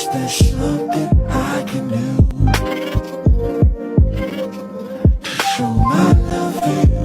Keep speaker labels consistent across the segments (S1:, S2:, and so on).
S1: Is there something I can do to show my love for you?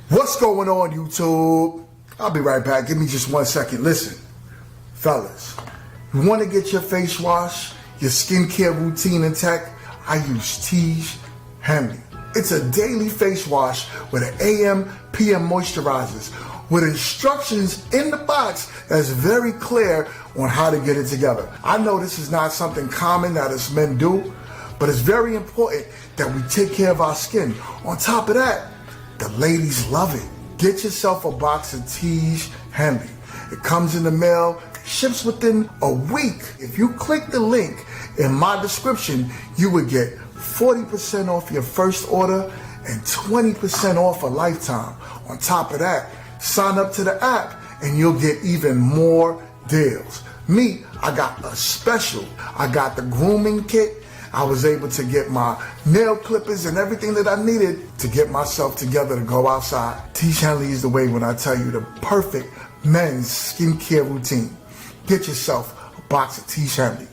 S2: What's going on, YouTube? I'll be right back. Give me just 1 second. Listen, fellas, you want to get your face wash, your skincare routine intact? I use Tiege Henley. It's a daily face wash with an AM, PM moisturizers with instructions in the box that's very clear on how to get it together. I know this is not something common that us men do, but it's very important that we take care of our skin. On top of that, the ladies love it. Get yourself a box of Tiege Henley. It comes in the mail, ships within a week. If you click the link in my description, you would get 40% off your first order and 20% off a lifetime. On top of that, sign up to the app and you'll get even more deals. Me, I got a special. I got the grooming kit. I was able to get my nail clippers and everything that I needed to get myself together to go outside. Tiege Henley is the way when I tell you the perfect men's skincare routine. Get yourself a box of Tiege Henley.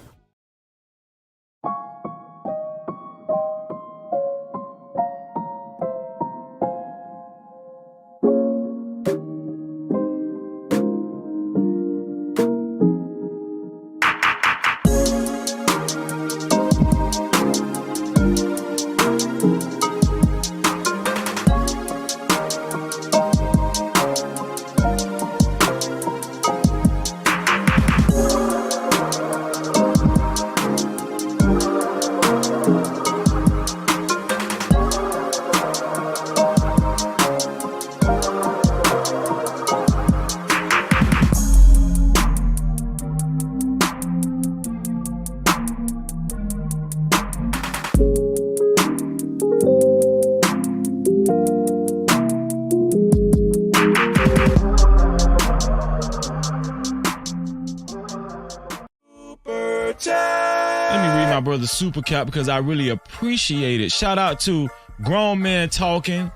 S3: Let me read my brother's super cap because I really appreciate it. Shout out to Grown Men Talking.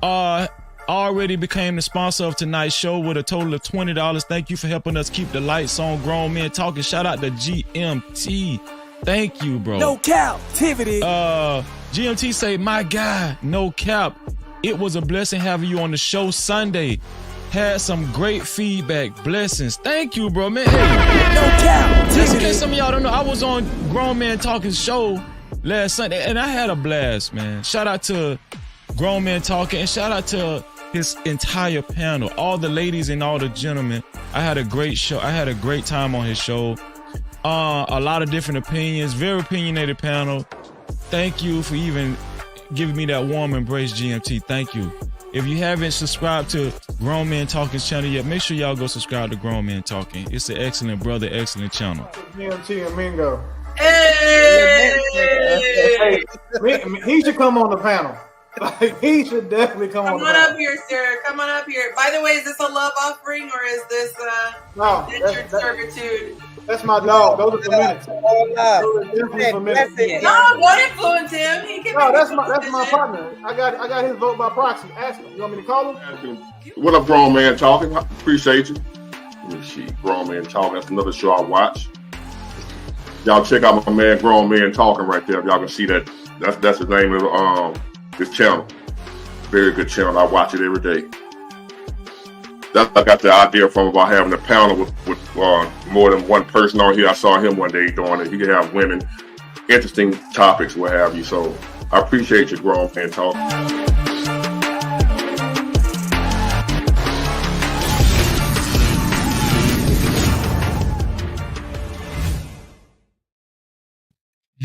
S3: Already became the sponsor of tonight's show with a total of $20. Thank you for helping us keep the lights on. Grown Men Talking. Shout out to GMT. Thank you, bro.
S4: No captivity.
S3: GMT say, my guy, no cap. It was a blessing having you on the show Sunday. Had some great feedback. Blessings. Thank you, bro, man. Hey,
S4: no cap.
S3: just in case some of y'all don't know, I was on Grown Man Talking show last Sunday, and I had a blast, man. Shout out to Grown Man Talking, and shout out to his entire panel, all the ladies and all the gentlemen. I had a great show. I had a great time on his show. A lot of different opinions, very opinionated panel. Thank you for even giving me that warm embrace, GMT. Thank you. If you haven't subscribed to Grown Men Talking's channel yet, make sure y'all go subscribe to Grown Men Talking. It's an excellent brother, excellent channel.
S5: GMT and Mingo.
S6: Hey!
S5: Hey, he should come on the panel. Like, he should definitely come on the panel.
S6: Come on up here, sir. Come on up here. By the way, is this a love offering or is this
S5: No,
S6: indentured servitude?
S5: That's my dog. Those are for minutes. Those are definitely for minutes.
S6: No, don't influence him. He can
S5: No, that's my partner. I got his vote by proxy. Ask him. You want me to call him?
S7: What up, Grown Man Talking? I appreciate you. Let me see. Grown Man Talking. That's another show I watch. Y'all check out my man Grown Man Talking right there. If y'all can see that. That's the name of this channel. Very good channel. I watch it every day. I got the idea from about having a panel with more than one person on here. I saw him one day doing it. He could have women interesting topics, what have you. So I appreciate your grown man talk.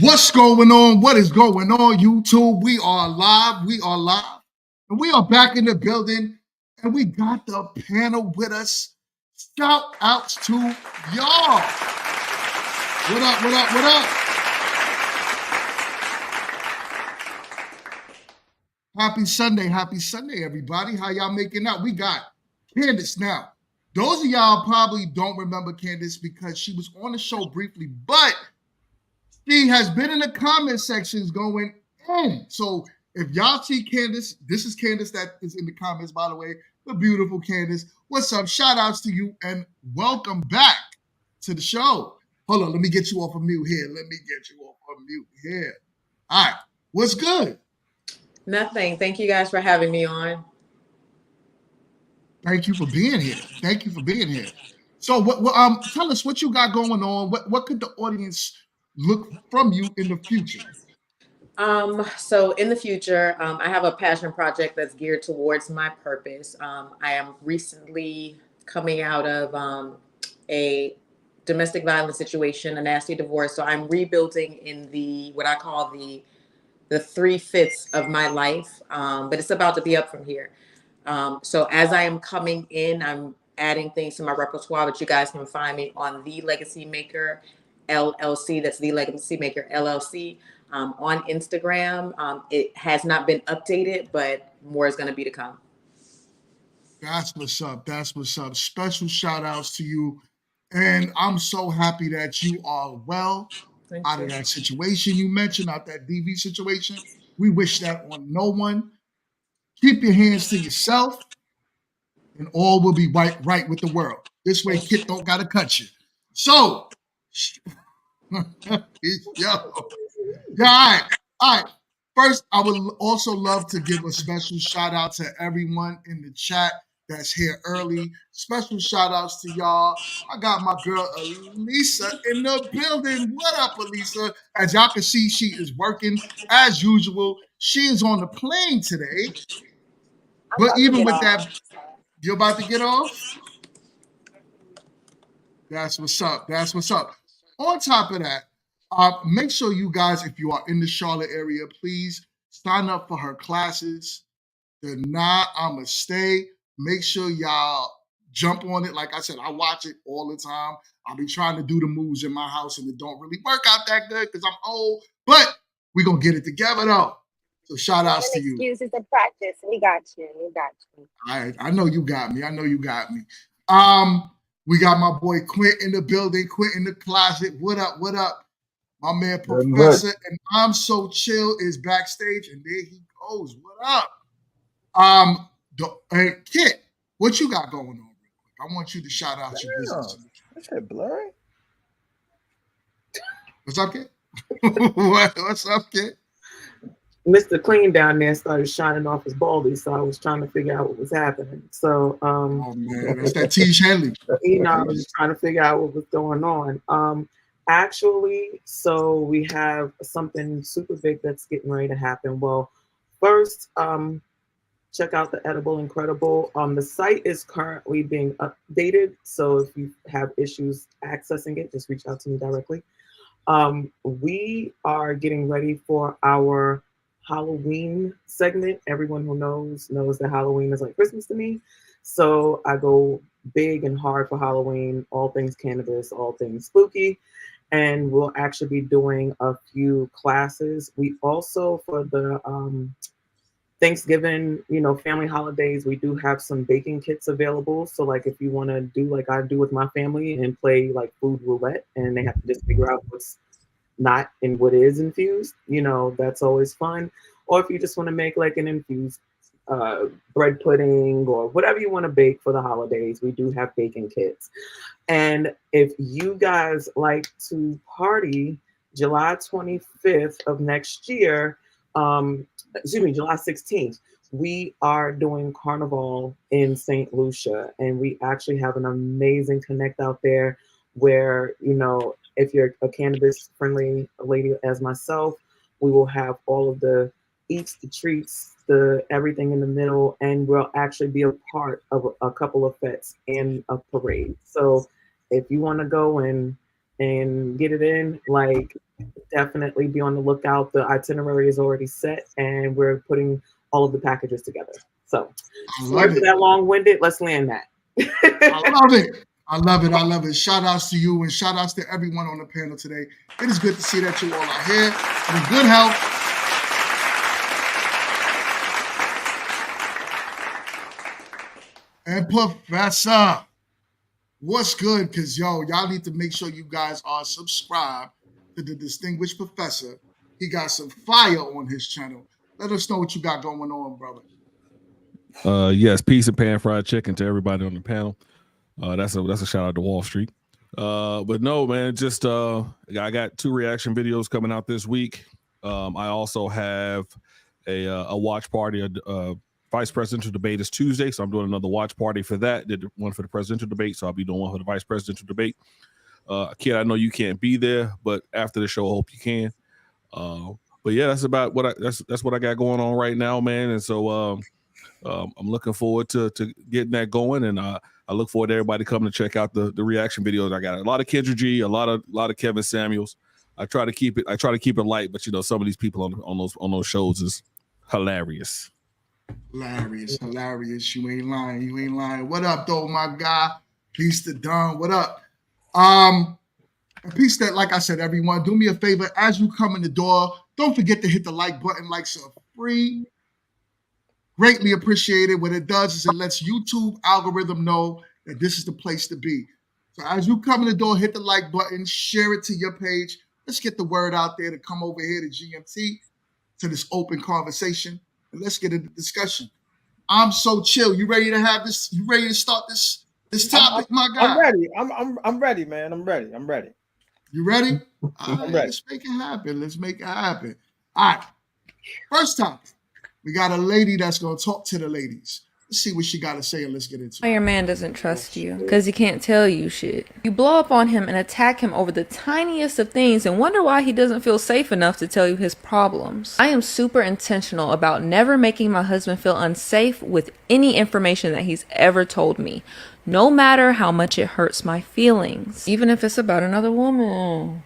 S2: What's going on? What is going on, YouTube? We are live. We are live. And we are back in the building. And we got the panel with us. Shout outs to y'all. What up, what up, what up? Happy Sunday, everybody. How y'all making out? We got Candace now. Those of y'all probably don't remember Candace because she was on the show briefly, but she has been in the comment sections going in. So if y'all see Candace, this is Candace that is in the comments, by the way, the beautiful Candace. What's up? Shout outs to you and welcome back to the show. Hold on, let me get you off of mute here. All right, what's good?
S6: Nothing. Thank you guys for having me on.
S2: Thank you for being here. So tell us what you got going on. What could the audience look from you in the future?
S6: So in the future, I have a passion project that's geared towards my purpose. I am recently coming out of a domestic violence situation, a nasty divorce. So I'm rebuilding in what I call the 3/5 of my life, but it's about to be up from here. So as I am coming in, I'm adding things to my repertoire, but you guys can find me on The Legacy Maker LLC. That's The Legacy Maker LLC on Instagram. It has not been updated, but more is going to be to come.
S2: That's what's up. Special shout outs to you. And I'm so happy that you are well out of that situation you mentioned, out that DV situation. We wish that on no one. Keep your hands to yourself and all will be right with the world. This way, Kit don't got to cut you. So, all right. First, I would also love to give a special shout out to everyone in the chat that's here early. Special shout outs to y'all. I got my girl Elisa in the building. What up, Elisa? As y'all can see, she is working as usual. She is on the plane today. But even with that, you're about to get off? That's what's up. On top of that, make sure you guys, if you are in the Charlotte area, please sign up for her classes. The Nah, I'ma Stay. Make sure y'all jump on it. Like I said, I watch it all the time. I'll be trying to do the moves in my house and it don't really work out that good because I'm old, but we're going to get it together though. So shout outs to you.
S8: Excuses to practice. We got you.
S2: I know you got me. We got my boy Quint in the building, Quint in the closet. What up? My man Professor and I'm So Chill is backstage, and there he goes. What up? Kit, what you got going on real quick? I want you to shout out your business.
S9: That shit blurry.
S2: What's up, Kit? What's up, Kit?
S10: Mr. Clean down there started shining off his baldy, so I was trying to figure out what was happening. So,
S2: oh man, that's that T. Shanley.
S10: I was just trying to figure out what was going on. Actually, so we have something super big that's getting ready to happen. Well, first, check out the Edible Incredible. The site is currently being updated, so if you have issues accessing it, just reach out to me directly. We are getting ready for our Halloween segment. Everyone who knows that Halloween is like Christmas to me. So I go big and hard for Halloween, all things cannabis, all things spooky. And we'll actually be doing a few classes. We also, for the Thanksgiving, family holidays, we do have some baking kits available. So like if you want to do like I do with my family and play like food roulette and they have to just figure out what's not in what is infused, that's always fun. Or if you just want to make like an infused bread pudding or whatever you want to bake for the holidays, we do have baking kits. And if you guys like to party, July 25th of next year, July 16th, we are doing Carnival in St. Lucia, and we actually have an amazing connect out there where, If you're a cannabis friendly lady as myself, we will have all of the eats, the treats, the everything in the middle, and we'll actually be a part of a couple of fetes and a parade. So if you want to go and get it in, like, definitely be on the lookout. The itinerary is already set, and we're putting all of the packages together. So
S2: I
S10: sorry
S2: love
S10: for
S2: it.
S10: that long-winded. Let's land that.
S2: I love it. I love it. I love it. Shout outs to you and shout outs to everyone on the panel today. It is good to see that you all are here in good health. And Professor, what's good? Because, y'all need to make sure you guys are subscribed to the Distinguished Professor. He got some fire on his channel. Let us know what you got going on, brother.
S9: Yes, peace and pan fried chicken to everybody on the panel. That's a shout out to Wall Street. But no, man, just I got 2 reaction videos coming out this week. I also have a watch party. Vice presidential debate is Tuesday, so I'm doing another watch party for that. Did one for the presidential debate, so I'll be doing one for the vice presidential debate. Kid, I know you can't be there, but after the show, I hope you can. But yeah, that's about what that's what I got going on right now, man. And so I'm looking forward to getting that going, and I look forward to everybody coming to check out the reaction videos. I got a lot of Kendra G, a lot of Kevin Samuels. I try to keep it light, but some of these people on those shows is hilarious.
S2: Hilarious. You ain't lying. What up, though, my guy? Peace to Don. What up? Peace that, like I said, everyone, do me a favor. As you come in the door, don't forget to hit the like button. Likes are free. Greatly appreciated. What it does is it lets YouTube algorithm know that this is the place to be. So as you come in the door, hit the like button, share it to your page. Let's get the word out there to come over here to GMT, to this open conversation, and let's get into discussion. I'm so chill. You ready to have this? You ready to start this topic, my guy?
S5: I'm ready. I'm ready, man. I'm ready.
S2: You ready?
S5: I'm ready.
S2: Let's make it happen. All right. First topic. We got a lady that's going to talk to the ladies. Let's see what she got to say, and let's get into it.
S11: Your man doesn't trust you because he can't tell you shit. You blow up on him and attack him over the tiniest of things and wonder why he doesn't feel safe enough to tell you his problems. I am super intentional about never making my husband feel unsafe with any information that he's ever told me, no matter how much it hurts my feelings, even if it's about another woman.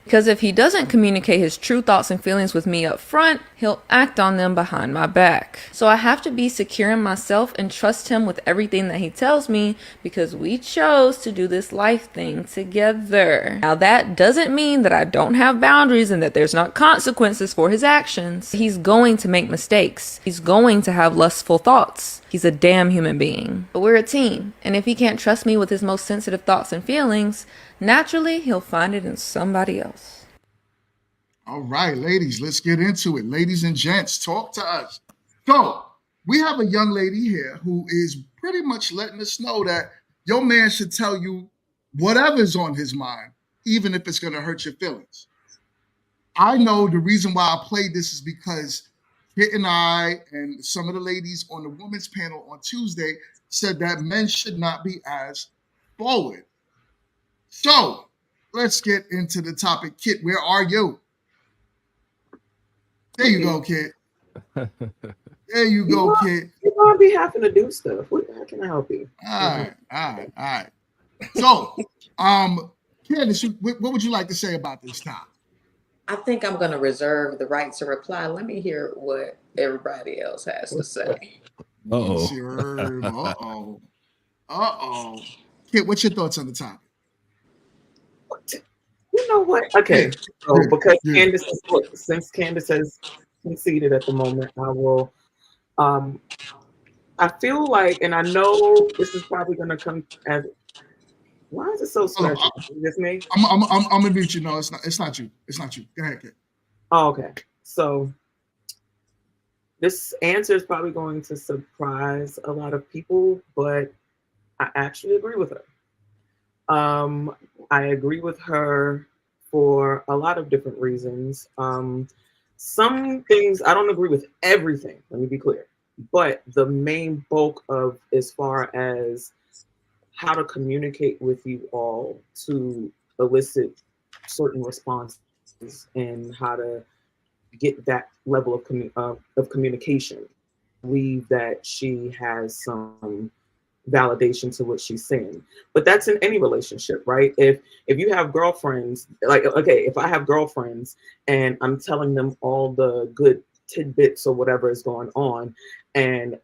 S11: Because if he doesn't communicate his true thoughts and feelings with me up front, he'll act on them behind my back. So I have to be secure in myself and trust him with everything that he tells me because we chose to do this life thing together. Now that doesn't mean that I don't have boundaries and that there's not consequences for his actions. He's going to make mistakes. He's going to have lustful thoughts. He's a damn human being. But we're a team, and if he can't trust me with his most sensitive thoughts and feelings, naturally he'll find it in somebody else.
S2: All right, ladies, let's get into it. Ladies and gents, talk to us. So, we have a young lady here who is pretty much letting us know that your man should tell you whatever's on his mind, even if it's going to hurt your feelings. I know the reason why I played this is because Kit and I and some of the ladies on the women's panel on Tuesday said that men should not be as forward. So, let's get into the topic. Kit, where are you? There you go, Kit. There you go, Kit.
S10: You know, I'll be having to do stuff. How can I help you?
S2: All right. So, Candace, what would you like to say about this topic?
S6: I think I'm going to reserve the right to reply. Let me hear what everybody else has to say.
S2: Uh-oh. Kit, what's your thoughts on the topic?
S10: You know what? Okay. So because Candace, since Candace has conceded at the moment, I will. I feel like, and I know this is probably going to come as. Why is it so special? Is this me?
S2: I'm gonna mute you. No, it's not you. It's not you. Go ahead, Kit.
S10: Oh, okay. So this answer is probably going to surprise a lot of people, but I actually agree with her. I agree with her for a lot of different reasons. Some things I don't agree with everything. Let me be clear, but the main bulk of as far as how to communicate with you all to elicit certain responses and how to get that level of communication. Believe that she has some validation to what she's saying. But that's in any relationship, right? If you have girlfriends, like, okay, if I have girlfriends and I'm telling them all the good tidbits or whatever is going on, and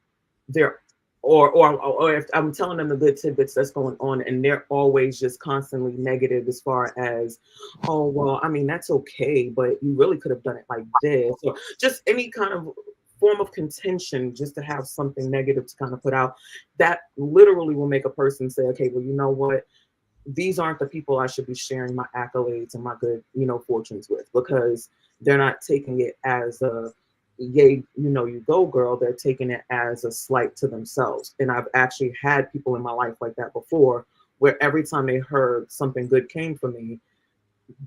S10: they're or if I'm telling them the good tidbits that's going on, and they're always just constantly negative as far as, oh well, I mean that's okay, but you really could have done it like this, or just any kind of form of contention, just to have something negative to kind of put out, that literally will make a person say, okay, well, you know what, these aren't the people I should be sharing my accolades and my good, fortunes with, because they're not taking it as a yay, you go girl. They're taking it as a slight to themselves. And I've actually had people in my life like that before, where every time they heard something good came from me,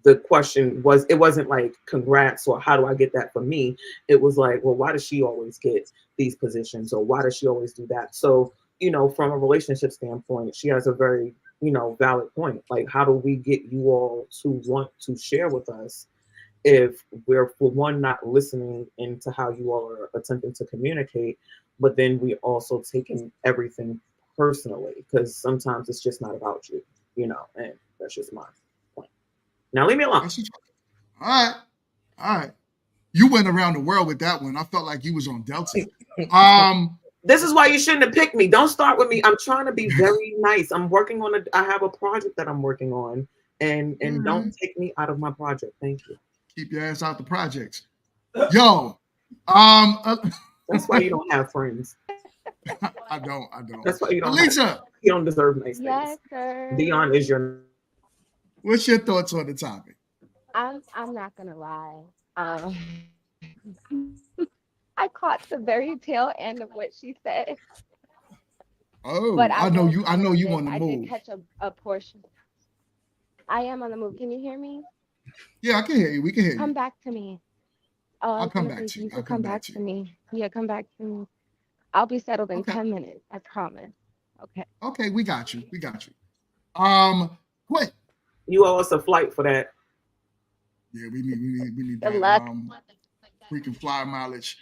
S10: the question was, it wasn't like congrats or how do I get that for me? It was like, well, why does she always get these positions, or why does she always do that? So, from a relationship standpoint, she has a very, valid point. Like, how do we get you all to want to share with us if we're, for one, not listening into how you all are attempting to communicate, but then we also taking everything personally, because sometimes it's just not about you, and that's just my point. Now leave me alone.
S2: All right. All right. You went around the world with that one. I felt like you was on Delta.
S10: This is why you shouldn't have picked me. Don't start with me. I'm trying to be very nice. I'm working on I have a project that I'm working on, and don't take me out of my project. Thank you.
S2: Keep your ass out the projects. Yo.
S10: That's why you don't have friends.
S2: I don't.
S10: That's why you don't.
S2: Lisa,
S10: you don't deserve nice things.
S8: Yes, sir.
S10: Dion is your.
S2: What's your thoughts on the topic?
S8: I'm not gonna lie. I caught the very tail end of what she said.
S2: Oh,
S8: But
S2: I know you.
S8: will
S2: I know you
S8: admit,
S2: on the
S8: I
S2: move.
S8: did catch a portion. I am on the move. Can you hear me?
S2: Yeah, I can hear you. We can hear
S8: Come
S2: you.
S8: back to me. Oh, I
S2: I'll
S8: was
S2: come
S8: gonna
S2: back
S8: say,
S2: to
S8: so
S2: you.
S8: you
S2: I'll
S8: could
S2: come
S8: come
S2: back
S8: back
S2: to
S8: to
S2: you.
S8: me. Yeah, come back to me. I'll be settled in
S2: Okay.
S8: 10 minutes. I promise. Okay.
S2: Okay, we got you. We got you. Quit.
S10: You owe us a flight for that.
S2: Yeah, we need
S8: Good
S2: that
S8: luck.
S2: freaking fly mileage.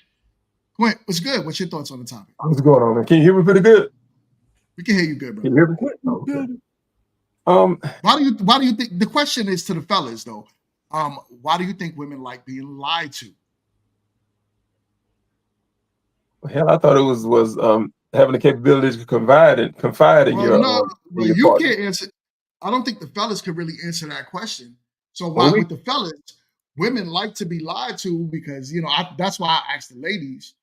S2: Quint, what's good? What's your thoughts on the topic?
S12: What's going on, man? Can you hear me pretty good?
S2: We can hear you good,
S12: Can
S2: bro.
S12: you hear me? Okay.
S2: Why do you think, the question is to the fellas though? Why do you think women like being lied to?
S12: Hell, I thought it was having the capability to confide in
S2: Well,
S12: your
S2: you
S12: partner.
S2: can't answer. I don't think the fellas could really answer that question. So
S12: Well,
S2: why with the fellas, women like to be lied to because that's why I asked the ladies,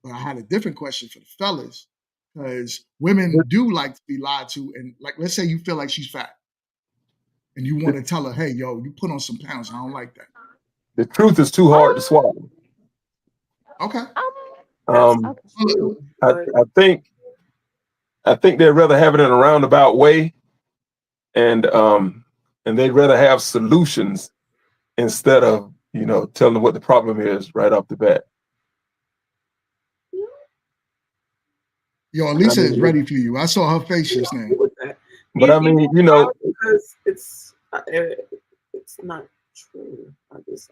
S2: but I had a different question for the fellas because women do like to be lied to, and like let's say you feel like she's fat, and you want to tell her, hey, yo, you put on some pounds. I don't like that.
S12: The truth is too hard to swallow.
S2: Okay.
S12: I think they'd rather have it in a roundabout way, and they'd rather have solutions instead of telling them what the problem is right off the bat.
S2: Yo, Lisa is ready for you. I saw her face just now.
S12: But I mean,
S10: because it's not true. I just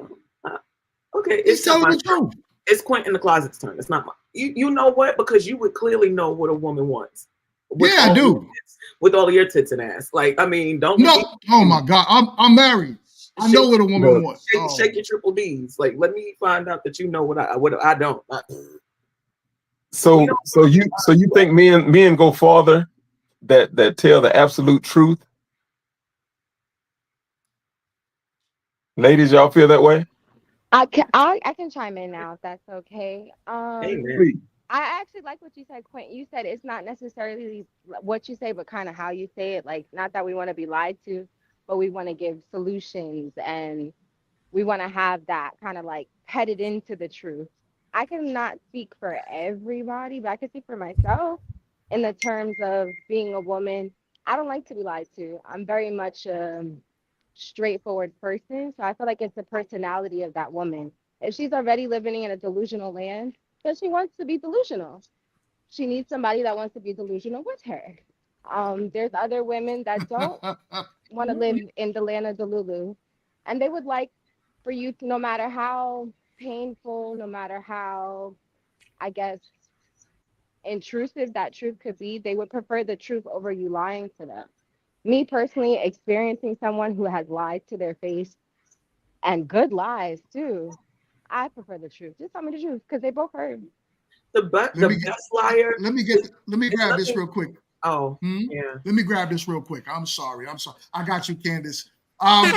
S10: okay. It's
S2: telling the truth.
S10: It's Quint in the closet's turn. It's not mine. You know what? Because you would clearly know what a woman wants.
S2: Yeah, I do.
S10: With all of your tits and ass. Like, I mean, don't.
S2: No. Oh my God. I'm married. I know what a woman wants.
S10: Shake your triple D's. Like, let me find out that you know what I don't.
S12: So you think men go farther that tell the absolute truth? Ladies, y'all feel that way?
S8: I can chime in now if that's okay.
S12: Please.
S8: I actually like what you said, Quint. You said it's not necessarily what you say, but kind of how you say it. Like, not that we want to be lied to, but we want to give solutions and we want to have that kind of like headed into the truth. I cannot speak for everybody, but I can speak for myself in the terms of being a woman. I don't like to be lied to. I'm very much a straightforward person. So I feel like it's the personality of that woman. If she's already living in a delusional land, then she wants to be delusional. She needs somebody that wants to be delusional with her. There's other women that don't want to live in the land of Delulu, and they would like for you to, no matter how painful, no matter how, I guess, intrusive that truth could be, they would prefer the truth over you lying to them. Me personally, experiencing someone who has lied to their face and good lies too, I prefer the truth. Just tell me the truth because they both heard.
S10: The best liar.
S2: Let me grab this
S10: nothing-
S2: real quick.
S10: Oh, yeah.
S2: Let me grab this real quick. I'm sorry. I got you, Candace. We got a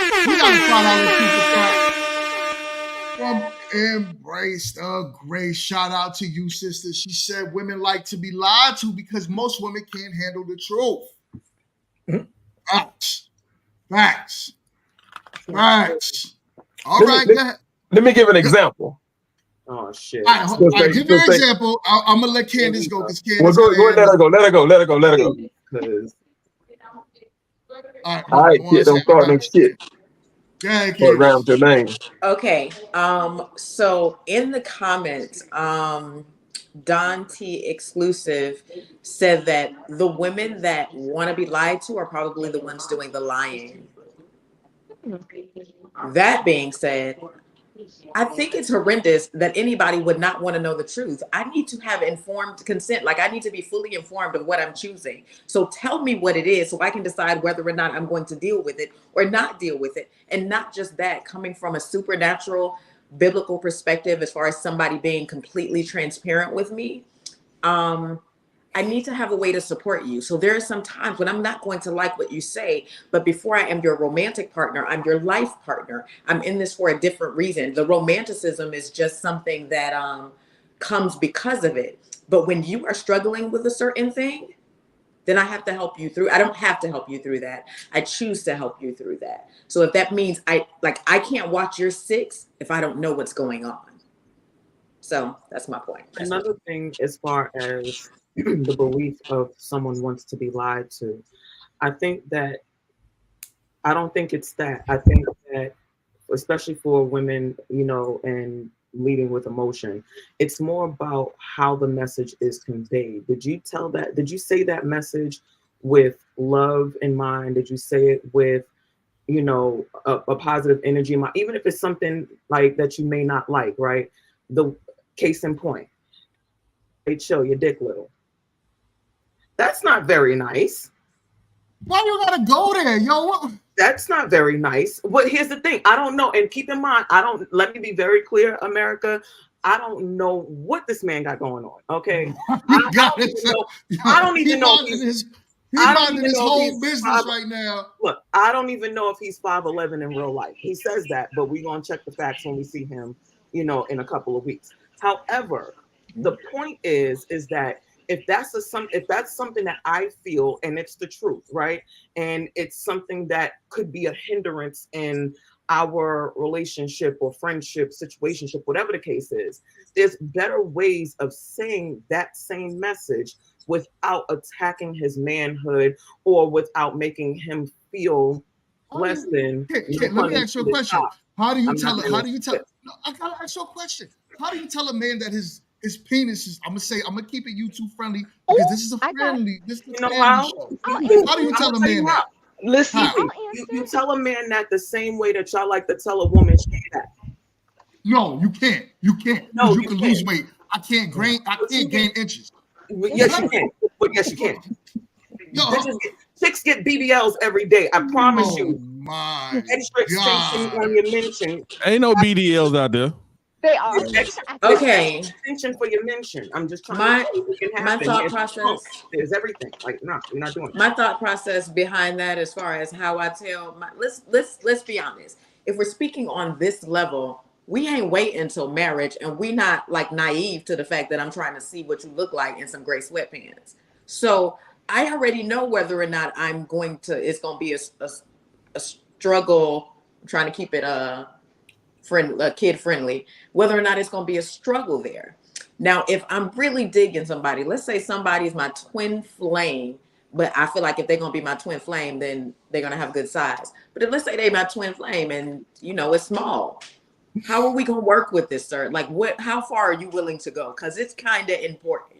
S2: $5 from Embrace the Grace. Shout out to you, sister. She said women like to be lied to because most women can't handle the truth. Facts. All right, go ahead.
S12: Let me give an example.
S10: Oh shit!
S2: All right, give me an example. I'm gonna let Candace go because Candace.
S12: Well, go ahead, let her go. All right, kid, don't start no shit.
S2: Yeah,
S12: around your name.
S6: Okay. So in the comments, Don T exclusive said that the women that want to be lied to are probably the ones doing the lying. That being said, I think it's horrendous that anybody would not want to know the truth. I need to have informed consent. Like I need to be fully informed of what I'm choosing. So tell me what it is so I can decide whether or not I'm going to deal with it or not deal with it. And not just that, coming from a supernatural biblical perspective, as far as somebody being completely transparent with me, I need to have a way to support you. So there are some times when I'm not going to like what you say, but before I am your romantic partner, I'm your life partner. I'm in this for a different reason. The romanticism is just something that comes because of it. But when you are struggling with a certain thing, then I have to help you through. I don't have to help you through that. I choose to help you through that. So if that means I can't watch your 6 if I don't know what's going on. So that's my point.
S10: Another thing, as far as the belief of someone wants to be lied to, I don't think it's that. I think that, especially for women, and leading with emotion, it's more about how the message is conveyed. Did you say that message with love in mind? Did you say it with, a positive energy in mind? Even if it's something like that you may not like, right? The case in point, hey, chill, your dick little. That's not very nice.
S2: Why you gotta go there, yo?
S10: That's not very nice. But here's the thing, I don't know, and keep in mind, let me be very clear, America, I don't know what this man got going on, okay? I don't even know if he's
S2: minding his whole business right now.
S10: Look, I don't even know if he's 5'11" in real life. He says that, but we're gonna check the facts when we see him, in a couple of weeks. However, the point is that if that's something that I feel and it's the truth, right? And it's something that could be a hindrance in our relationship or friendship, situationship, whatever the case is, there's better ways of saying that same message without attacking his manhood or without making him feel less than.
S2: Let me ask you a question. How do you tell? No, I gotta ask you a question. How do you tell a man that his penis is? I'm gonna keep it YouTube friendly because this is a family. This is a family show. How do you tell a man that?
S10: Listen, you tell a man that the same way that y'all like to tell a woman she that.
S2: No, you can't. You can't.
S10: No,
S2: you can lose weight. I can't gain inches.
S10: Yes, you can. But yes, you can. Chicks get BBLs every day. I promise you.
S2: My
S10: extra extension on your mention.
S9: Ain't no BDLs out there.
S8: They are.
S6: Okay.
S10: Extension for your mention. I'm just trying to say it can happen.
S6: My thought process.
S10: There's everything. Like, no, we're not doing it.
S6: My thought process behind that, as far as how I tell let's be honest. If we're speaking on this level, we ain't waiting until marriage, and we not like naive to the fact that I'm trying to see what you look like in some gray sweatpants. So I already know whether or not it's going to be a struggle. I'm trying to keep it kid friendly, whether or not it's going to be a struggle there. Now, if I'm really digging somebody, let's say somebody's my twin flame, but I feel like if they're going to be my twin flame, then they're going to have good size. But if let's say they're my twin flame and it's small, how are we going to work with this, sir? Like how far are you willing to go? Because it's kind of important.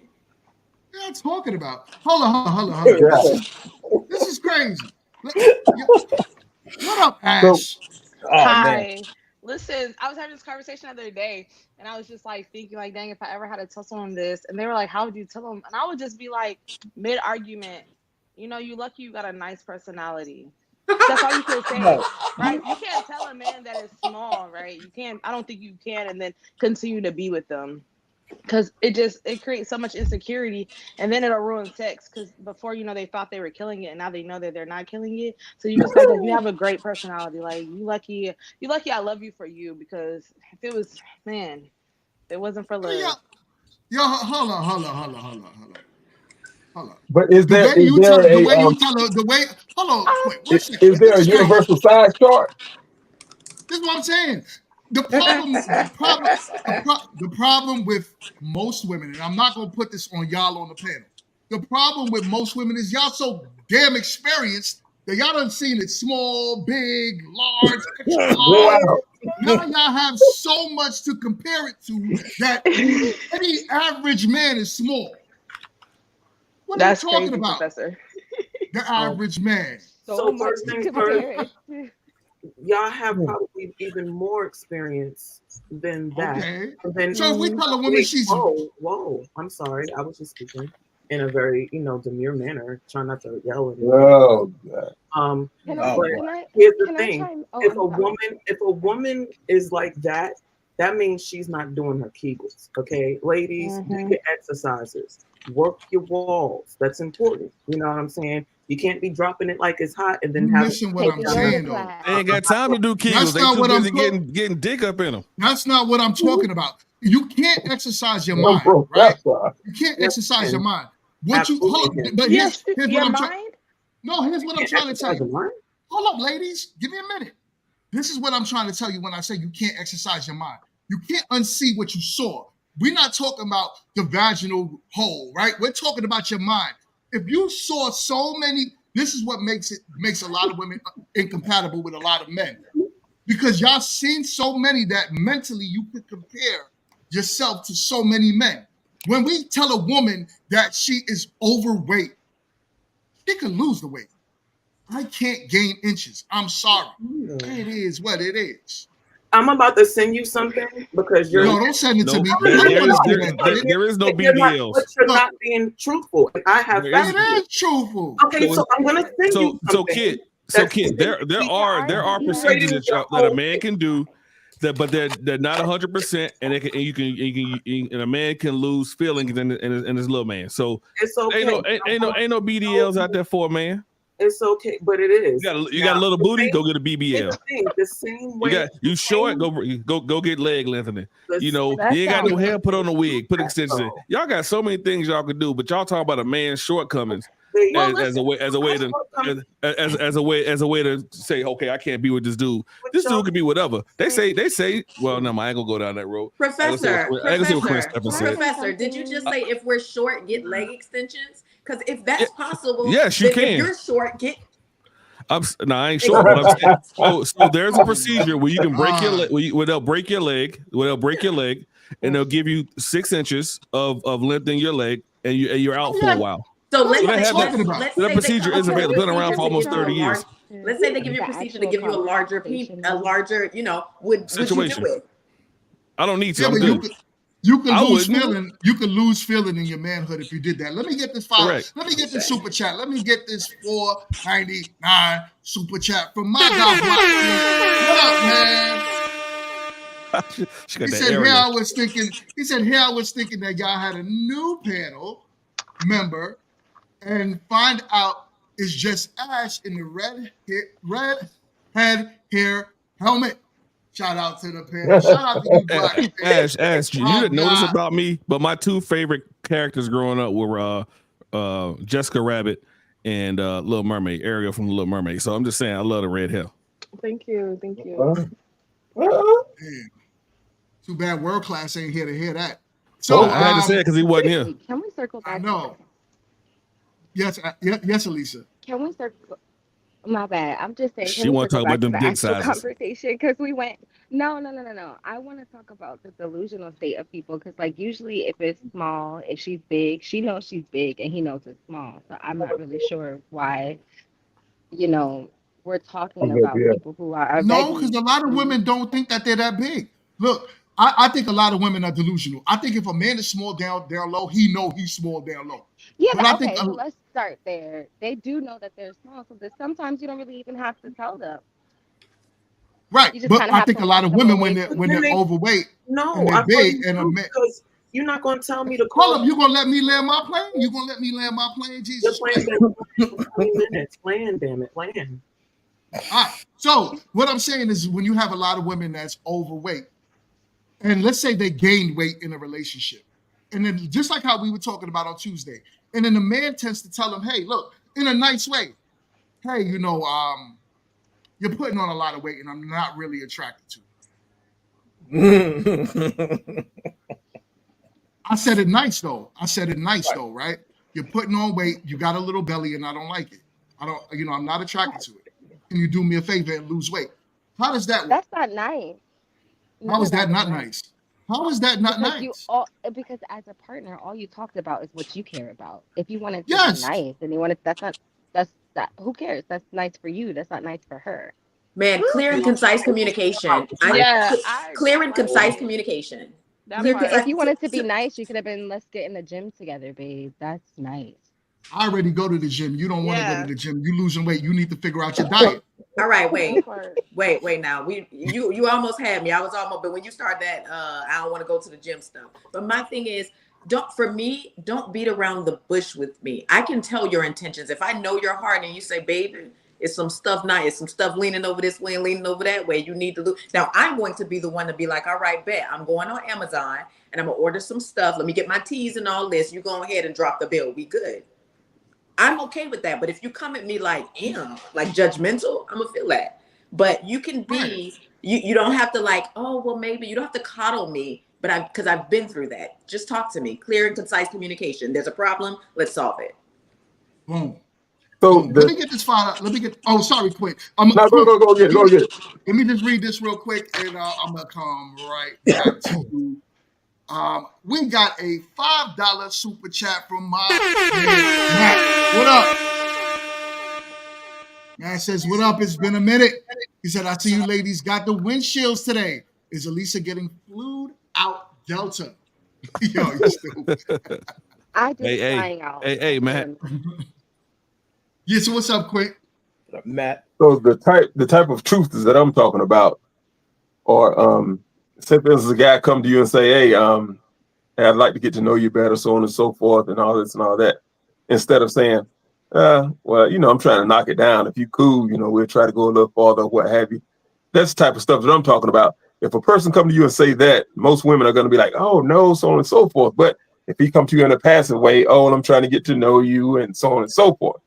S2: What are you talking about? Hold on. This is crazy. What up, Ash?
S13: Hi. Listen, I was having this conversation the other day, and I was just like thinking, like, dang, if I ever had to tell someone this, and they were like, "How would you tell them?" And I would just be like, mid argument, you know, you lucky you got a nice personality. That's all you can say, right? You can't tell a man that is small, right? You can't. I don't think you can, and then continue to be with them. Because it creates so much insecurity, and then it'll ruin sex. Because before you know, they thought they were killing it, and now they know that they're not killing it. So you just got that. You have a great personality. Like you lucky. I love you for you. Because if it was, man, if it wasn't for love.
S2: Yo, hold on.
S12: But is
S2: The
S12: there
S2: way you tell her, hold on, wait, one second.
S12: is there a universal size chart?
S2: This is what I'm saying. The problem with most women, and I'm not gonna put this on y'all on the panel. The problem with most women is y'all so damn experienced that y'all done seen it small, big, large, extra large. Now y'all have so much to compare it to that any average man is small. What are you talking
S13: crazy,
S2: about?
S13: Professor.
S2: The average man.
S10: So first things first, y'all have probably even more experience than that.
S2: Okay.
S10: And then,
S2: so if we tell a woman she's
S10: whoa, I'm sorry, I was just speaking in a very demure manner, trying not to yell at you.
S12: Oh God.
S10: Here's the thing: if a woman is like that, that means she's not doing her Kegels. Okay, ladies, do your exercises, work your walls. That's important. You know what I'm saying? You can't be dropping it like it's hot and then
S2: listen what I'm saying though.
S9: They ain't got time to do Kegels. They too busy getting dick up in them.
S2: That's not what I'm talking about. You can't exercise your mind, right? You can't exercise your mind. What you but here's what I'm trying. No, here's what I'm trying to tell you. Hold up, ladies. Give me a minute. This is what I'm trying to tell you when I say you can't exercise your mind. You can't unsee what you saw. We're not talking about the vaginal hole, right? We're talking about your mind. If you saw so many, this is what makes a lot of women incompatible with a lot of men. Because y'all seen so many that mentally you could compare yourself to so many men. When we tell a woman that she is overweight, she can lose the weight. I can't gain inches. I'm sorry. It is what it is.
S10: I'm about to send you something because you're.
S2: No, don't send it to me.
S9: There is no BBLs.
S10: But you're not being truthful. I have.
S2: It is truthful.
S10: Okay, so I'm gonna send you something.
S9: So kid, there are procedures that a man can do. But they're not 100%, and a man can lose feelings in his little man. So
S10: it's okay.
S9: Ain't no BDLs out there for a man.
S10: It's okay, but it is.
S9: You got a little booty, go get a BBL.
S10: The same way.
S9: You short, go get leg lengthening. You ain't got no hair, put on a wig, put extensions in. Y'all got so many things y'all can do, but y'all talk about a man's shortcomings as a way to say, okay, I can't be with this dude. This dude can be whatever. They say, well, no, I ain't gonna go down that road.
S6: Professor, did you just say if we're short, get leg extensions? Because if that's possible,
S9: yes, you can.
S6: If you're short, get.
S9: I ain't short. But I'm saying, so there's a procedure where you can break your leg. Where they'll break your leg. And they'll give you 6 inches of length in your leg, and you're out for a while.
S6: So let's
S9: that procedure is available. It's been around for almost 30 years.
S6: Let's say they give you a procedure to give you a larger, would you do it?
S9: I don't need to. I'm good.
S2: You can lose feeling. You can lose feeling in your manhood if you did that. Let me get this file. Let me get this super chat. Let me get this $4.99 super chat from my guy. What up, man? He said here I was thinking that y'all had a new panel member, and find out it's just Ash in the red head hair helmet. Shout out to the panel. Shout out to you, Black.
S9: Ash, you didn't know this about me, but my 2 favorite characters growing up were Jessica Rabbit and Little Mermaid, Ariel from The Little Mermaid. So I'm just saying, I love the red hair.
S13: Thank you.
S2: Too bad World Class ain't here to hear that. So
S9: I had to say it because he wasn't here.
S8: Can we circle back?
S2: I know. Yes, Elisa.
S8: Can we circle? My bad. I'm just saying, can
S9: She
S8: we
S9: want to
S8: circle
S9: talk about
S8: back to
S9: them
S8: the
S9: dick
S8: actual
S9: sizes.
S8: conversation? Because we went, no. I want to talk about the delusional state of people. Because, like, usually if it's small, if she's big, she knows she's big and he knows it's small. So I'm not really sure why, you know, we're talking
S12: I'm with
S8: about
S12: you.
S8: people who are
S2: No, because
S8: veggies.
S2: a lot of
S8: Mhm.
S2: women don't think that they're that big. Look, I think a lot of women are delusional. I think if a man is small down low, he know he's small down low.
S8: Yeah,
S2: But I think
S8: okay, so let's start there. They do know that they're small, so that sometimes you don't really even have to tell them.
S2: right,
S8: You just
S2: but
S8: kind of
S2: I
S8: have
S2: think
S8: to
S2: a lot
S8: walk
S2: of
S8: them
S2: women when
S8: away
S2: they're
S8: from
S2: when
S8: it.
S10: Then
S2: they're
S10: they
S2: overweight and
S10: no,
S2: they're
S10: I tell
S2: big
S10: you
S2: and
S10: the
S2: a
S10: truth
S2: man.
S10: because you're not going to tell me to
S2: Hold
S10: call
S2: up, you gonna let me land my plane? You gonna let me land my plane?
S10: your
S2: Jesus
S10: plan
S2: Christ!
S10: for 20 minutes. Land, damn it, land.
S2: All right. So what I'm saying is, when you have a lot of women that's overweight, and let's say they gained weight in a relationship, and then just like how we were talking about on Tuesday, and then the man tends to tell them, "Hey, look, in a nice way, hey, you're putting on a lot of weight, and I'm not really attracted to it." I said it nice though. Right? You're putting on weight. You got a little belly, and I don't like it. I don't, I'm not attracted to it. Can you do me a favor and lose weight? How does that work?
S8: That's not nice.
S2: How
S8: None
S2: is
S8: of that
S2: that
S8: is
S2: not
S8: nice.
S2: nice? How is that not
S8: Because
S2: nice?
S8: because as a partner, all you talked about is what you care about. If you wanted to be
S2: Yes,
S8: nice and you wanted, that's who cares? That's nice for you. That's not nice for her.
S6: Man, clear and concise communication.
S13: Yeah, I
S6: Clear and concise
S13: like
S6: communication.
S13: that
S8: You could, if
S13: part.
S8: you wanted to be nice, you could have been, let's get in the gym together, babe. That's nice.
S2: I already go to the gym. You don't want to go to
S13: Yeah,
S2: the gym. You losing weight. You need to figure out your diet.
S6: All right,
S13: that part.
S6: wait. Now you almost had me. I was almost, but when you start that, I don't want to go to the gym stuff. But my thing is, don't beat around the bush with me. I can tell your intentions. If I know your heart and you say, baby, it's some stuff nice, it's some stuff leaning over this way and leaning over that way. You need to lose. Now I'm going to be the one to be like, all right, bet I'm going on Amazon and I'm gonna order some stuff. Let me get my teas and all this. You go ahead and drop the bill. We good. I'm okay with that. But if you come at me like, like judgmental, I'm gonna feel that. But you can
S2: Right.
S6: be, you don't have to like, oh, well, maybe you don't have to coddle me, but because I've been through that. Just talk to me. Clear and concise communication. There's a problem, let's solve it.
S2: Boom.
S12: So
S2: Boom. Let
S12: the
S2: me get this file out. Let me get. Oh, sorry, quick.
S12: now
S2: Quick.
S12: go get it, go get it.
S2: Let me just read this real quick, and I'm gonna come right back to you. We got a $5 super chat from my man, Matt. What up? Matt says, "What up? It's been a minute." He said, "I see you ladies got the windshields today. Is Elisa getting flued out Delta?" Yo, you stupid.
S8: I did
S9: Hey,
S8: flying out.
S9: hey, Matt.
S2: Yeah. So what's up, quick?
S5: Matt.
S12: So the type of truths that I'm talking about are say for instance a guy come to you and say, hey, hey, I'd like to get to know you better, so on and so forth, and all this and all that. Instead of saying, well, I'm trying to knock it down. If you cool, we'll try to go a little farther, what have you. That's the type of stuff that I'm talking about. If a person come to you and say that, most women are going to be like, oh no, so on and so forth. But if he come to you in a passive way, oh, I'm trying to get to know you, and so on and so forth.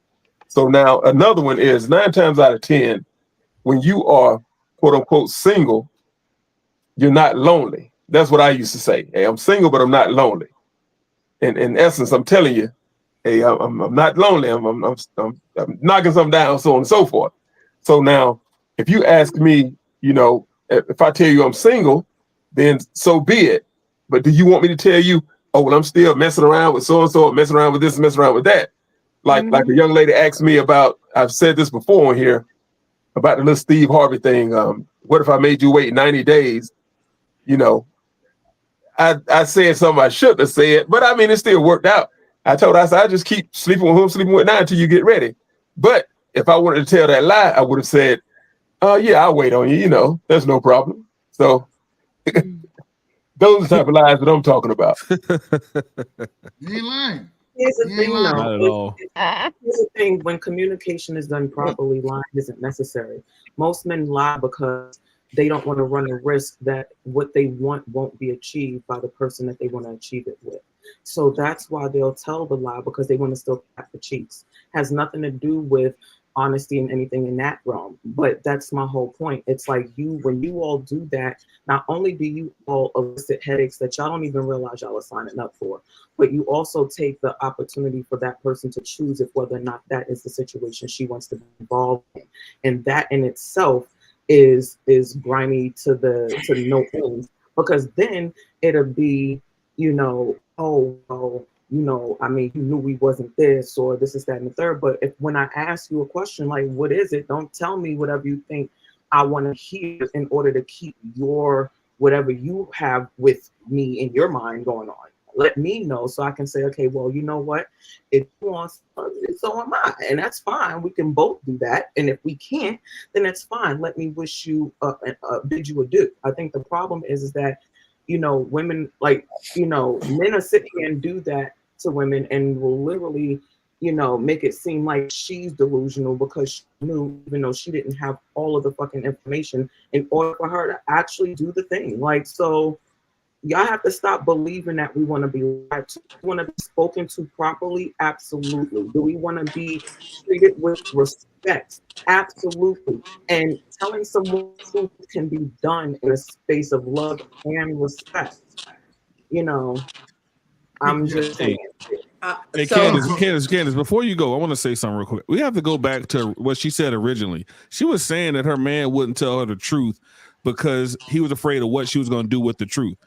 S12: So now another one is 9 times out of 10, when you are quote unquote single, you're not lonely. That's what I used to say. Hey, I'm single, but I'm not lonely. In essence, I'm telling you, hey, I'm not lonely. I'm knocking something down, so on and so forth. So now, if you ask me, if I tell you I'm single, then so be it. But do you want me to tell you, oh, well, I'm still messing around with so and so, messing around with this, messing around with that? Like a young lady asked me about, I've said this before on here, about the little Steve Harvey thing. What if I made you wait 90 days? I said something I shouldn't have said, but I mean, it still worked out. I told her, I said, I just keep sleeping with who I'm sleeping with now until you get ready. But if I wanted to tell that lie, I would have said, yeah, I'll wait on you, there's no problem. So those are the type of lies that I'm talking about.
S2: You ain't lying.
S10: Here's the
S2: You ain't
S10: thing,
S2: lying.
S9: Not at
S10: though.
S9: all.
S10: Here's the thing: when communication is done properly, lying isn't necessary. Most men lie because they don't want to run the risk that what they want won't be achieved by the person that they want to achieve it with. So that's why they'll tell the lie, because they want to still cap the cheeks. Has nothing to do with honesty and anything in that realm. But that's my whole point. It's like when you all do that, not only do you all elicit headaches that y'all don't even realize y'all are signing up for, but you also take the opportunity for that person to choose if whether or not that is the situation she wants to be involved in. And that in itself is grimy to no end, because then it'll be, oh, well, I mean, you knew we wasn't this or this is that and the third. But when I ask you a question like, what is it? Don't tell me whatever you think I want to hear in order to keep your whatever you have with me in your mind going on. Let me know so I can say, okay, well, you know what? If you want, so am I, and that's fine. We can both do that. And if we can't, then that's fine. Let me wish you, bid you adieu. I think the problem is that, women men are sitting here and do that to women and will literally, make it seem like she's delusional because she knew, even though she didn't have all of the fucking information in order for her to actually do the thing. Like, so y'all have to stop believing that we want to be lied to. We want to be spoken to properly? Absolutely. Do we want to be treated with respect? Absolutely. And telling someone the truth can be done in a space of love and respect. I'm just saying.
S9: Hey, Candace, before you go, I want to say something real quick. We have to go back to what she said originally. She was saying that her man wouldn't tell her the truth because he was afraid of what she was going to do with the truth.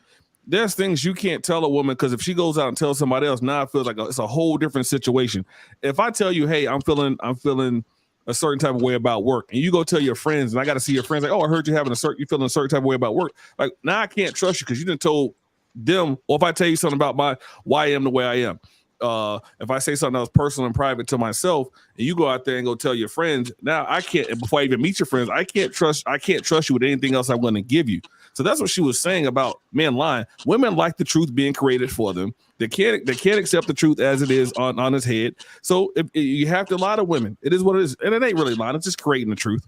S9: There's things you can't tell a woman because if she goes out and tells somebody else, now it feels like it's a whole different situation. If I tell you, hey, I'm feeling a certain type of way about work, and you go tell your friends, and I got to see your friends like, oh, I heard you feeling a certain type of way about work. Like, now I can't trust you because you didn't told them, or if I tell you something about why I am the way I am. If I say something that was personal and private to myself, and you go out there and go tell your friends, now I can't. And before I even meet your friends, I can't trust you with anything else I'm going to give you. So that's what she was saying about men lying. Women like the truth being created for them. They can't accept the truth as it is on his head. So if you have to lie to women. It is what it is, and it ain't really lying. It's just creating the truth.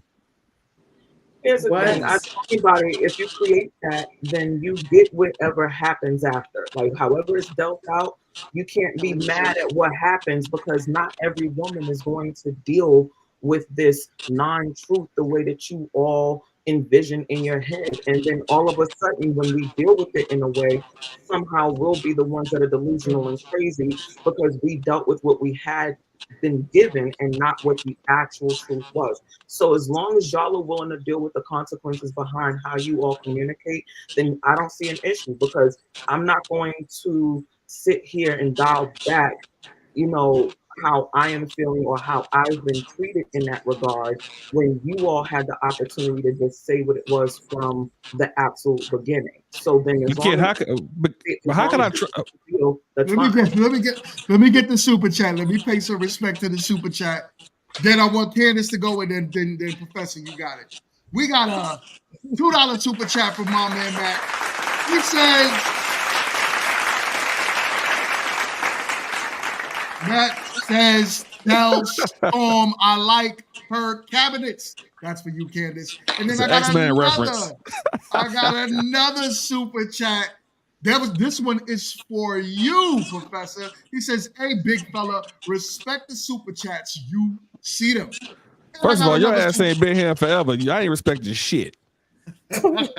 S10: Here's the thing. I tell anybody, if you create that, then you get whatever happens after. Like, however it's dealt out, you can't be mad at what happens because not every woman is going to deal with this non-truth the way that you all envision in your head. And then all of a sudden, when we deal with it in a way, somehow we'll be the ones that are delusional and crazy because we dealt with what we had been given and not what the actual truth was. So as long as y'all are willing to deal with the consequences behind how you all communicate, then I don't see an issue, because I'm not going to sit here and dial back, how I am feeling or how I've been treated in that regard when you all had the opportunity to just say what it was from the absolute beginning. So then as long as
S9: how can I
S2: let me get the super chat. Let me pay some respect to the super chat. Then I want Candace to go, and then Professor, you got it. We got a $2 super chat from my man Matt. He says, Matt says, tell Storm I like her cabinets. That's for you, Candace. And then I got another super chat. This one is for you, Professor. He says, hey, big fella, respect the super chats. You see them.
S9: First of all, your ass ain't been here forever. I ain't respecting shit.
S2: I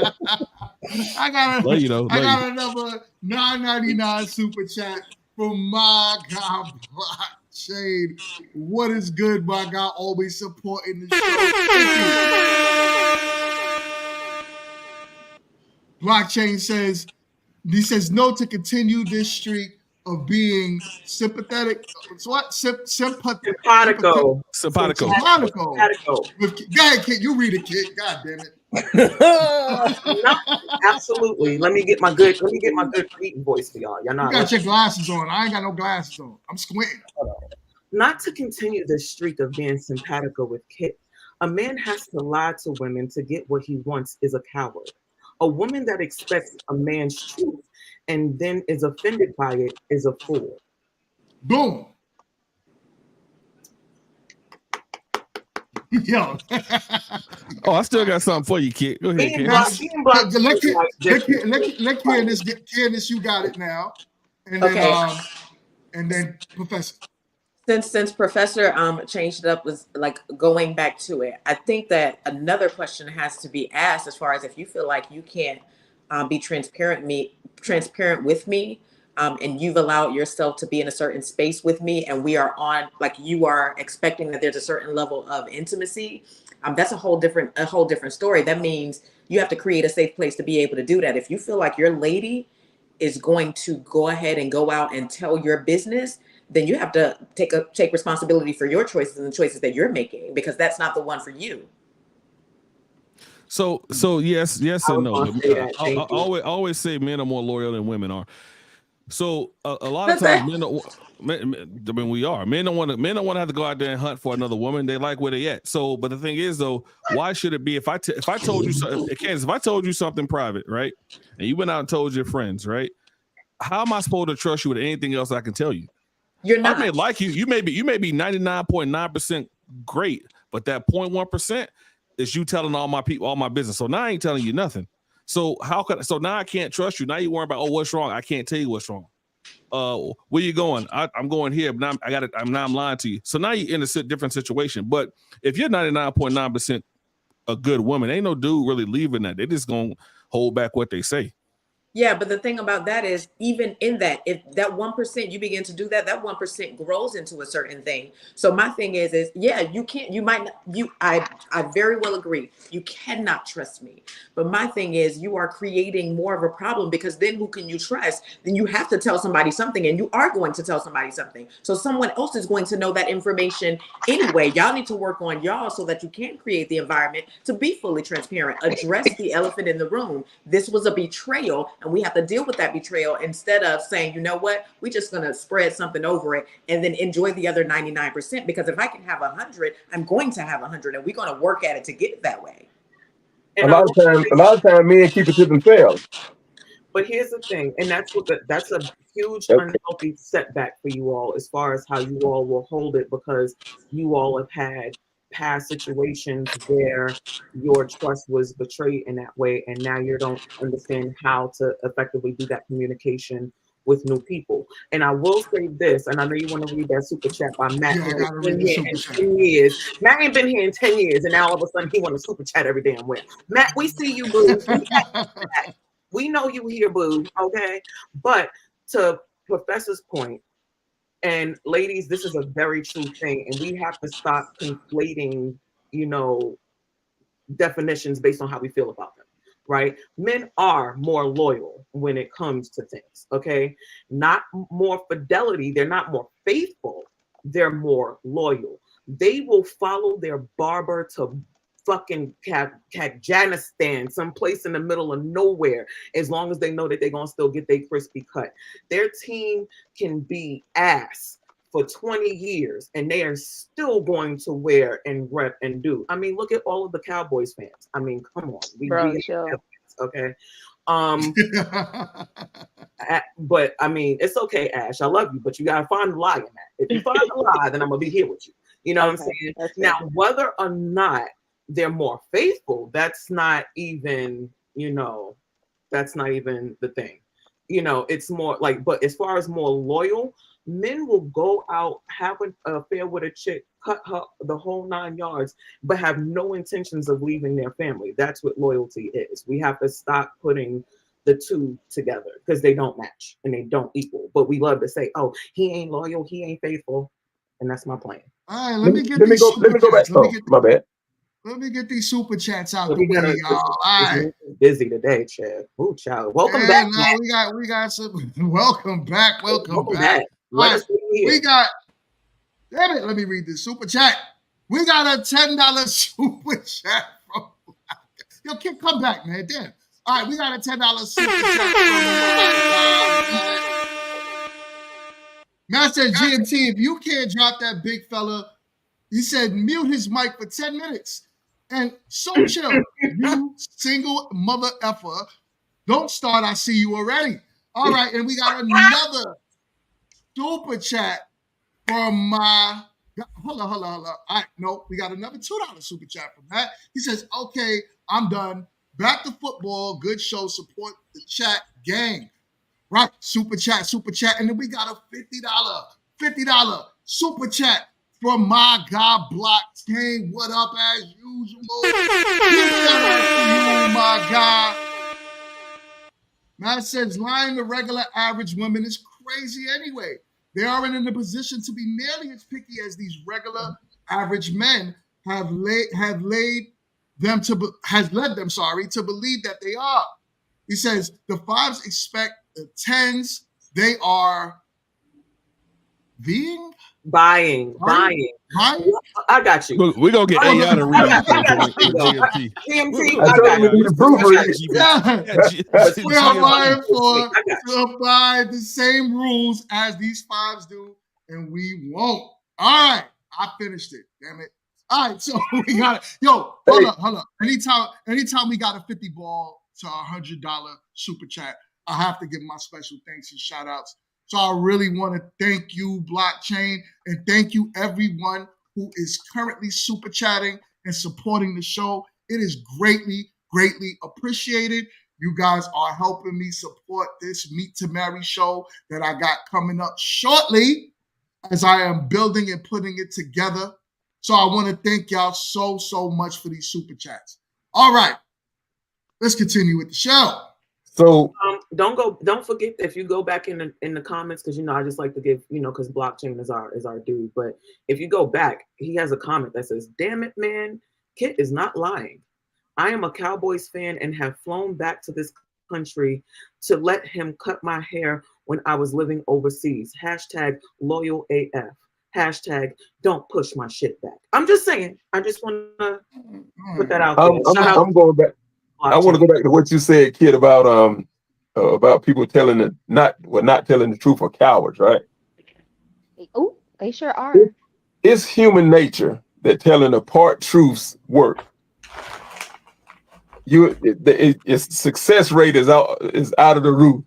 S2: got another $9.99 super chat from my guy Blockchain. What is good, my guy? Always supporting the show. Thank you. Blockchain says, no to continue this streak of being sympathetic. What? Simpatico. Go ahead, kid. You read it, kid. God damn it.
S10: No, absolutely. Let me get my good reading voice for y'all. Y'all know.
S2: You got your glasses on. I ain't got no glasses on. I'm squinting.
S10: Not to continue this streak of being simpatico with Kit. A man has to lie to women to get what he wants is a coward. A woman that expects a man's truth and then is offended by it is a fool.
S2: Boom. Yo.
S9: Oh, I still got something for you, kid. Go ahead, kid.
S2: Let Candace, you got it now. And then,
S6: okay.
S2: And then Professor.
S6: Since Professor changed it up, was like going back to it. I think that another question has to be asked as far as if you feel like you can't be transparent with me, and you've allowed yourself to be in a certain space with me, and we are on like you are expecting that there's a certain level of intimacy. That's a whole different story. That means you have to create a safe place to be able to do that. If you feel like your lady is going to go ahead and go out and tell your business, then you have to take responsibility for your choices and the choices that you're making, because that's not the one for you.
S9: So yes and no. But I always say men are more loyal than women are. So a lot of times men don't. I mean, we are. Men don't want to have to go out there and hunt for another woman. They like where they at. So, but the thing is, though, why should it be if I told you if I told you something private, right, and you went out and told your friends, right? How am I supposed to trust you with anything else I can tell you?
S6: You're not.
S9: I may like you. You may be 99.9% great, but that 0.1% is you telling all my business. So now I ain't telling you nothing. So so now I can't trust you. Now you worry about, what's wrong? I can't tell you what's wrong. Where you going? I'm going here, but I'm lying to you. So now you're in a different situation. But if you're 99.9% a good woman, ain't no dude really leaving that. They just gonna hold back what they say.
S6: Yeah, but the thing about that is, even in that, if that 1% you begin to do that, that 1% grows into a certain thing. So my thing is yeah, I very well agree. You cannot trust me. But my thing is, you are creating more of a problem, because then who can you trust? Then you have to tell somebody something, and you are going to tell somebody something. So someone else is going to know that information anyway. Y'all need to work on y'all so that you can create the environment to be fully transparent. Address the elephant in the room. This was a betrayal, and we have to deal with that betrayal, instead of saying, you know what, we're just going to spread something over it and then enjoy the other 99%. Because if I can have 100, I'm going to have 100, and we're going to work at it to get it that way.
S12: A lot of time, men keep it to themselves.
S10: But here's the thing, and that's a huge unhealthy setback for you all, as far as how you all will hold it, because you all have had past situations where your trust was betrayed in that way, and now you don't understand how to effectively do that communication with new people. And I will say this, and I know you want to read that super chat by Matt.
S2: Yeah, I gotta read the super chat.
S10: 10 years. Matt ain't been here in 10 years, and now all of a sudden he want to super chat every damn where. Matt, we see you, boo. We know you here, boo. Okay, but to Professor's point, and ladies, this is a very true thing, and we have to stop conflating, definitions based on how we feel about them, right? Men are more loyal when it comes to things, okay? Not more fidelity, they're not more faithful, they're more loyal. They will follow their barber to fucking Kyrgyzstan, someplace in the middle of nowhere, as long as they know that they're gonna still get their crispy cut. Their team can be ass for 20 years, and they are still going to wear and rep and do. I mean, look at all of the Cowboys fans. I mean, come on. We okay. But I mean, it's okay, Ash. I love you, but you gotta find the lie in that. If you find the lie, then I'm gonna be here with you. You know what I'm saying? Now, whether or not they're more faithful, that's not even, that's not even the thing. It's more like, but as far as more loyal, men will go out, have an affair with a chick, cut her the whole 9 yards, but have no intentions of leaving their family. That's what loyalty is. We have to stop putting the two together, because they don't match and they don't equal. But we love to say, oh, he ain't loyal, he ain't faithful. And that's my plan.
S2: All right, let me go back.
S12: My bad.
S2: Let me get these super chats out the way, y'all. All right.
S10: Busy today, Chad. Ooh, child. Welcome back.
S2: No, we got some. Welcome back. Welcome back.
S10: Let us be here.
S2: We got. Damn it! Let me read this super chat. We got a $10 super chat from. Yo, kid, come back, man. Damn. All right, we got a $10 super chat from. Master GMT, if you can't drop that big fella, he said mute his mic for 10 minutes. And so chill, you single mother effer. Don't start, I see you already. All right, and we got another super chat from hold on. All right, no, we got another $2 super chat from Matt. He says, okay, I'm done. Back to football. Good show. Support the chat gang. Right, super chat. And then we got a $50 super chat from my guy Blockchain. What up as usual? Big shout out to you, my guy. Matt says lying to regular average women is crazy anyway. They aren't in a position to be nearly as picky as these regular average men has led them to believe that they are. He says the fives expect the tens. They are
S10: buying. I got you.
S9: Look, we're gonna get AI to read it for GMT.
S10: GMT,
S12: I told you we need to proofread it.
S2: Yeah. We are vying to apply the same rules as these fives do, and we won't. All right, I finished it. Damn it. All right, so we got it. Yo, hold up. Anytime we got a 50 ball to $100 super chat, I have to give my special thanks and shout outs. So I really want to thank you, Blockchain, and thank you everyone who is currently super chatting and supporting the show. It is greatly, greatly appreciated. You guys are helping me support this Meet to Marry show that I got coming up shortly as I am building and putting it together. So I want to thank y'all so much for these super chats. All right, let's continue with the show.
S12: So
S10: don't forget that if you go back in the comments, because I just like to give, because Blockchain is our dude. But if you go back, he has a comment that says, "Damn it, man, Kit is not lying. I am a Cowboys fan and have flown back to this country to let him cut my hair when I was living overseas. Hashtag loyal AF. Hashtag don't push my shit back." I'm just saying. I just want to put that out there.
S12: I'm going back. I want to go back to what you said, Kid, about people not telling the truth are cowards, right?
S8: Oh, they sure are.
S12: It's human nature that telling apart truths work. Its success rate is out of the roof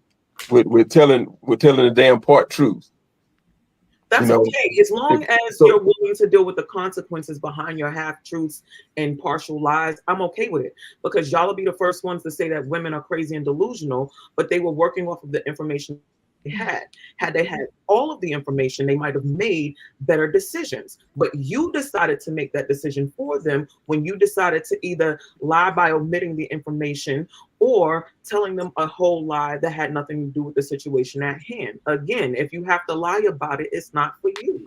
S12: with telling the damn part truths.
S10: That's okay, as long as you're willing to deal with the consequences behind your half truths and partial lies. I'm okay with it, because y'all will be the first ones to say that women are crazy and delusional, but they were working off of the information they had. Had they had all of the information, they might have made better decisions. But you decided to make that decision for them when you decided to either lie by omitting the information or telling them a whole lie that had nothing to do with the situation at hand. Again, if you have to lie about it, it's not for you.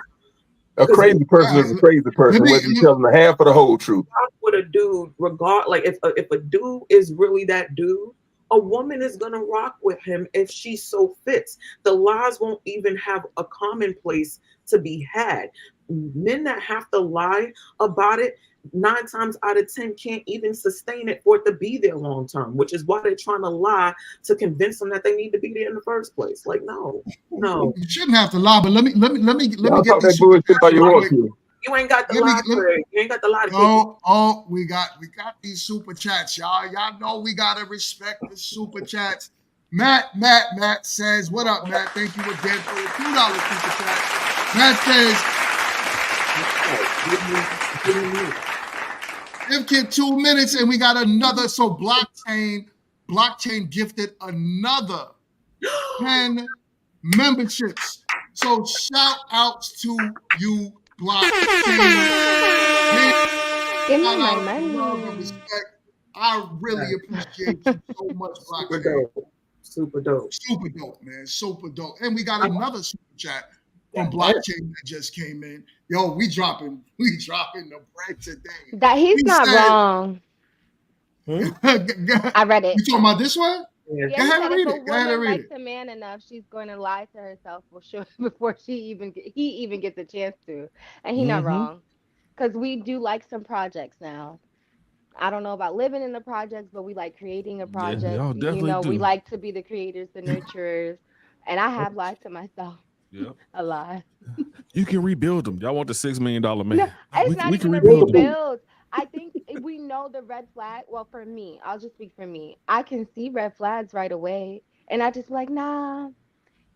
S12: A crazy person is a crazy person, whether you tell them the half or the whole truth.
S10: With a dude, if a dude is really that dude, a woman is gonna rock with him if she so fits. The lies won't even have a commonplace to be had. Men that have to lie about it, 9 times out of 10 can't even sustain it for it to be there long term, which is why they're trying to lie to convince them that they need to be there in the first place. Like, no.
S2: You shouldn't have to lie, but let me get
S12: this bullshit by your horse.
S10: You ain't got the lie. You ain't got the lie.
S2: We got these super chats, y'all. Y'all know we gotta respect the super chats. Matt says, "What up, Matt? Thank you again for the $2 super chat." Matt says, "Give Kid 2 minutes, and we got another." So Blockchain gifted another 10 memberships. So shout outs to you, Blockchain.
S8: Give me my money.
S2: I really appreciate you so much, Blockchain.
S10: Super dope,
S2: man. Super dope. And we got another super chat from Blockchain that just came in. Yo, we dropping the bread today.
S8: That he's not wrong. I read it.
S2: You talking about this one?
S8: Yeah,
S2: Go ahead and read
S8: if a
S2: it. Go ahead and
S8: woman
S2: read
S8: likes
S2: it.
S8: a man enough, she's going to lie to herself before he even gets a chance to. And he's not wrong, because we do like some projects now. I don't know about living in the projects, but we like creating a project.
S9: y'all definitely do.
S8: We like to be the creators, the nurturers. And I have lied to myself.
S9: Yep.
S8: A lot.
S9: You can rebuild them. Y'all want the $6 million man?
S8: No, it's not
S9: we can
S8: even a
S9: rebuild them.
S8: rebuild. I think we know the red flag. Well, for me, I'll just speak for me. I can see red flags right away. And I just like, nah,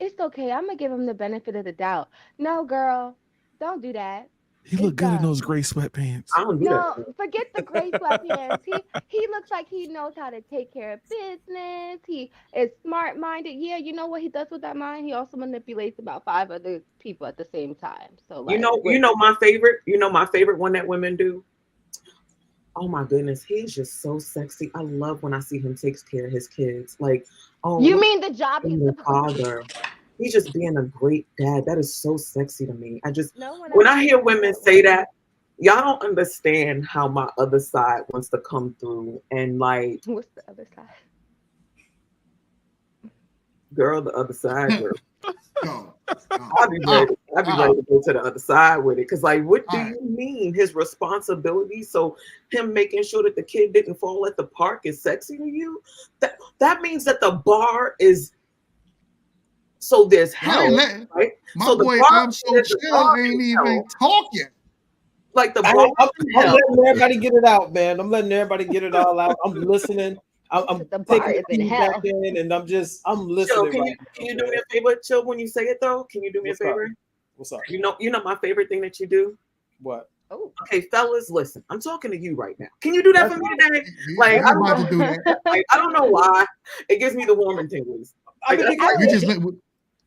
S8: it's okay. I'm going to give him the benefit of the doubt. No, girl, don't do that.
S9: He looked good in those gray sweatpants.
S10: I don't do
S8: No,
S10: that.
S8: forget the gray sweatpants. He looks like he knows how to take care of business. He is smart minded. Yeah, you know what he does with that mind? He also manipulates about 5 other people at the same time. So like,
S10: You know my favorite. You know my favorite one that women do. Oh my goodness, he's just so sexy. I love when I see him takes care of his kids. Like, oh,
S8: you
S10: look
S8: mean the job
S10: at
S8: he's
S10: the
S8: supposed to
S10: father. He's just being a great dad. That is so sexy to me.
S8: No one
S10: When
S8: else
S10: I
S8: is
S10: hear
S8: like
S10: women
S8: that.
S10: say that, y'all don't understand how my other side wants to come through and like,
S8: What's the other side?
S10: girl, the other side, girl.
S2: Yo,
S10: I'd be ready to go to the other side with it. Cause like, what do
S2: All right.
S10: you mean? His responsibility. So him making sure that the kid didn't fall at the park is sexy to you. That means that the bar is. So there's
S2: Y'all ain't
S10: hell,
S2: letting
S10: right?
S2: my
S10: So the
S2: boy
S10: bar,
S2: So
S10: the
S2: Chill
S10: bar
S2: ain't
S10: is
S2: even
S10: hell.
S2: talking.
S10: Like the
S5: I'm
S10: bar is hell.
S5: letting everybody get it out, man. I'm letting everybody get it all out. I'm listening. I'm
S8: The bar
S5: taking
S8: is
S5: the
S8: in
S5: feedback
S8: hell.
S5: in, and I'm
S10: Chill,
S5: listening
S10: can
S5: right
S10: you
S5: now.
S10: do me a favor, Chill, when you say it though? Can you do me
S5: What's
S10: a favor?
S5: up? What's up?
S10: You know my favorite thing that you do?
S5: What?
S8: Oh,
S10: Okay, fellas, listen. I'm talking to you right now. Can you do that for me today? Like,
S2: He's
S10: I don't
S2: about
S10: know.
S2: to do that.
S10: Like, I don't know why. It gives me the warm and tingles.
S5: I mean,
S10: Like,
S5: because
S2: We just let,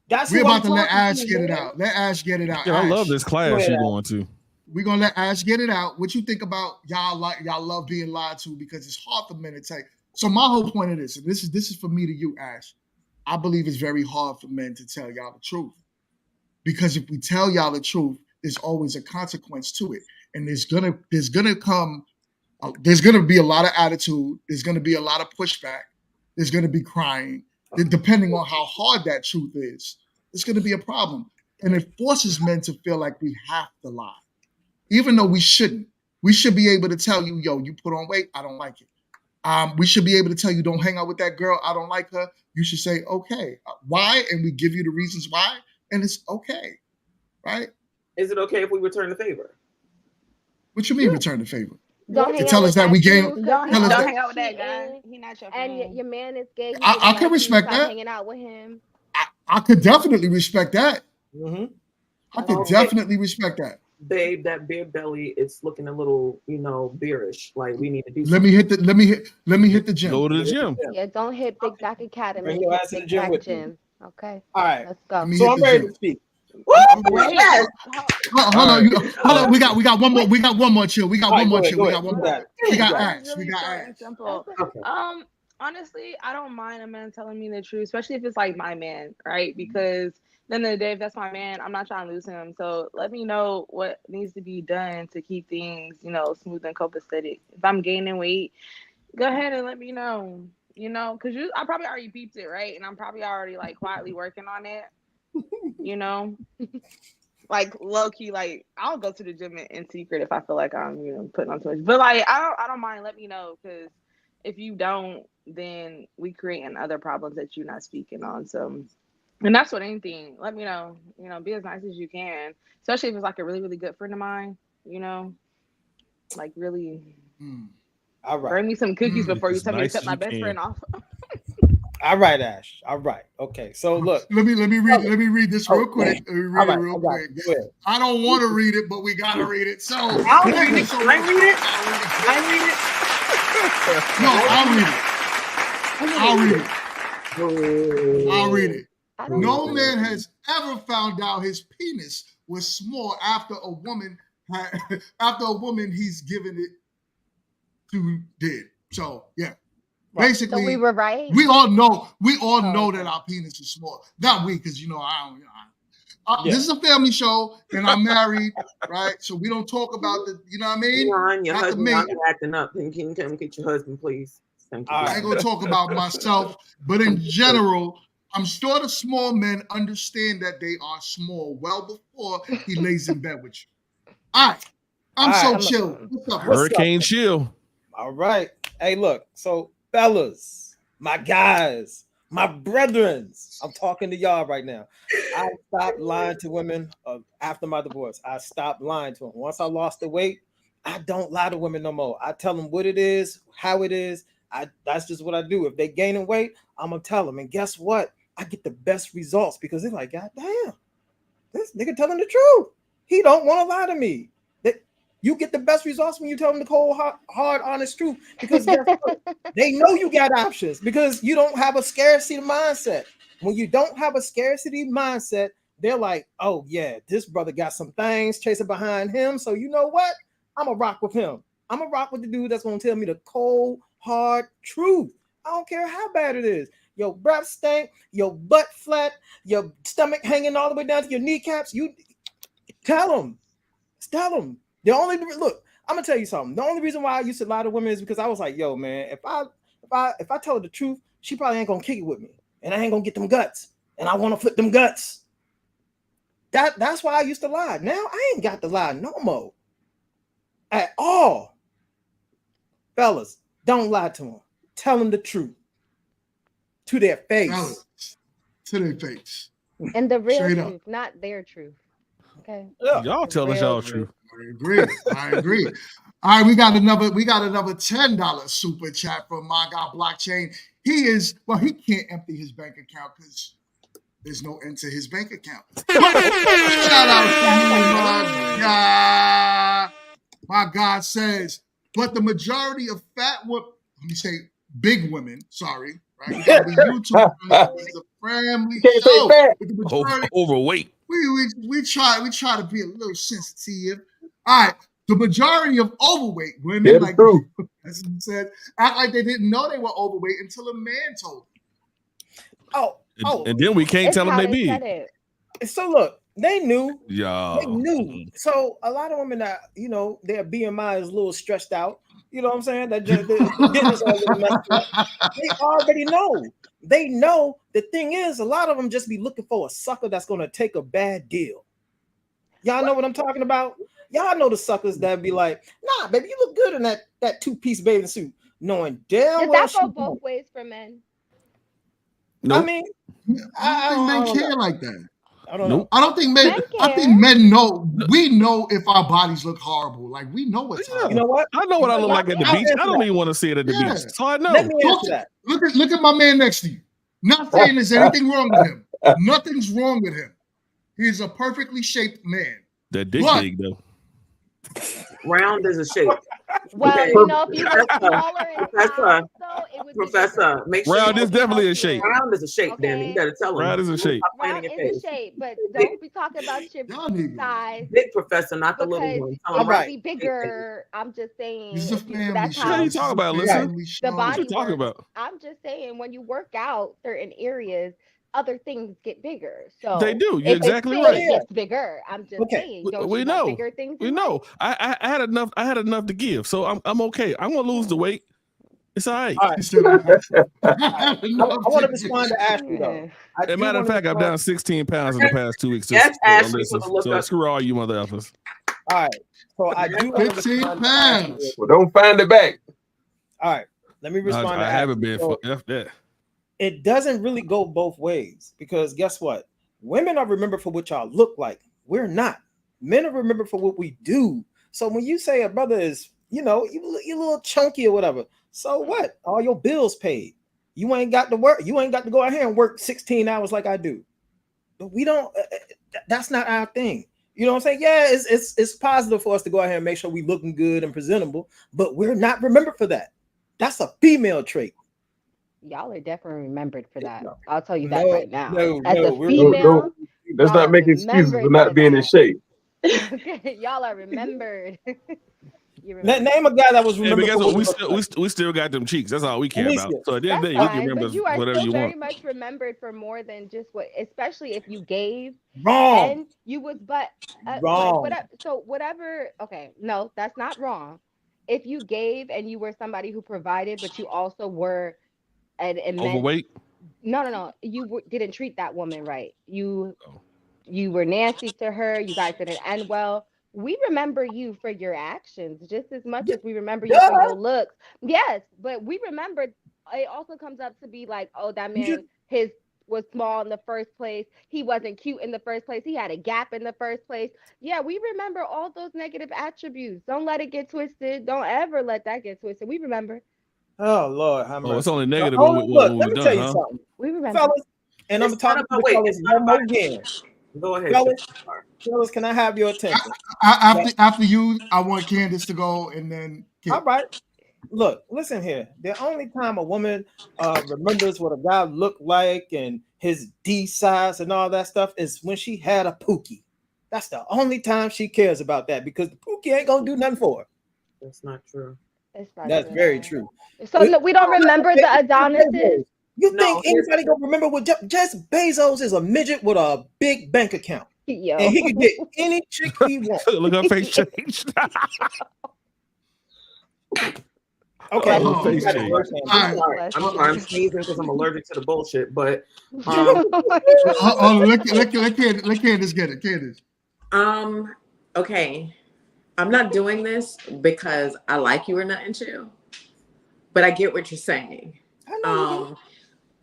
S5: that's
S2: we're
S5: who I'm
S2: about to let
S5: talking
S2: Ash
S5: to,
S2: get it
S5: man.
S2: out. Let Ash get it out.
S9: Yeah, I love
S2: Ash,
S9: this
S5: Go
S9: class
S5: ahead,
S9: you're
S5: Al.
S9: going to.
S2: we're gonna let Ash get it out. What you think about y'all love being lied to because it's hard for men to take. So my whole point of this, and this is for me to you, Ash. I believe it's very hard for men to tell y'all the truth. Because if we tell y'all the truth, there's always a consequence to it. And there's gonna be a lot of attitude, there's gonna be a lot of pushback, there's gonna be crying. Depending on how hard that truth is, it's gonna be a problem. And it forces men to feel like we have to lie. Even though we shouldn't. We should be able to tell you, yo, you put on weight, I don't like it. We should be able to tell you, don't hang out with that girl, I don't like her. You should say, okay, why? And we give you the reasons why, and it's okay, right?
S10: is it okay if we return the favor?
S2: What you mean return the favor?
S8: don't
S2: To
S8: hang
S2: tell
S8: out
S2: us
S8: with
S2: that we
S8: that
S2: gain,
S8: dude
S13: Don't
S8: because
S2: tell us
S8: he's
S2: that
S13: hang out with that guy.
S8: cheating,
S13: He not your
S8: and
S13: friend.
S8: your man is gay. He
S2: I
S8: didn't
S2: can
S8: like you.
S2: respect
S8: Stop
S2: that.
S8: hanging out with him.
S2: I could definitely respect that.
S5: Mm-hmm.
S2: I could
S10: Okay.
S2: definitely respect that.
S10: Babe, that beer belly, it's looking a little, bearish. Like we need to do
S2: Let
S10: something.
S2: me hit the gym.
S9: Go to the gym.
S8: Yeah, don't hit Big Back Academy.
S5: Bring your
S8: Hit
S5: ass to the
S8: Big
S5: gym
S8: Back
S5: with me.
S8: Gym. Okay,
S5: All right.
S8: let's
S2: Let
S8: go.
S2: me
S5: So
S2: hit
S5: I'm
S2: the
S5: ready
S2: gym.
S5: to speak.
S10: Woo!
S13: Wait,
S10: Yes.
S2: Hold
S9: All
S2: on,
S9: right.
S2: hold on. We got one more. We got one more chill. We got
S5: All
S2: one
S5: right,
S2: more
S5: go ahead.
S2: chill.
S5: Go
S2: We
S5: ahead.
S2: got one
S5: You
S2: more.
S5: got it.
S2: We
S5: You
S2: got
S5: got it.
S13: Mine is
S2: Ash. We
S13: really
S2: got
S13: short
S2: Ash.
S13: and simple.
S10: Okay.
S13: Honestly, I don't mind a man telling me the truth, especially if it's like my man, right? Because then the day if that's my man, I'm not trying to lose him. So let me know what needs to be done to keep things, smooth and copacetic. If I'm gaining weight, go ahead and let me know. Because I probably already peeped it, right? And I'm probably already like quietly working on it. You know, like low key, like I'll go to the gym in secret if I feel like I'm, putting on too much. But like I don't mind. Let me know, because if you don't, then we creating other problems that you're not speaking on. So, and that's what anything. Let me know. Be as nice as you can, especially if it's like a really really good friend of mine. Like really.
S5: All right.
S13: Bring me some cookies before you
S9: As
S13: tell me to
S9: nice
S13: cut
S9: as
S13: my
S9: you
S13: best
S9: can.
S13: friend off.
S5: All right, Ash. All right. Okay. So look.
S2: Let me read this real quick. Let me read
S5: All right.
S2: it real
S5: I got
S2: quick.
S5: it. Go ahead.
S2: I don't want to read it, but we gotta read it. So
S10: I'll
S2: thank
S10: read
S2: you
S10: it.
S2: so
S10: Can
S2: much.
S10: I read it?
S2: I'll read it. No, I'll read it. I'll read it.
S8: I don't
S2: No
S8: know.
S2: man has ever found out his penis was small after a woman he's given it to did. So yeah. Basically,
S8: So we were right.
S2: we all know
S8: okay.
S2: that our penis is small. Not we, because I don't.
S5: Yeah.
S2: This is a family show, and I'm married, right? So we don't talk about the, you know what I mean?
S10: Ron, your
S2: Not the
S10: husband
S2: mate.
S10: out here acting up. Can you come get your husband, please? Thank you.
S5: All
S2: I ain't gonna talk about myself, but in general, I'm sure the small men understand that they are small well before he lays in bed with you. All right, I'm
S5: All
S2: so
S5: right.
S2: chill. What's up,
S5: What's
S2: bro?
S9: Hurricane
S5: up?
S9: chill.
S5: All right. Hey, look. So, fellas, my guys, my brethrens, I'm talking to y'all right now. I stopped lying to women after my divorce. I stopped lying to them. Once I lost the weight, I don't lie to women no more. I tell them what it is, how it is. That's just what I do. If they gaining weight, I'm gonna tell them. And guess what? I get the best results because they're like, God damn, this nigga telling the truth. He don't want to lie to me. You get the best results when you tell them the cold, hard, honest truth. Because guess what? They know you got options because you don't have a scarcity mindset. When you don't have a scarcity mindset, they're like, oh yeah, this brother got some things chasing behind him. So you know what? I'm gonna rock with him. I'm gonna rock with the dude that's gonna tell me the cold, hard truth. I don't care how bad it is. Your breath stink, your butt flat, your stomach hanging all the way down to your kneecaps. You tell them. Tell them. The only look, I'm gonna tell you something. The only reason why I used to lie to women is because I was like, yo, man, if I tell her the truth, she probably ain't gonna kick it with me. And I ain't gonna get them guts. And I want to flip them guts. That's why I used to lie. Now I ain't got to lie no more. At all. Fellas, don't lie to them. Tell them the truth. To their face.
S2: Fellas, to their face.
S8: And the real
S2: Straight
S8: truth,
S2: up.
S8: not their truth. Okay.
S5: Yeah.
S9: Y'all tell us y'all truth.
S2: I agree. All right, we got another $10 super chat from My God Blockchain. He can't empty his bank account because there's no end to his bank account. Shout out to you, my God. My God says, but the majority of big women, sorry, right? We gotta be YouTube. It's a family show. With the majority,
S9: overweight.
S2: We try to be a little sensitive. All right, the majority of overweight women, like as he said, act like they didn't know they were overweight until a man told them.
S9: And then we can't tell them they big.
S5: So look, they knew.
S9: Yeah.
S5: They knew. So a lot of women that, their BMI is a little stretched out. You know what I'm saying? That just the digits are a little messed up. They already know. They know. The thing is, a lot of them just be looking for a sucker that's gonna take a bad deal. Y'all know what I'm talking about? Y'all know the suckers that be like, nah, baby, you look good in that two-piece bathing suit, knowing damn well.
S8: Does that go both ways for men?
S2: Nope.
S5: I mean,
S2: I don't think men care like that.
S5: I don't know.
S2: I don't think men. I think men know. We know if our bodies look horrible. Like we know what's horrible.
S5: You know what?
S9: I know what I look like at the beach. I don't even want to see it at the beach. So I know.
S5: Let me answer that.
S2: Look at my man next to you. Not saying there's anything wrong with him. Nothing's wrong with him. He's a perfectly shaped man.
S9: That dick big though.
S10: Round is a shape.
S8: Well,
S10: Okay.
S8: if you were smaller in size, it would
S10: Professor, make sure
S9: round is definitely a shape.
S10: Round is a shape, Danny. You gotta tell him.
S9: Round is a shape.
S8: Round is a shape, but don't be talking about your size.
S10: Big Professor, not the little one.
S8: It would be bigger. I'm just saying. That's
S9: What are you talking about, listen?
S8: The body
S9: What you talking about?
S8: I'm just saying when you work out certain areas, other things get bigger. So
S9: They do. You're
S8: if
S9: exactly
S8: it's
S9: right.
S8: It gets bigger. I'm just saying. Don't
S9: We
S8: you
S9: know.
S8: want bigger things?
S9: We know. I had enough. I had enough to give, so I'm okay. I'm gonna lose the weight. It's all right.
S5: I want to respond to Ashley though.
S9: As a matter of fact, I'm down 16 pounds in the past 2 weeks.
S10: Yes, Ashley,
S9: So screw all you mother effers.
S5: All right. So I do
S2: 15 pounds.
S12: Well, don't find it back.
S5: All right. Let me respond to
S9: I haven't
S5: Ashley.
S9: been
S5: So,
S9: F that.
S5: it doesn't really go both ways because guess what? Women are remembered for what y'all look like. We're not. Men are remembered for what we do. So when you say a brother is, you're a little chunky or whatever, so what? All your bills paid. You ain't got to work. You ain't got to go out here and work 16 hours like I do. But we don't. That's not our thing. You know what I'm saying? Yeah, it's positive for us to go out here and make sure we looking good and presentable, but we're not remembered for that. That's a female trait.
S8: Y'all are definitely remembered for that. I'll tell you that right now. As
S12: No,
S8: a female,
S12: let's not make excuses for not being in shape.
S8: y'all are remembered.
S5: Name a guy that was remembered.
S9: Yeah, because we still got them cheeks. That's all we care about. So at the end of the day, you can remember
S8: you are
S9: whatever
S8: still
S9: you
S8: very
S9: want.
S8: much remembered for more than just what, especially if you gave.
S5: Wrong.
S8: And you was
S5: wrong.
S8: Whatever. Okay, no, that's not wrong. If you gave and you were somebody who provided, but you also were an immense
S9: Overweight.
S8: No. You didn't treat that woman right. You were nasty to her. You guys didn't end well. We remember you for your actions just as much as we remember you for your looks. Yes, but we remember it also comes up to be like, oh, that man, his was small in the first place. He wasn't cute in the first place. He had a gap in the first place. Yeah, we remember all those negative attributes. Don't let it get twisted. Don't ever let that get twisted. We remember.
S5: Oh Lord, how
S9: it's only negative
S5: look,
S9: when
S5: let
S9: we
S5: me
S9: done,
S5: tell you
S9: huh?
S5: something.
S8: We remember.
S5: Fellas, and I'm talking to the fellas one more again.
S10: Go ahead.
S5: Fellas, fellas, can I have your attention?
S2: After you, I want Candace to go, and then
S5: All right. Look, listen here. The only time a woman remembers what a guy looked like and his D size and all that stuff is when she had a pookie. That's the only time she cares about that because the pookie ain't gonna do nothing for her.
S10: That's not true.
S8: It's not
S5: That's
S8: true.
S5: very true.
S8: So no, we don't remember the Adonises.
S5: You
S10: No,
S5: think anybody gonna remember what Jeff Bezos is a midget with a big bank account?
S8: Yo.
S5: And he can get any chick he wants.
S9: Look, her face changed.
S5: Okay.
S9: Oh, face
S5: You got it
S9: change.
S5: first hand.
S10: I'm sorry. I'm sneezing because I'm allergic to the bullshit. But
S2: let Candace get it. Candace.
S6: Okay. I'm not doing this because I like you or nothing, chill. But I get what you're saying.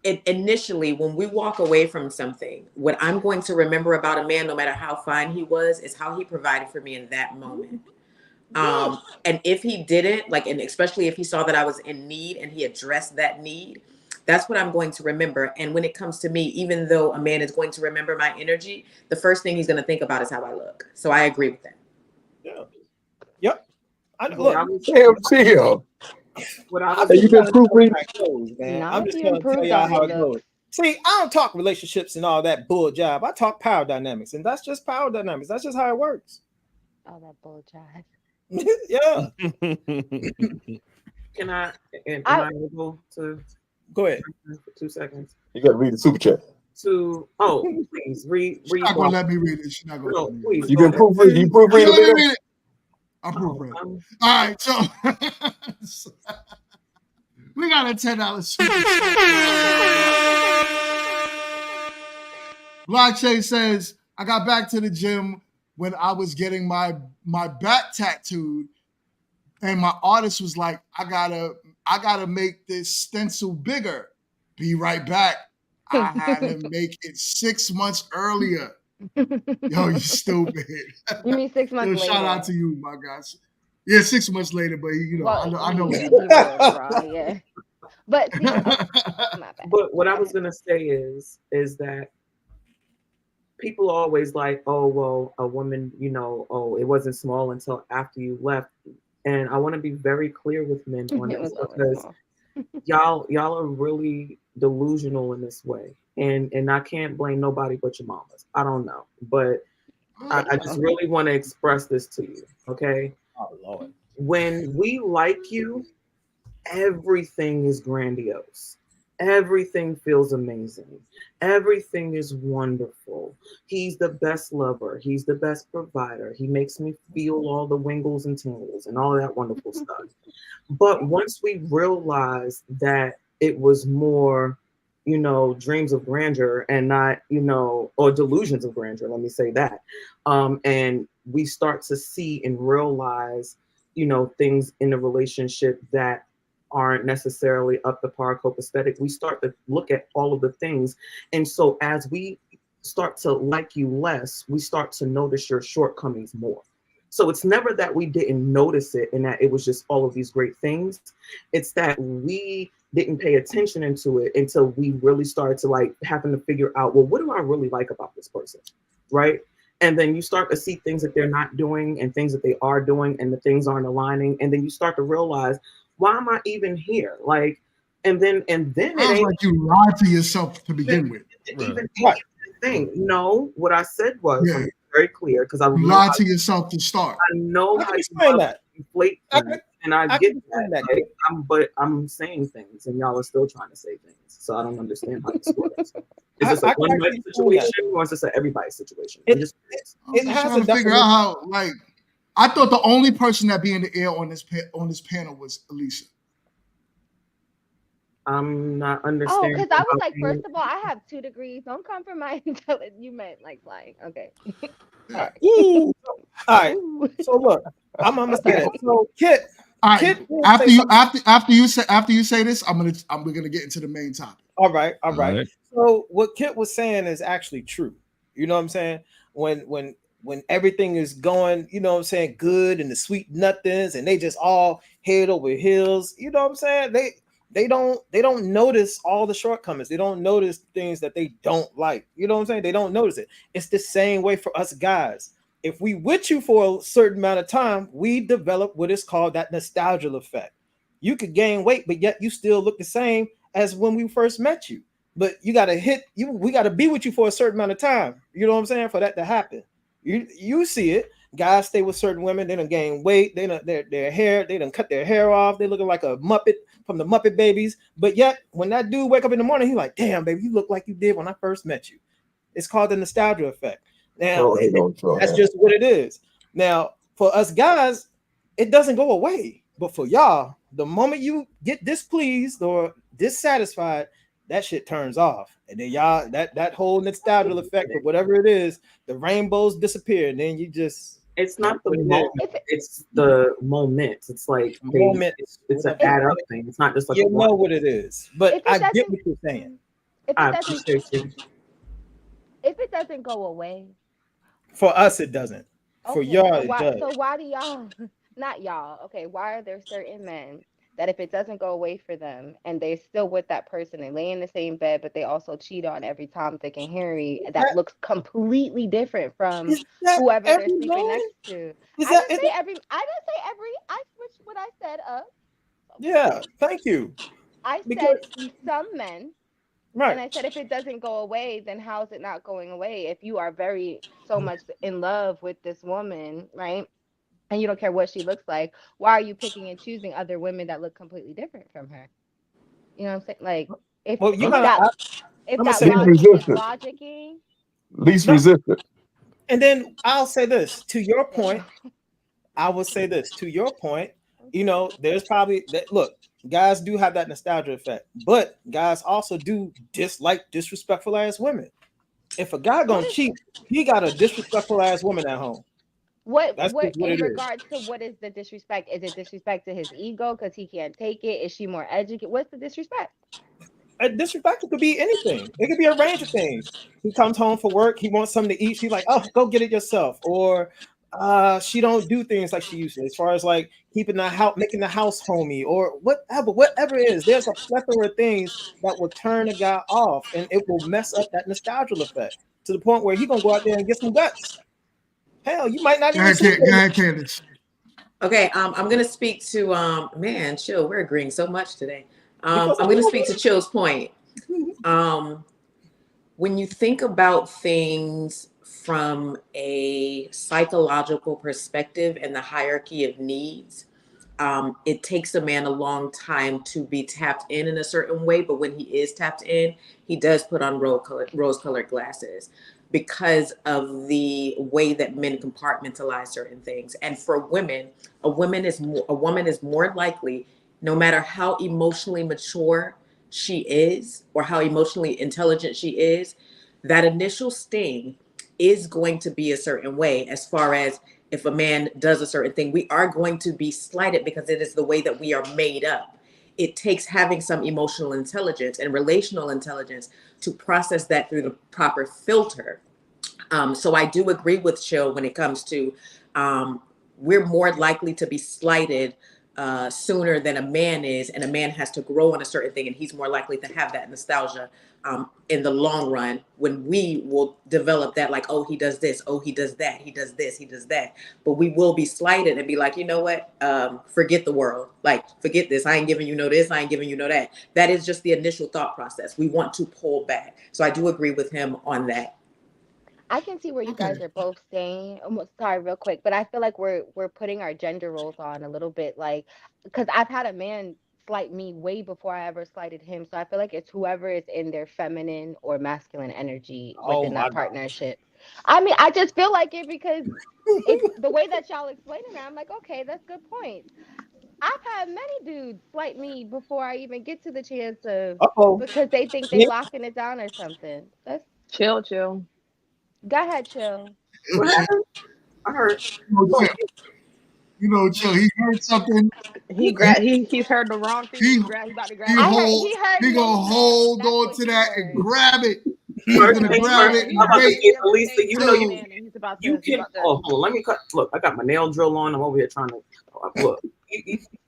S6: Initially, when we walk away from something, what I'm going to remember about a man, no matter how fine he was, is how he provided for me in that moment. And if he didn't, like, and especially if he saw that I was in need and he addressed that need, that's what I'm going to remember. And when it comes to me, even though a man is going to remember my energy, the first thing he's going to think about is how I look. So I agree with that.
S5: Yeah. Yep.
S12: Damn, chill.
S10: What
S12: You've been proofreading?
S5: I'm just going to tell y'all how it goes. See, I don't talk relationships and all that bull job. I talk power dynamics, and that's just power dynamics. That's just how it works.
S8: All that bull jive.
S5: Yeah.
S10: Am I able to
S5: go ahead
S10: for 2 seconds?
S12: You got to read the super chat.
S10: Please read.
S2: She's not gonna let me read it. She's not gonna let me read it.
S12: You been proofreading? You proofreading?
S2: Let me read it. I'll proofread. All right, so we got a $10 super chat. Blockchain says, I got back to the gym when I was getting my back tattooed, and my artist was like, I gotta make this stencil bigger. Be right back. I had him make it 6 months earlier. Yo, you stupid.
S8: You mean 6 months later?
S2: Shout out to you, my guys. Yeah, 6 months later, but I know what
S8: he
S2: you mean.
S8: was, yeah. But see,
S10: But what I was gonna say is that people are always like, oh well, a woman, it wasn't small until after you left. And I want to be very clear with men on this because y'all are really delusional in this way. And I can't blame nobody but your mamas. I don't know. But I just really want to express this to you. Okay.
S5: Oh Lord.
S10: When we like you, everything is grandiose. Everything feels amazing. Everything is wonderful. He's the best lover. He's the best provider. He makes me feel all the wingles and tingles and all that wonderful stuff. But once we realize that it was more, dreams of grandeur and not, or delusions of grandeur, let me say that. And we start to see and realize, things in a relationship that aren't necessarily up to par copacetic, we start to look at all of the things. And so as we start to like you less, we start to notice your shortcomings more. So it's never that we didn't notice it and that it was just all of these great things. It's that we didn't pay attention into it until we really started to having to figure out, well, what do I really like about this person, right? And then you start to see things that they're not doing and things that they are doing and the things aren't aligning. And then you start to realize, why am I even here? And then it
S2: Sounds like you lied to yourself to begin with.
S10: Even thing. No, what I said was very clear because I
S2: lied to yourself to start.
S10: I know how to inflate things, and I get that. But I'm saying things, and y'all are still trying to say things. So I don't understand how this works. Is this a one-way situation or is this an everybody situation?
S2: It has to figure out how. I thought the only person that be in the air on this panel was Alicia.
S10: I'm not
S8: Oh,
S10: understanding.
S8: because I was like, first of all, I have 2 degrees. Don't come from my intelligence. You meant flying. Okay.
S5: All right. All right. So look, I'm gonna say that. So Kit.
S2: All right. After you say this, we're gonna get into the main topic.
S5: All right. So what Kit was saying is actually true. You know what I'm saying? When everything is going, good and the sweet nothings and they just all head over heels, you know what I'm saying? they don't notice all the shortcomings. They don't notice things that they don't like. You know what I'm saying? They don't notice it. It's the same way for us guys. If we with you for a certain amount of time, we develop what is called that nostalgia effect. You could gain weight, but yet you still look the same as when we first met you. But you gotta hit you. We gotta be with you for a certain amount of time. You know what I'm saying? For that to happen, you see it. Guys stay with certain women. They don't gain weight. They don't their hair. They don't cut their hair off. They looking like a Muppet from the Muppet Babies. But yet, when that dude wake up in the morning, he's like, "Damn, baby, you look like you did when I first met you." It's called the nostalgia effect. Now, that's just what it is. Now, for us guys, it doesn't go away. But for y'all, the moment you get displeased or dissatisfied, that shit turns off. And then y'all, that whole nostalgia effect or whatever it is, the rainbows disappear. And then you just
S10: it's not the moment, it's the moments. It's like it's an add up thing. It's not just like
S5: you know what it is. But I get what you're saying.
S10: I appreciate you.
S8: If it doesn't go away.
S5: For us, it doesn't. For y'all, it does.
S8: So why do y'all, not y'all, okay, why are there certain men that if it doesn't go away for them and they're still with that person, they lay in the same bed, but they also cheat on every Tom, Dick, and Harry that looks completely different from whoever they're sleeping next to? I didn't say every, I switched what I said up.
S5: Yeah, thank you.
S8: I said some men.
S5: Right.
S8: And I said, if it doesn't go away, then how is it not going away? If you are so much in love with this woman, right? And you don't care what she looks like, why are you picking and choosing other women that look completely different from her? You know what I'm saying? Like, if logic is logicking.
S12: Least resistant.
S5: And then I'll say this to your point. I will say this to your point. You know, there's probably that. Look, guys do have that nostalgia effect, but guys also do dislike disrespectful ass women. If a guy gonna cheat, he got a disrespectful ass woman at home.
S8: What in regards to what is the disrespect? Is it disrespect to his ego because he can't take it? Is she more educated? What's the disrespect?
S5: Disrespect could be anything. It could be a range of things. He comes home for work, he wants something to eat. She's like, "Oh, go get it yourself," or she don't do things like she used to, as far as like keeping the house, making the house homey, or whatever it is. There's a plethora of things that will turn a guy off, and it will mess up that nostalgia effect to the point where he's gonna go out there and get some guts. Hell, you might not even.
S2: Go ahead, Candace.
S6: Okay, I'm gonna speak to man, Chill. We're agreeing so much today. I'm gonna speak to Chill's point. When you think about things from a psychological perspective and the hierarchy of needs, it takes a man a long time to be tapped in a certain way. But when he is tapped in, he does put on rose-colored glasses because of the way that men compartmentalize certain things. And for women, a woman is more likely, no matter how emotionally mature she is or how emotionally intelligent she is, that initial sting is going to be a certain way. As far as if a man does a certain thing, we are going to be slighted because it is the way that we are made up. It takes having some emotional intelligence and relational intelligence to process that through the proper filter. So I do agree with Chill when it comes to we're more likely to be slighted sooner than a man is, and a man has to grow on a certain thing, and he's more likely to have that nostalgia in the long run, when we will develop that, like, oh, he does this, oh, he does that, he does this, he does that. But we will be slighted and be like, you know what, forget the world, like, forget this, I ain't giving you no this, I ain't giving you no that. That is just the initial thought process. We want to pull back. So I do agree with him on that.
S8: I can see where you guys are both saying. Sorry, real quick, but I feel like we're putting our gender roles on a little bit, like, because I've had a man slight me way before I ever slighted him. So I feel like it's whoever is in their feminine or masculine energy within that partnership. I mean, I just feel like it because it's the way that y'all explaining it. I'm like, okay, that's good point. I've had many dudes slight me before I even get to the chance of because they think they locking it down or something. That's
S13: Chill.
S8: Go ahead, Chill.
S10: I heard.
S2: You know, Chill. He heard something.
S13: He's heard the wrong thing. He about to grab it.
S2: He gonna hold on to that and grab it. He's
S10: First
S2: gonna
S10: things
S2: grab
S10: first,
S2: it.
S10: I'm about to get Lisa. You know
S13: you
S10: can. Oh, hold on. Let me cut. Look, I got my nail drill on. I'm over here trying to look.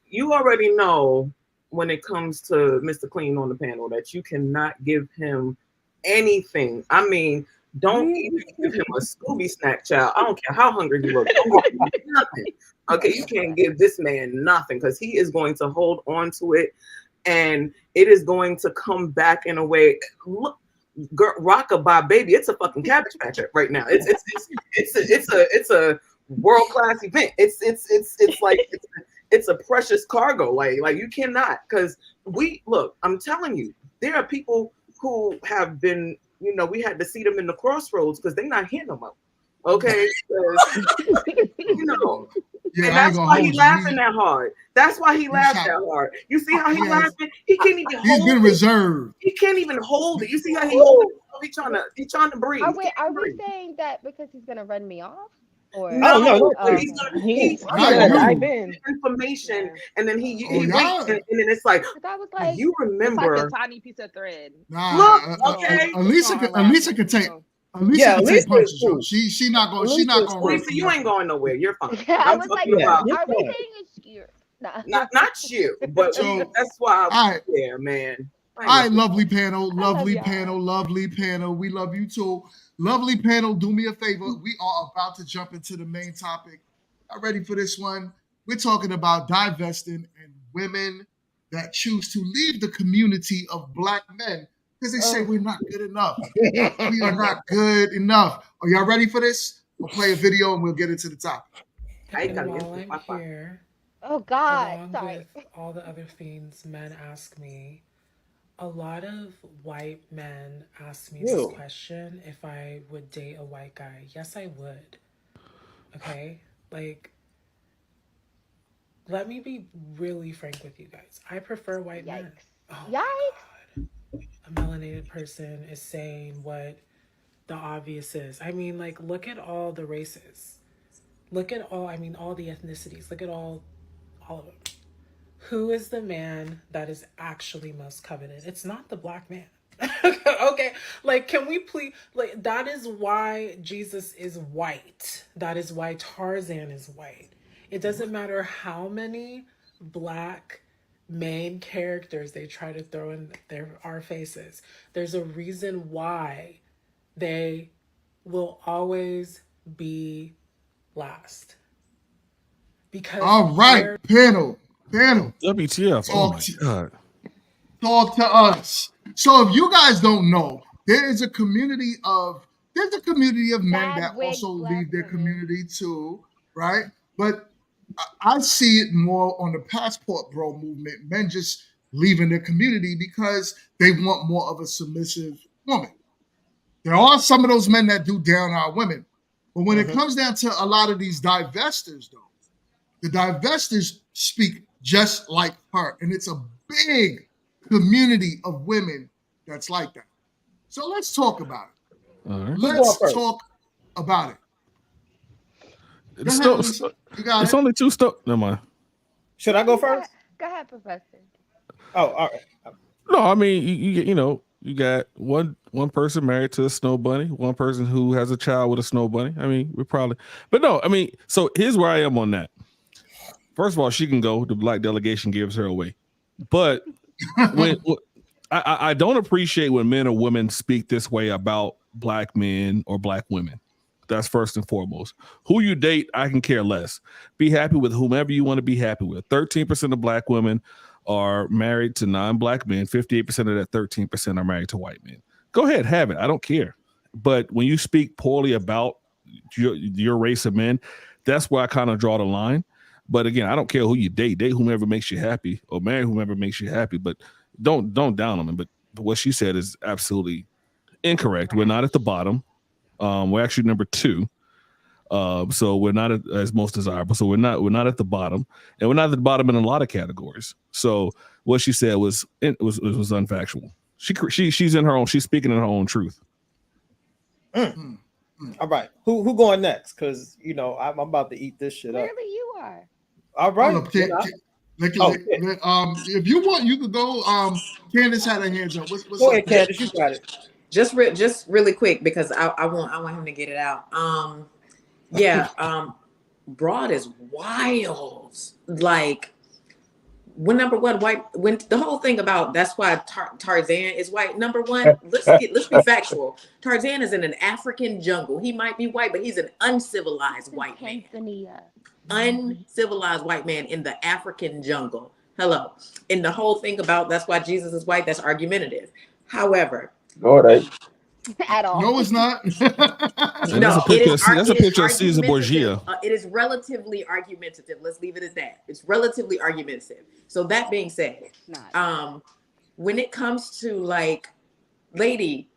S10: You already know when it comes to Mr. Clean on the panel, that you cannot give him anything. I mean, don't even give him a Scooby snack, child. I don't care how hungry he looks. Don't give him nothing. Okay, you can't give this man nothing because he is going to hold on to it, and it is going to come back in a way. Look, Rockabye baby, it's a fucking Cabbage Patch right now. It's a world class event. It's like it's a precious cargo. Like you cannot, because I'm telling you, there are people who have been, we had to see them in the crossroads because they're not here no more. Okay,
S2: Yeah,
S10: and that's why he's laughing that hard. That's why he laughed that hard. You see how he's laughing? He can't even hold it.
S2: He's been reserved.
S10: He can't even hold it. You see how he holds it? He's trying to breathe.
S8: Are we saying that because he's gonna run me off? Or
S10: no,
S8: oh,
S10: he's
S8: dive in
S10: information, and then he
S2: Oh,
S10: waits,
S2: y'all.
S10: and then it's like,
S8: I was like,
S10: you
S13: It's
S10: remember?
S13: like a tiny piece of thread.
S2: Nah,
S10: Look, okay.
S2: Elisa could take. Elisa
S10: Yeah,
S2: can
S10: Elisa
S2: take punches.
S10: is cool.
S2: Yo. She not going. She not going to run.
S10: Lisa, you ain't going nowhere. You're fine.
S8: Yeah, I
S10: I'm
S8: was like,
S10: talking about
S8: are we saying it's you? Nah.
S10: not you, but that's why.
S2: All right.
S10: Yeah, man.
S2: All right, lovely panel, lovely panel, lovely panel. We love you too. Lovely panel, do me a favor. We are about to jump into the main topic. Y'all ready for this one? We're talking about divesting and women that choose to leave the community of Black men because they say we're not good enough. We are not good enough. Are y'all ready for this? We'll play a video and we'll get into the topic.
S14: And while I'm here,
S8: oh God,
S14: along
S8: sorry.
S14: with all the other things men ask me, a lot of white men ask me this question: if I would date a white guy. Yes, I would. Okay, like, let me be really frank with you guys. I prefer white men. Oh,
S8: Yikes!
S14: a melanated person is saying what the obvious is. I mean, like, look at all the races. Look at all the ethnicities. Look at all of them. Who is the man that is actually most coveted? It's not the Black man. Okay, like, can we please, like, that is why Jesus is white. That is why Tarzan is white. It doesn't matter how many Black main characters they try to throw in our faces. There's a reason why they will always be last. Because
S2: all right, panel.
S9: WTF? Oh my God.
S2: Talk to us. So if you guys don't know, there's a community of men that also leave their community too, right? But I see it more on the passport bro movement. Men just leaving their community because they want more of a submissive woman. There are some of those men that do down our women. But when it comes down to a lot of these divestors, though, the divestors speak just like her. And it's a big community of women that's like that. So let's talk about it.
S9: All right.
S2: Let's talk about it.
S9: It's only two stuff. Never mind.
S5: Should I go first?
S8: Go ahead, Professor.
S5: Oh, all right.
S9: No, I mean, you got one person married to a snow bunny, one person who has a child with a snow bunny. I mean, but no, I mean, so here's where I am on that. First of all, she can go. The Black delegation gives her away. But I don't appreciate when men or women speak this way about Black men or Black women. That's first and foremost. Who you date, I can care less. Be happy with whomever you want to be happy with. 13% of Black women are married to non-Black men. 58% of that 13% are married to white men. Go ahead, have it. I don't care. But when you speak poorly about your race of men, that's where I kind of draw the line. But again, I don't care who you date. Date whomever makes you happy, or marry whomever makes you happy. But don't down on them. But what she said is absolutely incorrect. We're not at the bottom. We're actually number 2. So we're not as most desirable. So we're not at the bottom, and we're not at the bottom in a lot of categories. So what she said was unfactual. She's in her own. She's speaking in her own truth.
S5: All right, who going next? Because I'm about to eat this shit up.
S8: Clearly, you are.
S5: All right.
S2: If you want, you could go. Candace had her hands up. What's
S5: go ahead,
S2: up,
S5: Candace? You got it.
S6: Just really quick, because I want him to get it out. Broad is wild. Like, when number one, when the whole thing about that's why Tarzan is white. Number one, let's be factual. Tarzan is in an African jungle. He might be white, but he's an uncivilized white man. Uncivilized white man in the African jungle. Hello. And the whole thing about that's why Jesus is white, that's argumentative. However,
S12: all right.
S8: At all.
S2: No, it's not.
S9: And
S6: no,
S9: that's a picture of Caesar Borgia.
S6: It is relatively argumentative. Let's leave it at that. It's relatively argumentative. So that being said, when it comes to like, lady,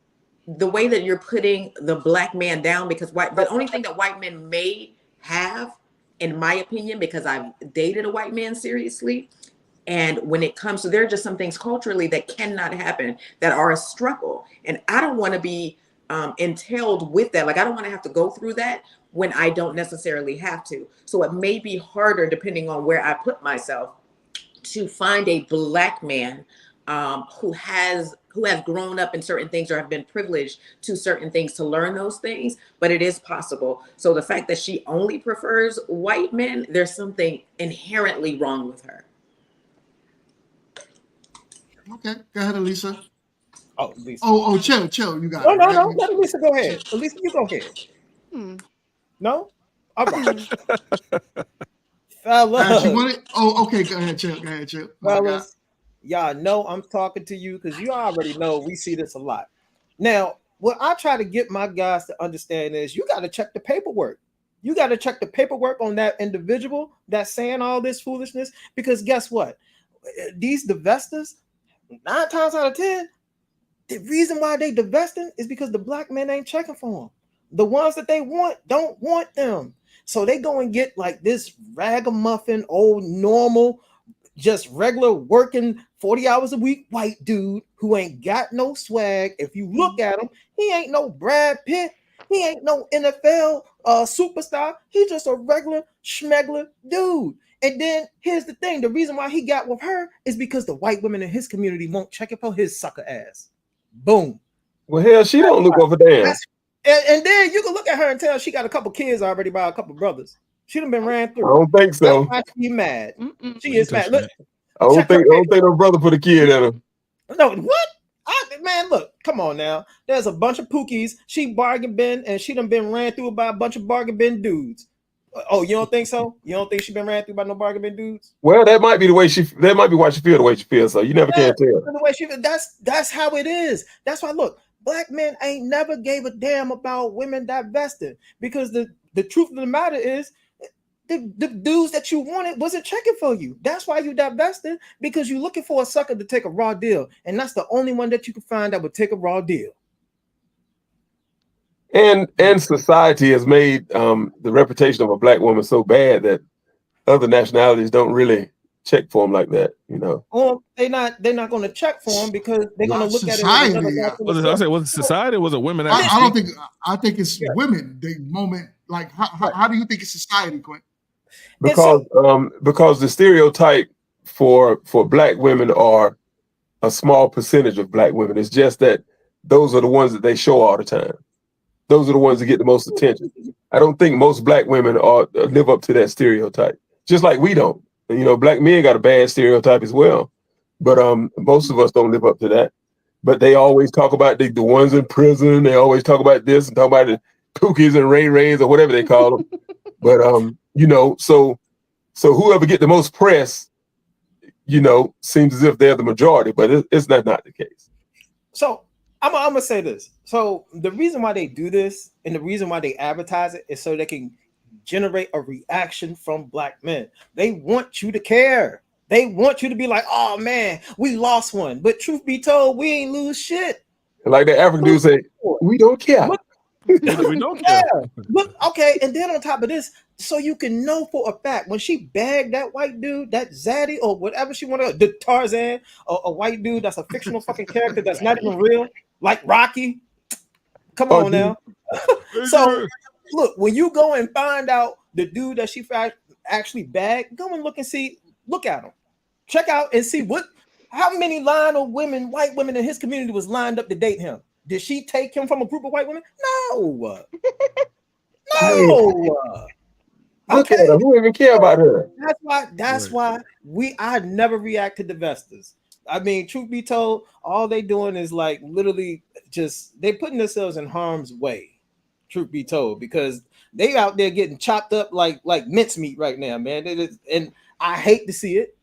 S6: the way that you're putting the black man down, because the only thing that white men may have, in my opinion, because I've dated a white man seriously, and when it comes to, there are just some things culturally that cannot happen that are a struggle. And I don't want to be entailed with that. Like, I don't want to have to go through that when I don't necessarily have to. So it may be harder, depending on where I put myself, to find a black man who has grown up in certain things or have been privileged to certain things to learn those things, but it is possible. So the fact that she only prefers white men, there's something inherently wrong with her.
S2: Okay, go ahead, Elisa.
S5: Oh, Elisa.
S2: Oh, chill. You got it.
S5: No. Let Elisa go ahead. Elisa, you go ahead. No? All right. Fellas.
S2: You want it? Oh, okay. Go ahead, chill.
S5: Fellas, y'all know I'm talking to you because you already know we see this a lot. Now, what I try to get my guys to understand is you got to check the paperwork. You got to check the paperwork on that individual that's saying all this foolishness, because guess what? These divestors, 9 times out of 10, the reason why they divesting is because the black men ain't checking for them. The ones that they want don't want them. So they go and get like this ragamuffin, old normal, just regular working 40 hours a week white dude who ain't got no swag. If you look at him, he ain't no Brad Pitt. He ain't no NFL superstar. He's just a regular schmegler dude. And then here's the thing. The reason why he got with her is because the white women in his community won't check it for his sucker ass. Boom.
S12: Well, hell, she don't look over there.
S5: And then you can look at her and tell she got a couple kids already by a couple brothers. She done been ran through.
S12: I don't think so.
S5: That's why she mad. She is mad. Look,
S12: I don't think no brother put a kid in her.
S5: no, what? Man, look, come on now. There's a bunch of pookies. She bargain bin, and she done been ran through by a bunch of bargain bin dudes. Oh, you don't think so? You don't think she been ran through by no bargain bin dudes?
S12: Well, that might be the way that might be why she feel the way she feels. So you never can tell.
S5: The way that's how it is. That's why, look, black men ain't never gave a damn about women divesting, because the truth of the matter is the dudes that you wanted wasn't checking for you. That's why you divested, because you're looking for a sucker to take a raw deal, and that's the only one that you can find that would take a raw deal.
S12: And society has made the reputation of a black woman so bad that other nationalities don't really check for them like that, you know.
S5: Or they're not going to check for them because they're going to look at it.
S9: Was it society? Or was it women?
S2: I think it's women. The moment, like, how do you think it's society, Quinn?
S12: Because the stereotype for black women are a small percentage of black women. It's just that those are the ones that they show all the time. Those are the ones that get the most attention. I don't think most black women live up to that stereotype. Just like we don't. You know, black men got a bad stereotype as well. But most of us don't live up to that. But they always talk about the ones in prison. They always talk about this and talk about the cookies and rays or whatever they call them. But you know, so whoever get the most press, you know, seems as if they're the majority, but it's not the case.
S5: So I'm gonna say this. So the reason why they do this and the reason why they advertise it is so they can generate a reaction from black men. They want you to care. They want you to be like, oh man, we lost one. But truth be told, we ain't lose shit.
S12: Like the African dude say, we don't care.
S5: We don't care. Look, okay, and then on top of this, so you can know for a fact when she bagged that white dude, that Zaddy or whatever she wanted, the Tarzan, or a white dude that's a fictional fucking character that's not even real, like Rocky. Come on now. So look, when you go and find out the dude that she actually bagged, go and look at him. Check out and see how many line of women, white women in his community was lined up to date him. Did she take him from a group of white women? No. No.
S12: Look at her. Who even care about her?
S5: That's why I never react to divestors. I mean, truth be told, all they doing is like literally just they putting themselves in harm's way. Truth be told, because they out there getting chopped up like mincemeat right now, man. It is, and I hate to see it.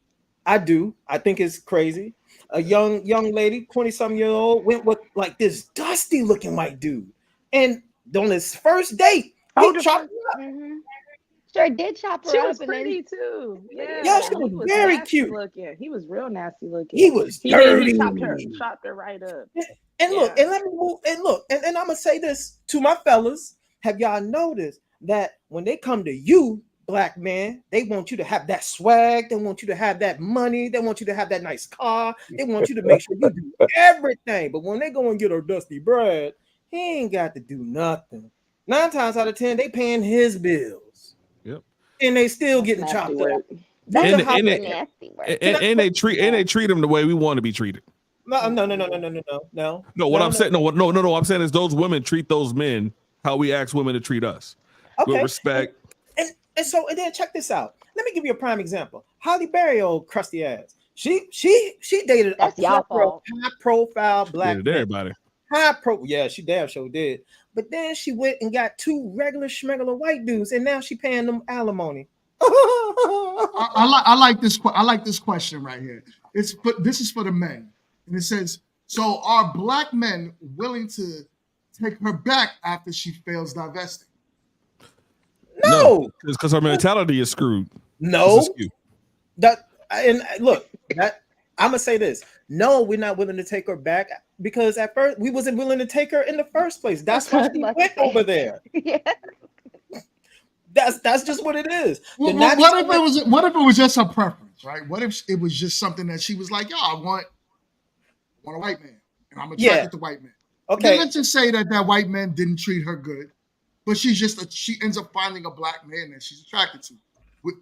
S5: I do. I think it's crazy. A young lady, 20-something year old, went with like this dusty looking white dude, and on his first date, he chopped her up.
S8: Mm-hmm. Sure did chop her
S13: She
S8: up,
S13: was
S8: and
S13: pretty
S8: then
S13: too.
S5: Yeah, she
S13: He
S5: was
S13: was
S5: very
S13: nasty
S5: cute.
S13: looking. He was real nasty looking.
S5: He was
S13: He
S5: dirty.
S13: chopped her right up.
S5: And look, and let me move. And look, and I'm gonna say this to my fellas: have y'all noticed that when they come to you, black man, they want you to have that swag, they want you to have that money, they want you to have that nice car, they want you to make sure you do everything. But when they go and get a dusty Brad, he ain't got to do nothing. 9 times out of 10, they paying his bills.
S9: Yep.
S5: And they still
S13: That's
S5: getting
S13: nasty
S5: chopped
S13: work.
S5: up.
S8: that's
S9: And
S8: super
S9: they,
S8: nasty work.
S9: and they treat them the way we want to be treated.
S5: No.
S9: No, what I'm saying, no. I'm saying is those women treat those men how we ask women to treat us, with respect.
S5: And then check this out. Let me give you a prime example. Holly Berry, old crusty ass. She dated
S8: That's
S5: a
S8: y'all
S5: plethora of
S8: fault.
S5: high profile black
S9: Dated
S5: men.
S9: everybody.
S5: Yeah, she damn sure did. But then she went and got 2 regular schmegular white dudes, and now she paying them alimony.
S2: I like this. I like this question right here. This is for the men, and it says, "So are black men willing to take her back after she fails divesting?"
S5: No,
S9: because her mentality is screwed.
S5: No, and look, that I'm gonna say this. No, we're not willing to take her back because at first we wasn't willing to take her in the first place. That's why she went over there.
S8: Yeah.
S5: That's just what it is.
S2: What if it was just her preference, right? What if it was just something that she was like, "Yo, I want a white man, and I'm attracted to white men."
S5: Okay.
S2: Then let's just say that white man didn't treat her good, but she ends up finding a black man that she's attracted to,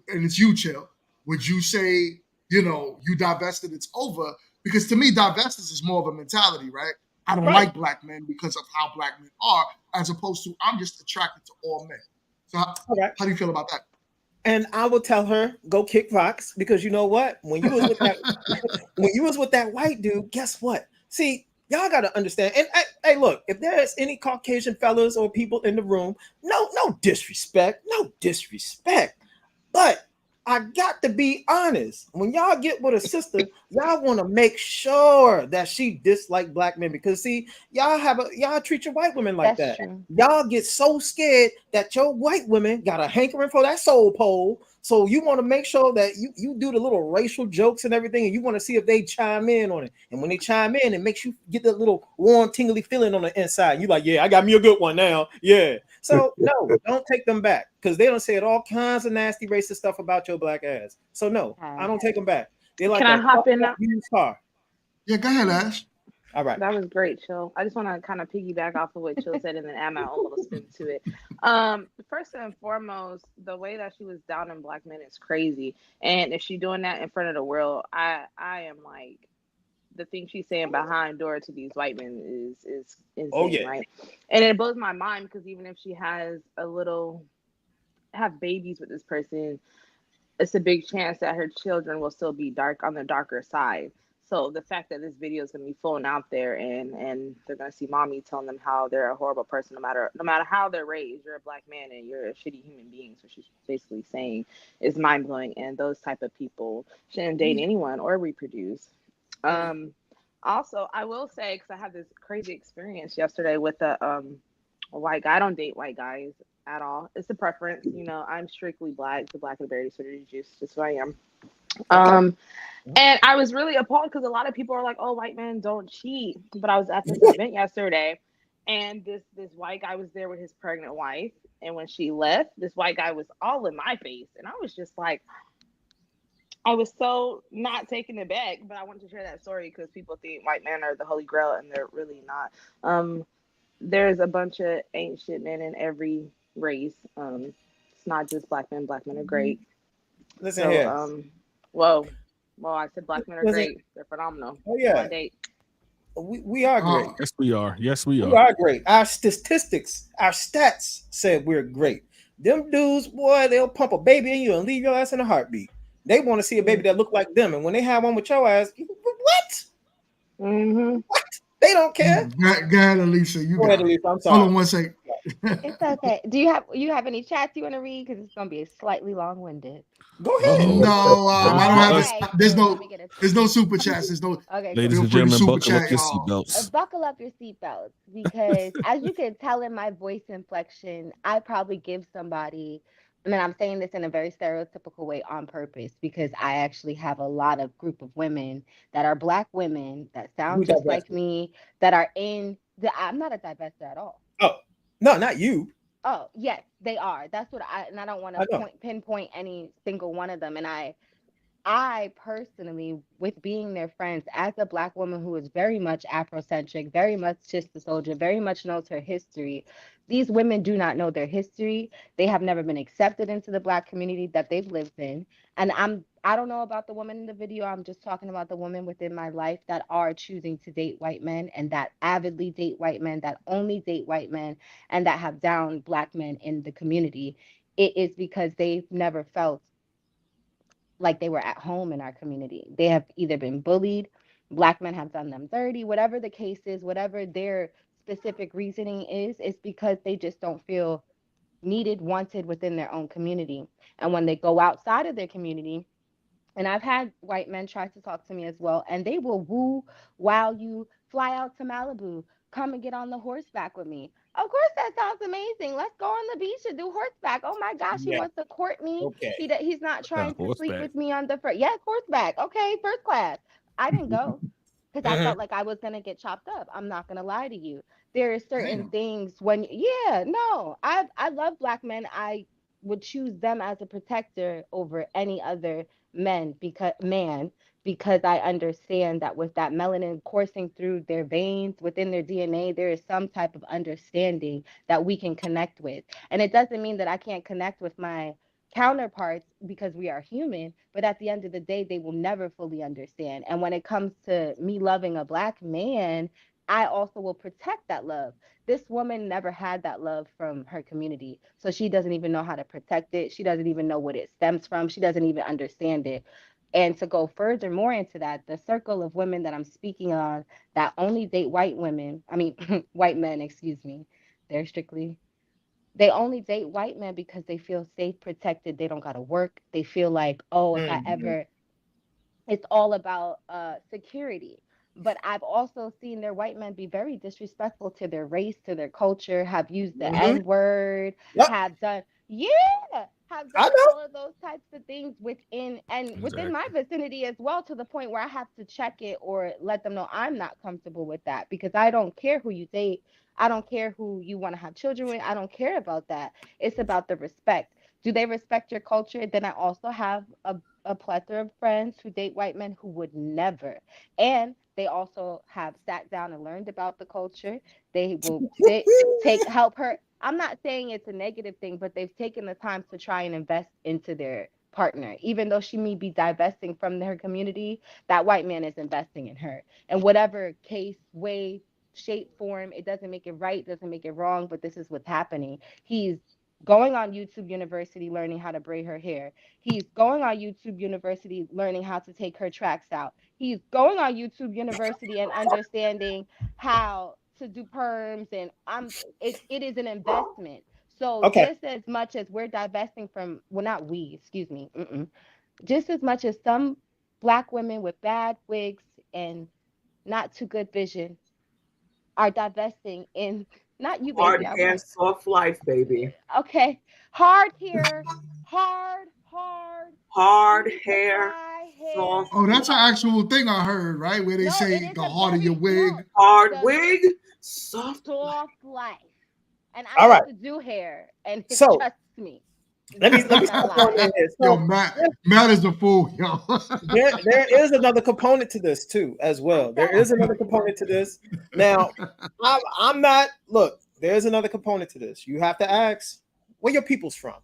S2: and it's you, Chill. Would you say, you divested, it's over? Because to me, divested is more of a mentality, right? I don't like black men because of how black men are, as opposed to I'm just attracted to all men. So how do you feel about that?
S5: And I will tell her, go kick rocks, because you know what? When you was with that white dude, guess what? See, y'all gotta understand. And hey, look, if there's any Caucasian fellas or people in the room, no disrespect, but I got to be honest. When y'all get with a sister, y'all want to make sure that she dislike black men, because see, y'all treat your white women like
S8: That's
S5: that.
S8: true.
S5: Y'all get so scared that your white women got a hankering for that soul pole. So you want to make sure that you do the little racial jokes and everything, and you want to see if they chime in on it. And when they chime in, it makes you get that little warm, tingly feeling on the inside. You like, yeah, I got me a good one now. Yeah. So no, don't take them back, because they don't say all kinds of nasty racist stuff about your black ass. So no, I don't take them back. They like
S13: Can I hop in now?
S5: used car.
S2: Yeah, go ahead, Ash.
S5: All right.
S13: That was great, Chill. I just want to kind of piggyback off of what Chill said and then add my own little spin to it. First and foremost, the way that she was down in black men is crazy. And if she's doing that in front of the world, I am like, the thing she's saying behind door to these white men is insane, right? And it blows my mind, because even if she have babies with this person, it's a big chance that her children will still be on the darker side. So the fact that this video is going to be flown out there and they're going to see mommy telling them how they're a horrible person, no matter how they're raised, you're a black man and you're a shitty human being. So she's basically saying is mind blowing, and those type of people shouldn't date anyone or reproduce. Also, I will say, because I had this crazy experience yesterday with a white guy. I don't date white guys at all. It's a preference. I'm strictly black, the black and berry sort of juice, just who I am. And I was really appalled, because a lot of people are like, oh, white men don't cheat. But I was at this event yesterday, and this white guy was there with his pregnant wife. And when she left, this white guy was all in my face. And I was just like, I was so not taken aback, but I wanted to share that story because people think white men are the holy grail, and they're really not. There's a bunch of ancient men in every race. It's not just black men. Black men are great.
S5: Listen here.
S13: Well, I said black men are great. They're phenomenal.
S5: Oh yeah.
S13: On date.
S5: We are great.
S9: Yes, we are. Yes, we are.
S5: We are great. Our statistics, our stats said we're great. Them dudes, boy, they'll pump a baby in you and leave your ass in a heartbeat. They want to see a baby that look like them, and when they have one with your ass, what?
S8: Mm-hmm.
S5: What? They don't care.
S2: Go ahead, Alicia. You
S5: Go
S2: got
S5: ahead,
S2: it.
S5: Elise. I'm
S2: Hold
S5: sorry.
S2: on one second.
S8: It's okay. Do you have any chats you want to read? Because it's gonna be slightly long-winded.
S5: Go ahead.
S9: Uh-oh.
S2: No, I don't have
S8: Okay,
S2: it. There's
S8: cool. Let
S2: no,
S8: me get a
S2: there's no super chats. There's no.
S8: okay,
S9: Ladies
S8: cool.
S2: Feel
S9: and
S2: free to
S9: gentlemen,
S2: super
S9: buckle up
S2: chat,
S9: your
S2: y'all.
S9: seatbelts.
S8: Buckle up your seatbelts because, as you can tell in my voice inflection, I probably give somebody. I mean, I'm saying this in a very stereotypical way on purpose because I actually have a lot of group of women that are Black women that sound
S5: Who
S8: just like
S5: divested?
S8: me that are in the. I'm not a divester at all.
S5: Oh, no, not you.
S8: Oh, yes, they are. That's what and I don't want
S5: I
S8: to
S5: know.
S8: pinpoint any single one of them. And I personally, with being their friends, as a Black woman who is very much Afrocentric, very much Sister Soldier, very much knows her history, these women do not know their history. They have never been accepted into the Black community that they've lived in. And I don't know about the woman in the video. I'm just talking about the women within my life that are choosing to date white men and that avidly date white men, that only date white men, and that have downed Black men in the community. It is because they've never felt like they were at home in our community. They have either been bullied, Black men have done them dirty, whatever the case is, whatever their specific reasoning is, it's because they just don't feel needed, wanted within their own community. And when they go outside of their community, and I've had white men try to talk to me as well, and they will woo, wow you, fly out to Malibu, come and get on the horseback with me. Of course, that sounds amazing. Let's go on the beach and do horseback. Oh my gosh, he
S5: Yeah.
S8: wants to court me.
S5: Okay.
S8: He's not trying to sleep
S9: Horseback.
S8: with me on the first. Yes, horseback. Okay, first class. I didn't go because I felt like I was gonna get chopped up. I'm not gonna lie to you. There are certain things when no, I love Black men. I would choose them as a protector over any other because I understand that with that melanin coursing through their veins within their DNA, there is some type of understanding that we can connect with. And it doesn't mean that I can't connect with my counterparts because we are human, but at the end of the day, they will never fully understand. And when it comes to me loving a Black man, I also will protect that love. This woman never had that love from her community. So she doesn't even know how to protect it. She doesn't even know what it stems from. She doesn't even understand it. And to go further more into that, the circle of women that I'm speaking on that only date white women, I mean, white men, excuse me, they're strictly, they only date white men because they feel safe, protected. They don't got to work. They feel like, oh, if I ever, it's all about security. But I've also seen their white men be very disrespectful to their race, to their culture, have used the N word,
S5: Yep.
S8: have done, have
S5: I
S8: done
S5: know.
S8: all of those types of things within my vicinity as well, to the point where I have to check it or let them know I'm not comfortable with that because I don't care who you date. I don't care who you want to have children with. I don't care about that. It's about the respect. Do they respect your culture? Then I also have a plethora of friends who date white men who would never. And they also have sat down and learned about the culture. They will help her. I'm not saying it's a negative thing, but they've taken the time to try and invest into their partner. Even though she may be divesting from her community, that white man is investing in her. And whatever case, way, shape, form, it doesn't make it right, doesn't make it wrong, but this is what's happening. He's going on YouTube University learning how to braid her hair. He's going on YouTube University learning how to take her tracks out. He's going on YouTube University and understanding how to do perms and it is an investment. So
S5: Okay.
S8: just as much as we're divesting from, well, not we, excuse me, just as much as some Black women with bad wigs and not too good vision are divesting in, not you,
S10: Hard
S8: baby, I
S10: hair,
S8: won't.
S10: soft life, baby.
S8: Okay. Hard hair,
S10: Hard
S8: beauty
S10: hair,
S8: supply hair.
S10: soft
S2: Oh, that's an
S10: life.
S2: actual thing I heard, right? Where they
S8: No, it
S2: say
S8: is
S2: the
S8: a
S2: harder
S8: very
S2: your wig.
S10: Hard
S8: the
S10: wig, soft life.
S8: soft life. And I
S5: All
S8: used
S5: right.
S8: to do hair, and
S5: So
S8: trust me,
S5: let me
S8: I'm not gonna
S5: stop on
S8: lie.
S5: this.
S2: Yo,
S5: So
S2: Matt is a fool, yo.
S5: there is another component to this too, as well.
S8: I
S5: There
S8: said I
S5: is
S8: was
S5: another
S8: gonna do
S5: component
S8: that.
S5: to this. Now, I'm not. Look, there's another component to this. You have to ask where your people's from,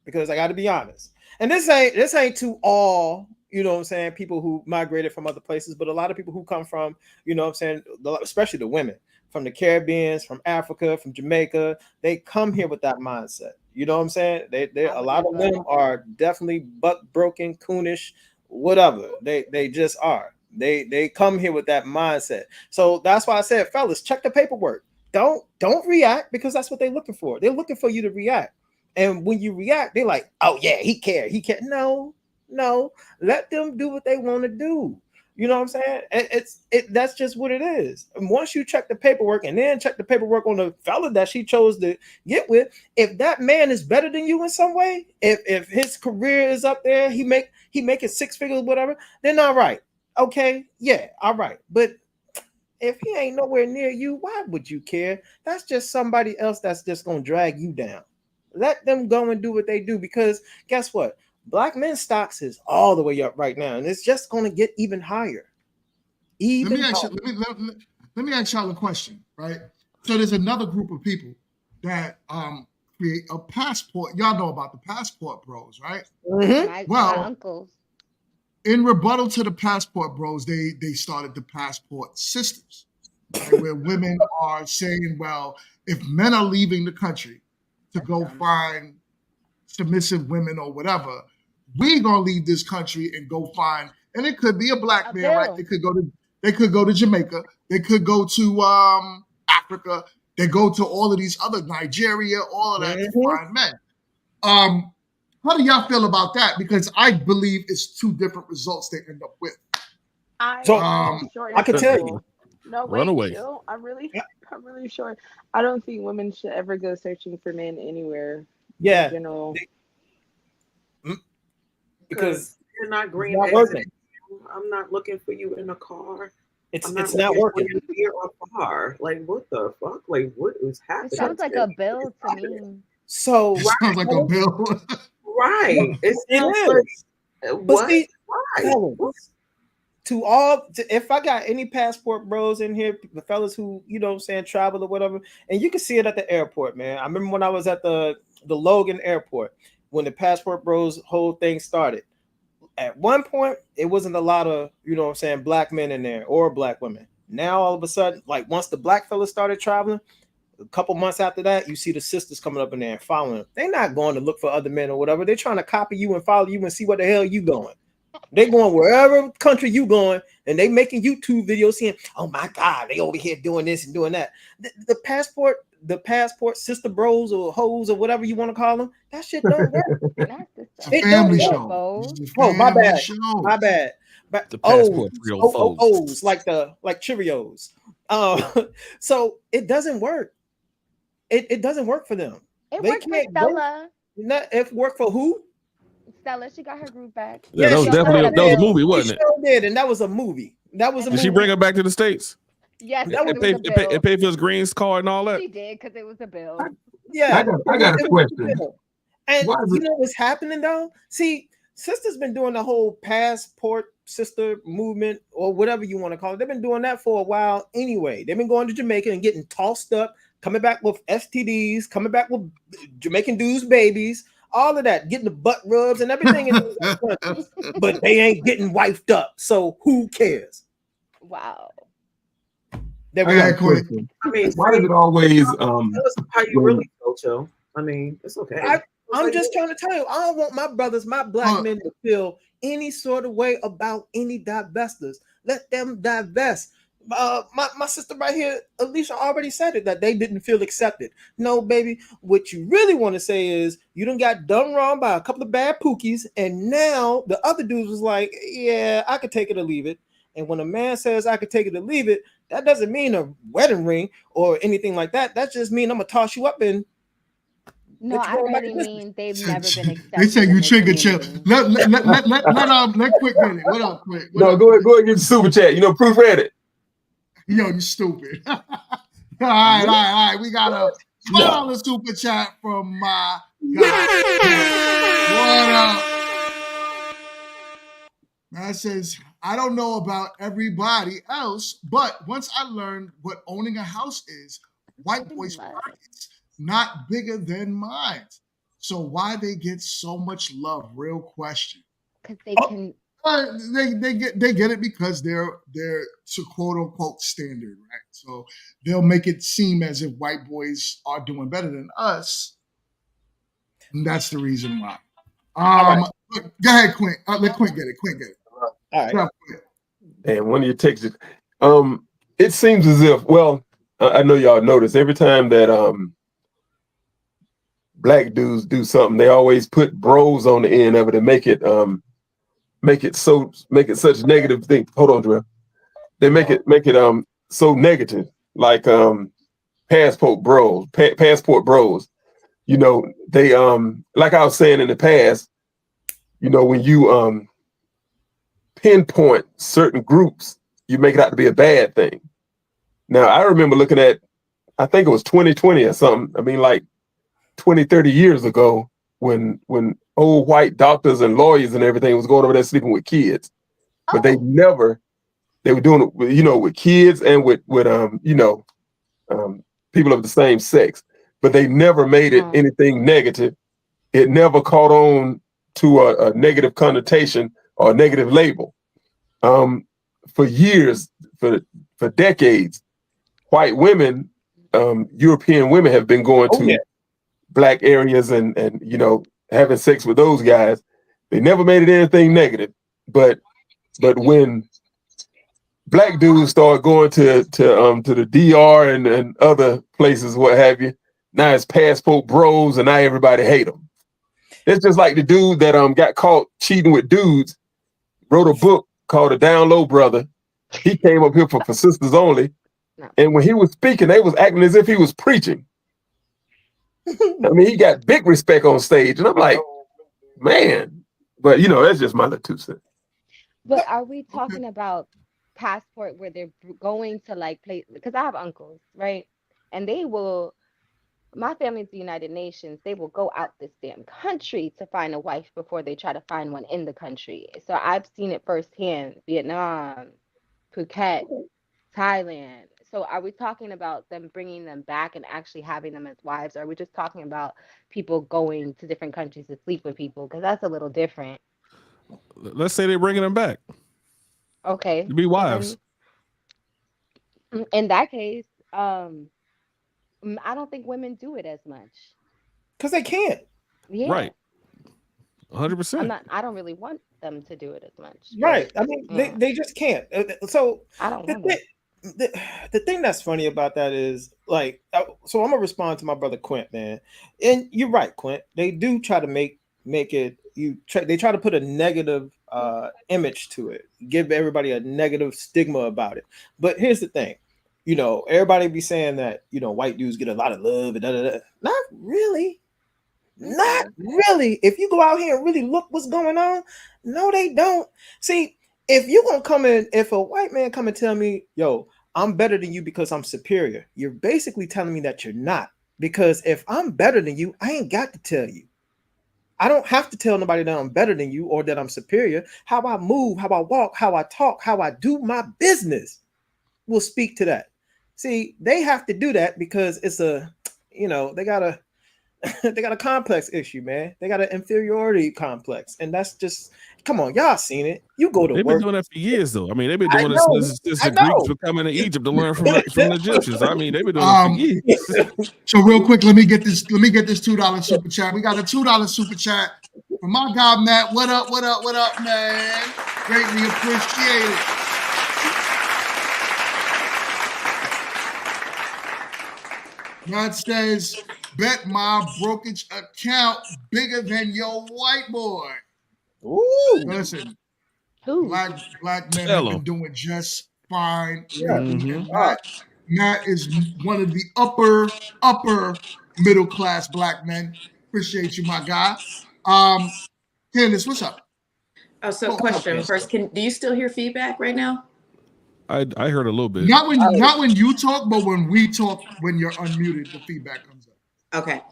S5: because I got to be honest. And this ain't to all, you know what I'm saying, people who migrated from other places, but a lot of people who come from, you know what I'm saying, especially the women from the Caribbean, from Africa, from Jamaica, they come here with that mindset. You know what I'm saying? They
S8: I
S5: a
S8: would
S5: lot of
S8: never.
S5: them are definitely buck broken, coonish, whatever. They just are. They come here with that mindset. So that's why I said, fellas, check the paperwork. Don't react because that's what they're looking for. They're looking for you to react. And when you react, they're like, oh yeah, he cared. He cared. No, let them do what they want to do. You know what I'm saying? That's just what it is. And once you check the paperwork and then check the paperwork on the fella that she chose to get with, if that man is better than you in some way, if his career is up there, he making six figures, whatever, then all right. Okay, yeah, all right. But if he ain't nowhere near you, why would you care? That's just somebody else that's just gonna drag you down. Let them go and do what they do because guess what? Black men stocks is all the way up right now, and it's just gonna get even higher.
S2: Let me
S5: Even
S2: ask
S5: higher.
S2: you. Let me ask y'all a question, right? So there's another group of people that create a passport. Y'all know about the passport bros, right?
S8: My
S2: Well,
S8: uncles.
S2: in rebuttal to the passport bros, they started the passport sisters, right? Where women are saying, well, if men are leaving the country to go find submissive women or whatever, we gonna leave this country and go find, and it could be a black man, right?
S8: Bill.
S2: They could go to Jamaica, they could go to Africa, they go to all of these other Nigeria, all of that to find men. How do y'all feel about that? Because I believe it's two different results they end up with.
S5: So
S13: Short
S5: I
S13: and
S5: could tell
S13: simple.
S5: you.
S13: No,
S9: Run
S13: wait,
S9: away.
S13: chill. I'm really sure. I don't think women should ever go searching for men anywhere in
S5: Yeah,
S13: general.
S5: because
S10: you're not
S5: it's
S10: green
S5: not
S10: eggs and
S5: working.
S10: ham. I'm not looking for you in a car. I'm not
S5: It's not
S10: looking for
S5: working.
S10: you near a bar. Like, what the fuck? Like, what is
S8: It
S10: happening?
S8: sounds like a bill to me.
S5: So
S2: It sounds like a bill.
S10: Right. It
S5: it
S10: sounds
S5: is.
S10: like
S5: But
S10: what?
S5: see,
S10: Why?
S5: fellas, if I got any passport bros in here, the fellas who, you know what I'm saying, travel or whatever, and you can see it at the airport, man. I remember when I was at the Logan airport when the passport bros whole thing started. At one point, it wasn't a lot of, you know what I'm saying, black men in there or black women. Now all of a sudden, like once the black fellas started traveling, a couple months after that, you see the sisters coming up in there and following them. They're not going to look for other men or whatever. They're trying to copy you and follow you and see where the hell you going. They going wherever country you going, and they making YouTube videos saying, "Oh my God, they over here doing this and doing that." The passport sister bros or hoes or whatever you want to call them, that shit don't work.
S8: Not the
S2: It's a
S5: It
S2: family
S5: don't work.
S2: show. It's a
S5: Oh my
S2: family
S5: bad,
S2: show.
S5: my bad. But
S9: The
S5: O's,
S9: passport for your foes.
S5: O's like Cheerios. So it doesn't work. It doesn't work for them.
S8: It
S5: They
S8: worked for
S5: can't go.
S8: Stella.
S5: Not if work for who?
S8: Stella, she got her group back.
S9: Yeah, that
S5: Yeah,
S9: was
S5: she
S8: She also
S9: definitely
S8: had
S5: sure
S8: a
S9: that was a
S5: did.
S8: bill.
S9: movie,
S5: She
S9: wasn't it?
S5: sure did, and that was a movie. That was a
S9: Did she
S5: movie.
S9: bring her back to the States
S8: Yes,
S5: That
S8: because
S5: was
S8: it was a bill.
S9: and pay for his greens card and all that?
S8: She did because it was a bill.
S5: yeah.
S12: I got a
S5: It was
S12: question.
S5: a bill. And
S12: Why is
S5: you
S12: it?
S5: know what's happening though? See, sister's been doing the whole passport sister movement or whatever you want to call it. They've been doing that for a while anyway. They've been going to Jamaica and getting tossed up, coming back with STDs, coming back with Jamaican dudes babies, all of that, getting the butt rubs and everything in these other countries. But they ain't getting wifed up. So who cares?
S8: Wow.
S12: I got a question.
S10: I mean,
S12: Why is it always
S10: tell us how you
S12: when-
S10: really feel, Joe. I mean, it's okay.
S5: I'm just trying to tell you, I don't want my brothers, my black men to feel any sort of way about any divestors. Let them divest. My sister right here, Alicia, already said it that they didn't feel accepted. No, baby. What you really want to say is you done got done wrong by a couple of bad pookies, and now the other dudes was like, "Yeah, I could take it or leave it." And when a man says I could take it or leave it, that doesn't mean a wedding ring or anything like that. That just means I'm gonna toss you up and
S8: No,
S5: let you
S8: I
S5: go back
S8: really
S5: to business.
S8: mean they've never been
S2: They
S8: accepted
S2: say
S8: in
S2: you
S8: this
S2: trigger chill.
S8: community.
S2: Let Quick get it. What up, Quick? What
S12: No,
S2: up,
S12: go ahead,
S2: Quick?
S12: go ahead and get the super chat. You know, proofread it.
S2: Yo, you stupid. all right. We got a $5 super chat from my guy. What up? That says, I don't know about everybody else, but once I learned what owning a house is, white boys' pockets not bigger than mine. So why they get so much love? Real question.
S8: Because they can.
S2: They get it because they're to quote unquote standard, right? So they'll make it seem as if white boys are doing better than us. And that's the reason why.
S5: right.
S2: Look, go ahead, Quint. Let Quint get it. Quint get it.
S5: All right.
S2: Shut up, Quint.
S12: And one of your texts, it seems as if, well, I know y'all notice every time that black dudes do something, they always put bros on the end of it and make it such negative thing. Hold on, Joel. They make it so negative, like passport bros, passport bros. You know, they like I was saying in the past, you know, when you pinpoint certain groups, you make it out to be a bad thing. Now, I remember looking at, I think it was 2020 or something. I mean, like 20, 30 years ago, when old white doctors and lawyers and everything was going over there sleeping with kids. But they were doing it, you know, with kids and with people of the same sex. But they never made it anything negative. It never caught on to a negative connotation or a negative label. For years, for decades, white women, European women have been going to black areas and you know, having sex with those guys. They never made it anything negative. But when black dudes start going to the DR and other places, what have you, now it's passport bros, and now everybody hate them. It's just like the dude that got caught cheating with dudes, wrote a book called A Down Low Brother. He came up here for Sisters Only, and when he was speaking, they was acting as if he was preaching. I mean, he got big respect on stage, and I'm like, man. But you know, that's just my little 2 cents.
S8: But are we talking about passport where they're going to like place? Because I have uncles, right? And they will. My family's the United Nations. They will go out this damn country to find a wife before they try to find one in the country. So I've seen it firsthand. Vietnam, Phuket, Thailand. So are we talking about them bringing them back and actually having them as wives? Or are we just talking about people going to different countries to sleep with people? Because that's a little different.
S9: Let's say they're bringing them back.
S8: Okay.
S9: To be wives.
S8: In that case, I don't think women do it as much.
S5: Because they can't.
S8: Yeah.
S9: Right. 100%.
S8: I don't really want them to do it as much.
S5: Right. I mean, they just can't. So
S8: I don't want it.
S5: The thing that's funny about that is like, so I'm gonna respond to my brother Quint, man. And you're right, Quint. They do try to make it. They try to put a negative image to it, give everybody a negative stigma about it. But here's the thing, you know, everybody be saying that, you know, white dudes get a lot of love and da da da. Not really. Not really. If you go out here and really look what's going on, no, they don't. See, if you're gonna come in, if a white man come and tell me, yo, I'm better than you because I'm superior, you're basically telling me that you're not. Because if I'm better than you, I ain't got to tell you. I don't have to tell nobody that I'm better than you or that I'm superior. How I move, how I walk, how I talk, how I do my business will speak to that. See, they have to do that because it's a, you know, they got a complex issue, man. They got an inferiority complex, and that's just, come on, y'all seen it. You go to
S9: They've
S5: work.
S9: been doing that for years, though. I mean, they've been doing this since the Greeks were coming to Egypt to learn from the Egyptians. I mean, they've been doing it for years.
S2: So real quick, let me get this $2 super chat. We got a $2 super chat from my guy Matt. What up, man? Greatly appreciated. Matt says, bet my brokerage account bigger than your whiteboard.
S5: Ooh.
S2: Listen, black men have been doing just fine.
S5: Yeah.
S2: And Matt is one of the upper middle class black men. Appreciate you, my guy. Candace, what's up?
S6: So question first, do you still hear feedback right now?
S9: I heard a little bit.
S2: Not when you talk, but when we talk, when you're unmuted, the feedback comes up.
S6: Okay.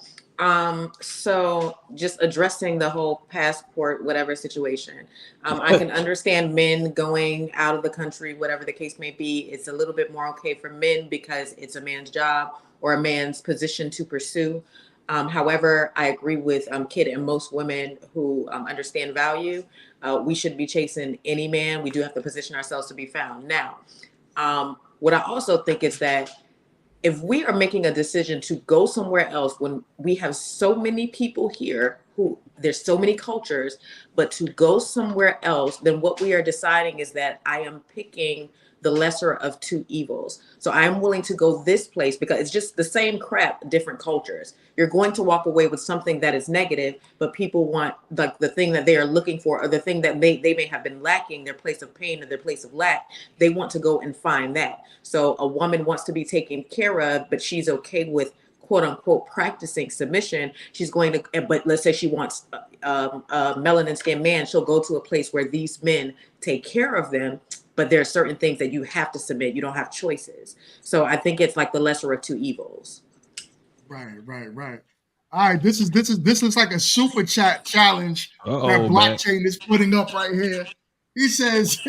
S6: So just addressing the whole passport, whatever situation. I can understand men going out of the country, whatever the case may be. It's a little bit more okay for men because it's a man's job or a man's position to pursue. However, I agree with Kid and most women who understand value. We should be chasing any man. We do have to position ourselves to be found. Now, what I also think is that if we are making a decision to go somewhere else when we have so many people here who there's so many cultures, but to go somewhere else, then what we are deciding is that I am picking the lesser of two evils. So I am willing to go this place because it's just the same crap, different cultures. You're going to walk away with something that is negative, but people want like the thing that they are looking for, or the thing that they may have been lacking, their place of pain or their place of lack. They want to go and find that. So a woman wants to be taken care of, but she's okay with quote unquote practicing submission. She's going to, but let's say she wants a melanin skinned man, she'll go to a place where these men take care of them. But there are certain things that you have to submit. You don't have choices. So I think it's like the lesser of two evils.
S2: Right. All right, this looks like a super chat challenge that
S9: Matt.
S2: blockchain is putting up right here. He says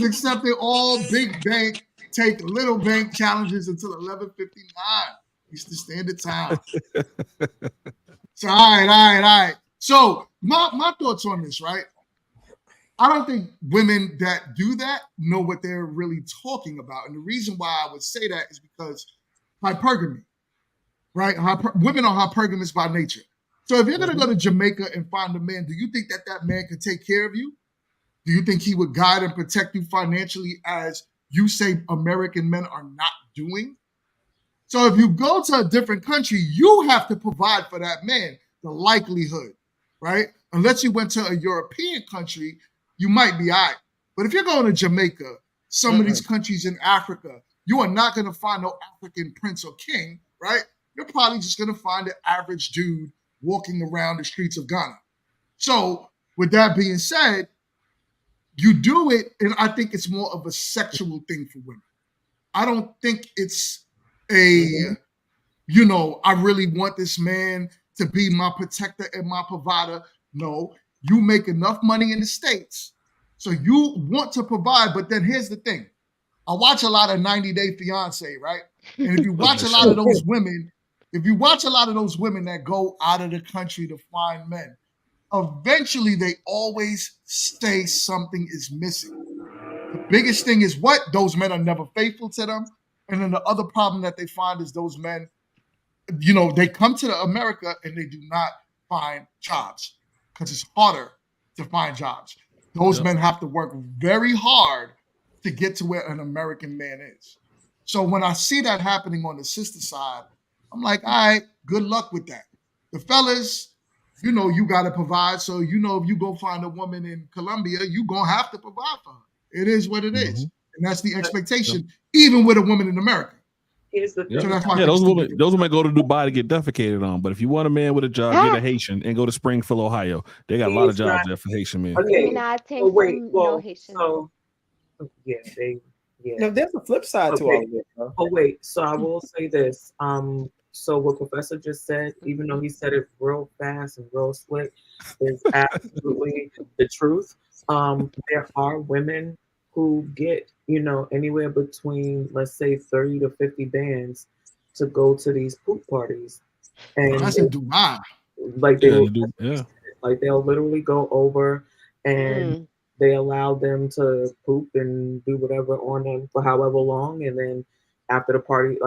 S2: accepting all big bank take little bank challenges until 11:59. Eastern Standard Time. So all right. So my thoughts on this, right? I don't think women that do that know what they're really talking about. And the reason why I would say that is because hypergamy, right? Women are hypergamous by nature. So if you're going to go to Jamaica and find a man, do you think that man can take care of you? Do you think he would guide and protect you financially as you say American men are not doing? So if you go to a different country, you have to provide for that man, the likelihood, right? Unless you went to a European country, you might be all right. But if you're going to Jamaica, some of these countries in Africa, you are not going to find no African prince or king, right? You're probably just going to find an average dude walking around the streets of Ghana. So with that being said, you do it, and I think it's more of a sexual thing for women. I don't think it's I really want this man to be my protector and my provider. No, you make enough money in the States, so you want to provide. But then here's the thing. I watch a lot of 90 Day Fiance, right? And if you watch a lot of those women, that go out of the country to find men, eventually they always say something is missing. The biggest thing is what? Those men are never faithful to them. And then the other problem that they find is those men, they come to America and they do not find jobs because it's harder to find jobs. Those men have to work very hard to get to where an American man is. So when I see that happening on the sister side, I'm like, all right, good luck with that. The fellas, you got to provide. So, if you go find a woman in Colombia, you going to have to provide for her. It is what it is. And that's the expectation, even with a woman in America.
S10: Here's the thing.
S2: So that's why
S9: those women go to Dubai to get defecated on. But if you want a man with a job, get a Haitian and go to Springfield, Ohio. They got a lot of jobs there for Haitian men.
S10: Okay.
S5: No, there's a flip side to all of this. Huh?
S10: Oh wait, so I will say this. So what Professor just said, even though he said it real fast and real slick, is absolutely the truth. There are women who get, anywhere between, let's say, 30 to 50 bands to go to these poop parties. And
S2: that's in Dubai.
S10: Like they'll literally go over and they allow them to poop and do whatever on them for however long, and then after the party,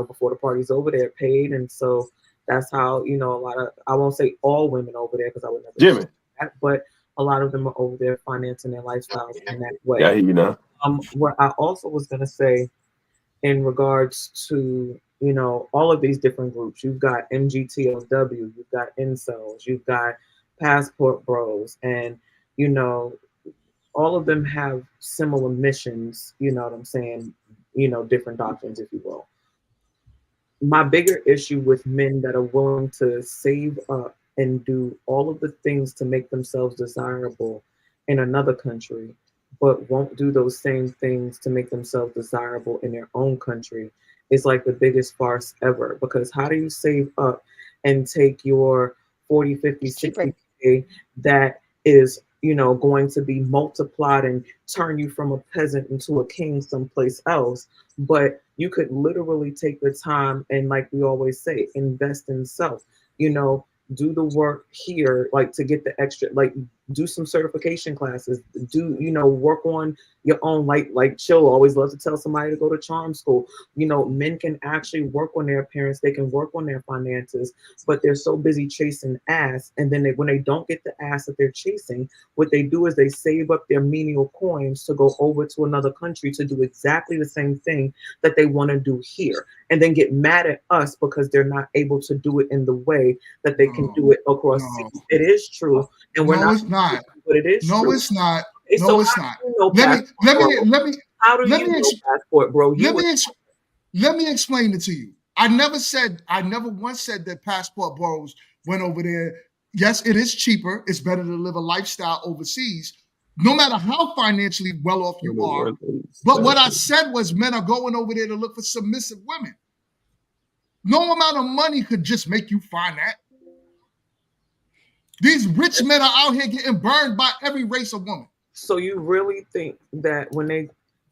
S10: before the party's over, they're paid. And so that's how, a lot of, I won't say all women over there because I would never say that, but a lot of them are over there financing their lifestyles in that way.
S12: Yeah,
S10: What I also was going to say in regards to, all of these different groups, you've got MGTOW, you've got incels, you've got passport bros, and, all of them have similar missions, you know what I'm saying? Different doctrines, if you will. My bigger issue with men that are willing to save up and do all of the things to make themselves desirable in another country, but won't do those same things to make themselves desirable in their own country is like the biggest farce ever. Because how do you save up and take your 40, 50, 60K that is, going to be multiplied and turn you from a peasant into a king someplace else, but you could literally take the time and, like we always say, invest in self, do the work here, like to get the extra, like do some certification classes, do, work on your own, like Chill always loves to tell somebody to go to charm school. Men can actually work on their appearance, they can work on their finances, but they're so busy chasing ass. And then when they don't get the ass that they're chasing, what they do is they save up their menial coins to go over to another country to do exactly the same thing that they want to do here, and then get mad at us because they're not able to do it in the way that they can do it across seas. It is true, and we're
S2: it's not.
S10: But it is
S2: No,
S10: true.
S2: it's not.
S10: Okay,
S2: No,
S10: so
S2: it's
S10: how
S2: not.
S10: do you know
S2: Let
S10: passport, bro?
S2: me
S10: How do
S2: let
S10: you
S2: me
S10: know passport, bro?
S2: let me explain it to you. I never once said that passport bros went over there. Yes, it is cheaper. It's better to live a lifestyle overseas, no matter how financially well off you are. But what I said was men are going over there to look for submissive women. No amount of money could just make you find that. These rich men are out here getting burned by every race of woman.
S10: So you really think that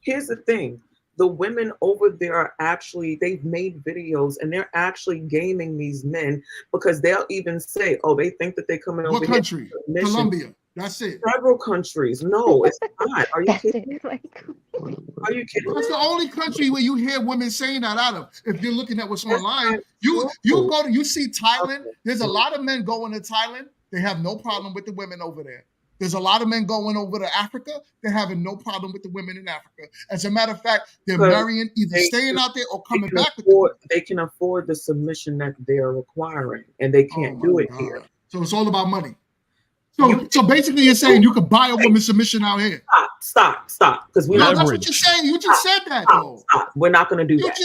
S10: here's the thing, the women over there are actually, they've made videos and they're actually gaming these men, because they'll even say, oh, they think that they're coming over
S2: here. What country? Colombia. That's it.
S10: Several countries. No, it's not. Are you kidding? Are you kidding?
S2: That's the only country where you hear women saying that out of. If you're looking at what's online, you see Thailand. There's a lot of men going to Thailand. They have no problem with the women over there. There's a lot of men going over to Africa. They're having no problem with the women in Africa. As a matter of fact, they're marrying, either staying out there or coming back with them.
S10: They can afford the submission that they're requiring, and they can't do it here.
S2: So it's all about money. So basically, you're saying you could buy a woman's submission out here.
S10: Stop. Because
S2: that's what you're saying. You just said that, though.
S10: Stop. We're not going to do that.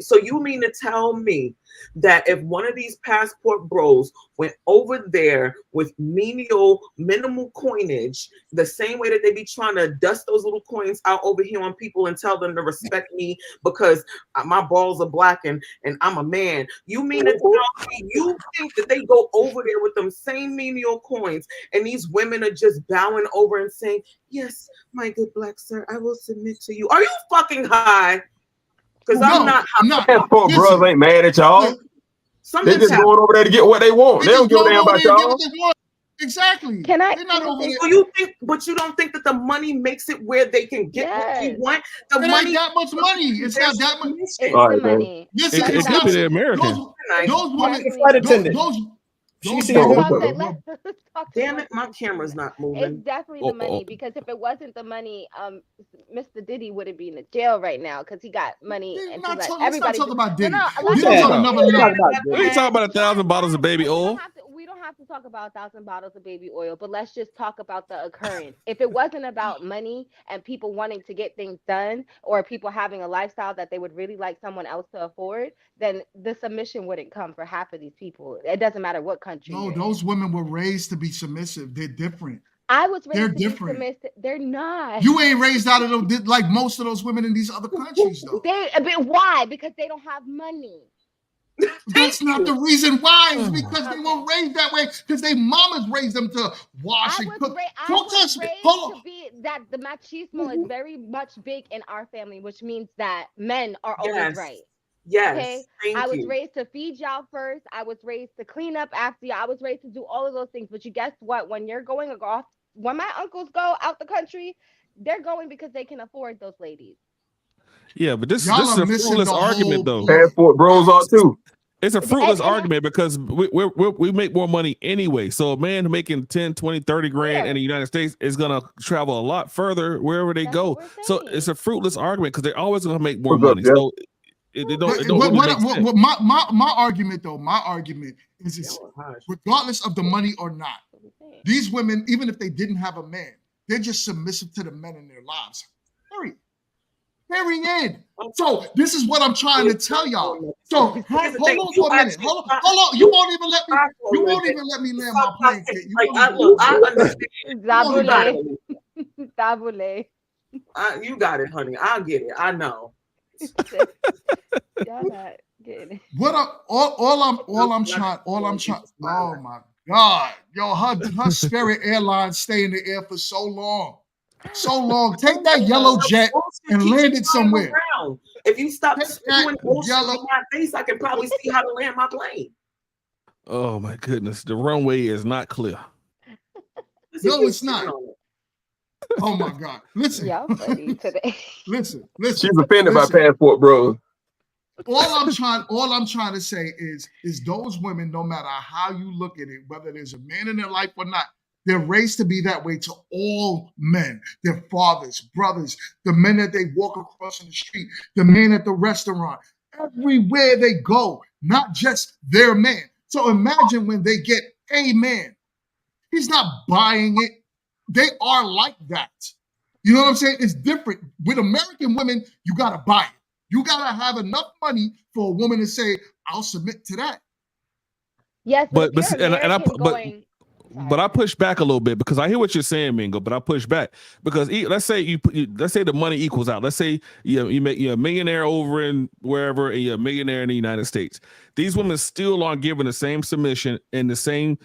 S10: So you mean to tell me that if one of these passport bros went over there with minimal coinage, the same way that they be trying to dust those little coins out over here on people and tell them to respect me because my balls are black and I'm a man, you mean to tell me you think that they go over there with them same menial coins and these women are just bowing over and saying, yes, my good black sir, I will submit to you? Are you fucking high? Because I'm not.
S12: Passport bros ain't mad at y'all. They just going over there to get what they want. They don't give a damn about y'all.
S2: Exactly.
S8: Can I?
S2: They're not over there.
S10: So you don't think that the money makes it where they can get what they want? The money
S2: ain't that much money. It's not that much.
S8: It's the money.
S9: It could be the American.
S10: Those
S2: women.
S10: Damn it, my camera's not moving.
S8: It's definitely the money, because if it wasn't the money, Mr. Diddy wouldn't be in the jail right now because he got money and he let everybody.
S2: Talk about Diddy.
S8: We
S9: ain't talking about 1,000 bottles of baby oil.
S8: We don't have to talk about 1,000 bottles of baby oil, but let's just talk about the occurrence. If it wasn't about money and people wanting to get things done, or people having a lifestyle that they would really like someone else to afford, then the submission wouldn't come for half of these people. It doesn't matter what country.
S2: No, those women were raised to be submissive. They're different.
S8: I was raised to be submissive. They're not.
S2: You ain't raised out of them like most of those women in these other countries, though.
S8: Why? Because they don't have money.
S2: That's not the reason why. It's because they were raised that way. Because their mamas raised them to wash and cook.
S8: That the machismo is very much big in our family, which means that men are always right.
S10: Yes.
S8: Okay. I was raised to feed y'all first. I was raised to clean up after you. I was raised to do all of those things. But you guess what? When you're going off, when my uncles go out the country, they're going because they can afford those ladies.
S9: Yeah, but this is a fruitless argument, though.
S12: Passport bros are too.
S9: It's a fruitless argument because we make more money anyway. So a man making 10, 20, 30 grand in the United States is going to travel a lot further wherever they go. So it's a fruitless argument because they're always going to make more money. So
S2: my argument is this: regardless of the money or not, these women, even if they didn't have a man, they're just submissive to the men in their lives. Period. So this is what I'm trying to tell y'all. So hold on for a minute. Hold on. You won't even let me land my plane.
S10: You got it, honey. I'll get it. I know.
S8: Y'all not getting it.
S2: All I'm trying. Oh my God, yo, her Spirit Airlines stay in the air for so long. Take that yellow jet and land it somewhere.
S10: If you stop doing bullshit in my face, I can probably see how to land my plane.
S9: Oh my goodness, the runway is not clear.
S2: No, it's not. Oh my God! Listen,
S8: Y'all funny today.
S2: listen.
S12: She's offended by passport bros.
S2: All I'm trying to say is those women, no matter how you look at it, whether there's a man in their life or not, they're raised to be that way to all men, their fathers, brothers, the men that they walk across in the street, the men at the restaurant, everywhere they go, not just their man. So imagine when they get a man, he's not buying it. They are like that. You know what I'm saying? It's different. With American women, you got to buy it. You got to have enough money for a woman to say, I'll submit to that.
S8: Yes, but if you're
S9: and
S8: American going,
S9: but I push back a little bit because I hear what you're saying, Mingo. But I push back because let's say let's say the money equals out. Let's say you're a millionaire over in wherever and you're a millionaire in the United States. These women still aren't given the same submission and the same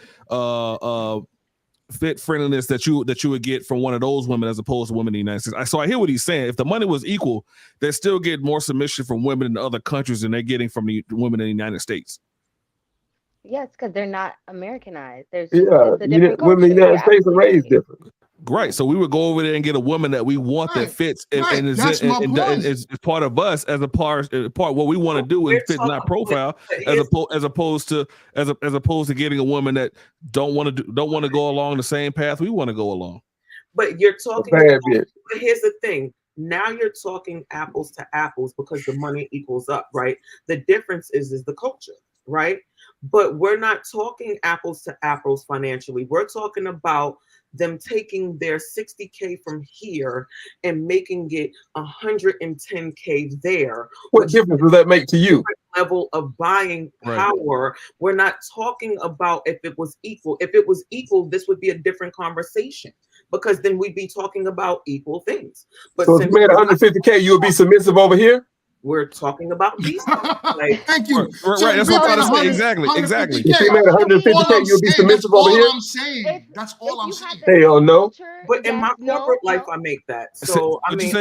S9: fit friendliness that you would get from one of those women as opposed to women in the United States. So I hear what he's saying. If the money was equal, they still get more submission from women in other countries than they're getting from the women in the United States.
S8: yes, because they're not Americanized. There's
S12: women in the United States are raised different.
S9: Right, so we would go over there and get a woman that we want that fits and is part of us as a part what we want to do and fit in our profile as opposed to getting a woman that don't want to go along the same path we want to go along.
S10: But you're talking. But here's the thing. Now you're talking apples to apples because the money equals up, right? The difference is the culture, right? But we're not talking apples to apples financially. We're talking about them taking their 60K from here and making it 110K there.
S12: What difference does that make to you?
S10: Level of buying power. Right. We're not talking about if it was equal. If it was equal, this would be a different conversation because then we'd be talking about equal things. But
S12: so if you made 150K, you would be submissive over here?
S10: We're talking about these things. Like,
S2: thank you.
S9: Right, that's what I'm trying to say. Exactly.
S12: If you made 150K, you'll be submissive over here?
S2: I'm saying. That's all I'm saying.
S12: Hell no.
S10: But in my corporate life, I make that. So I mean,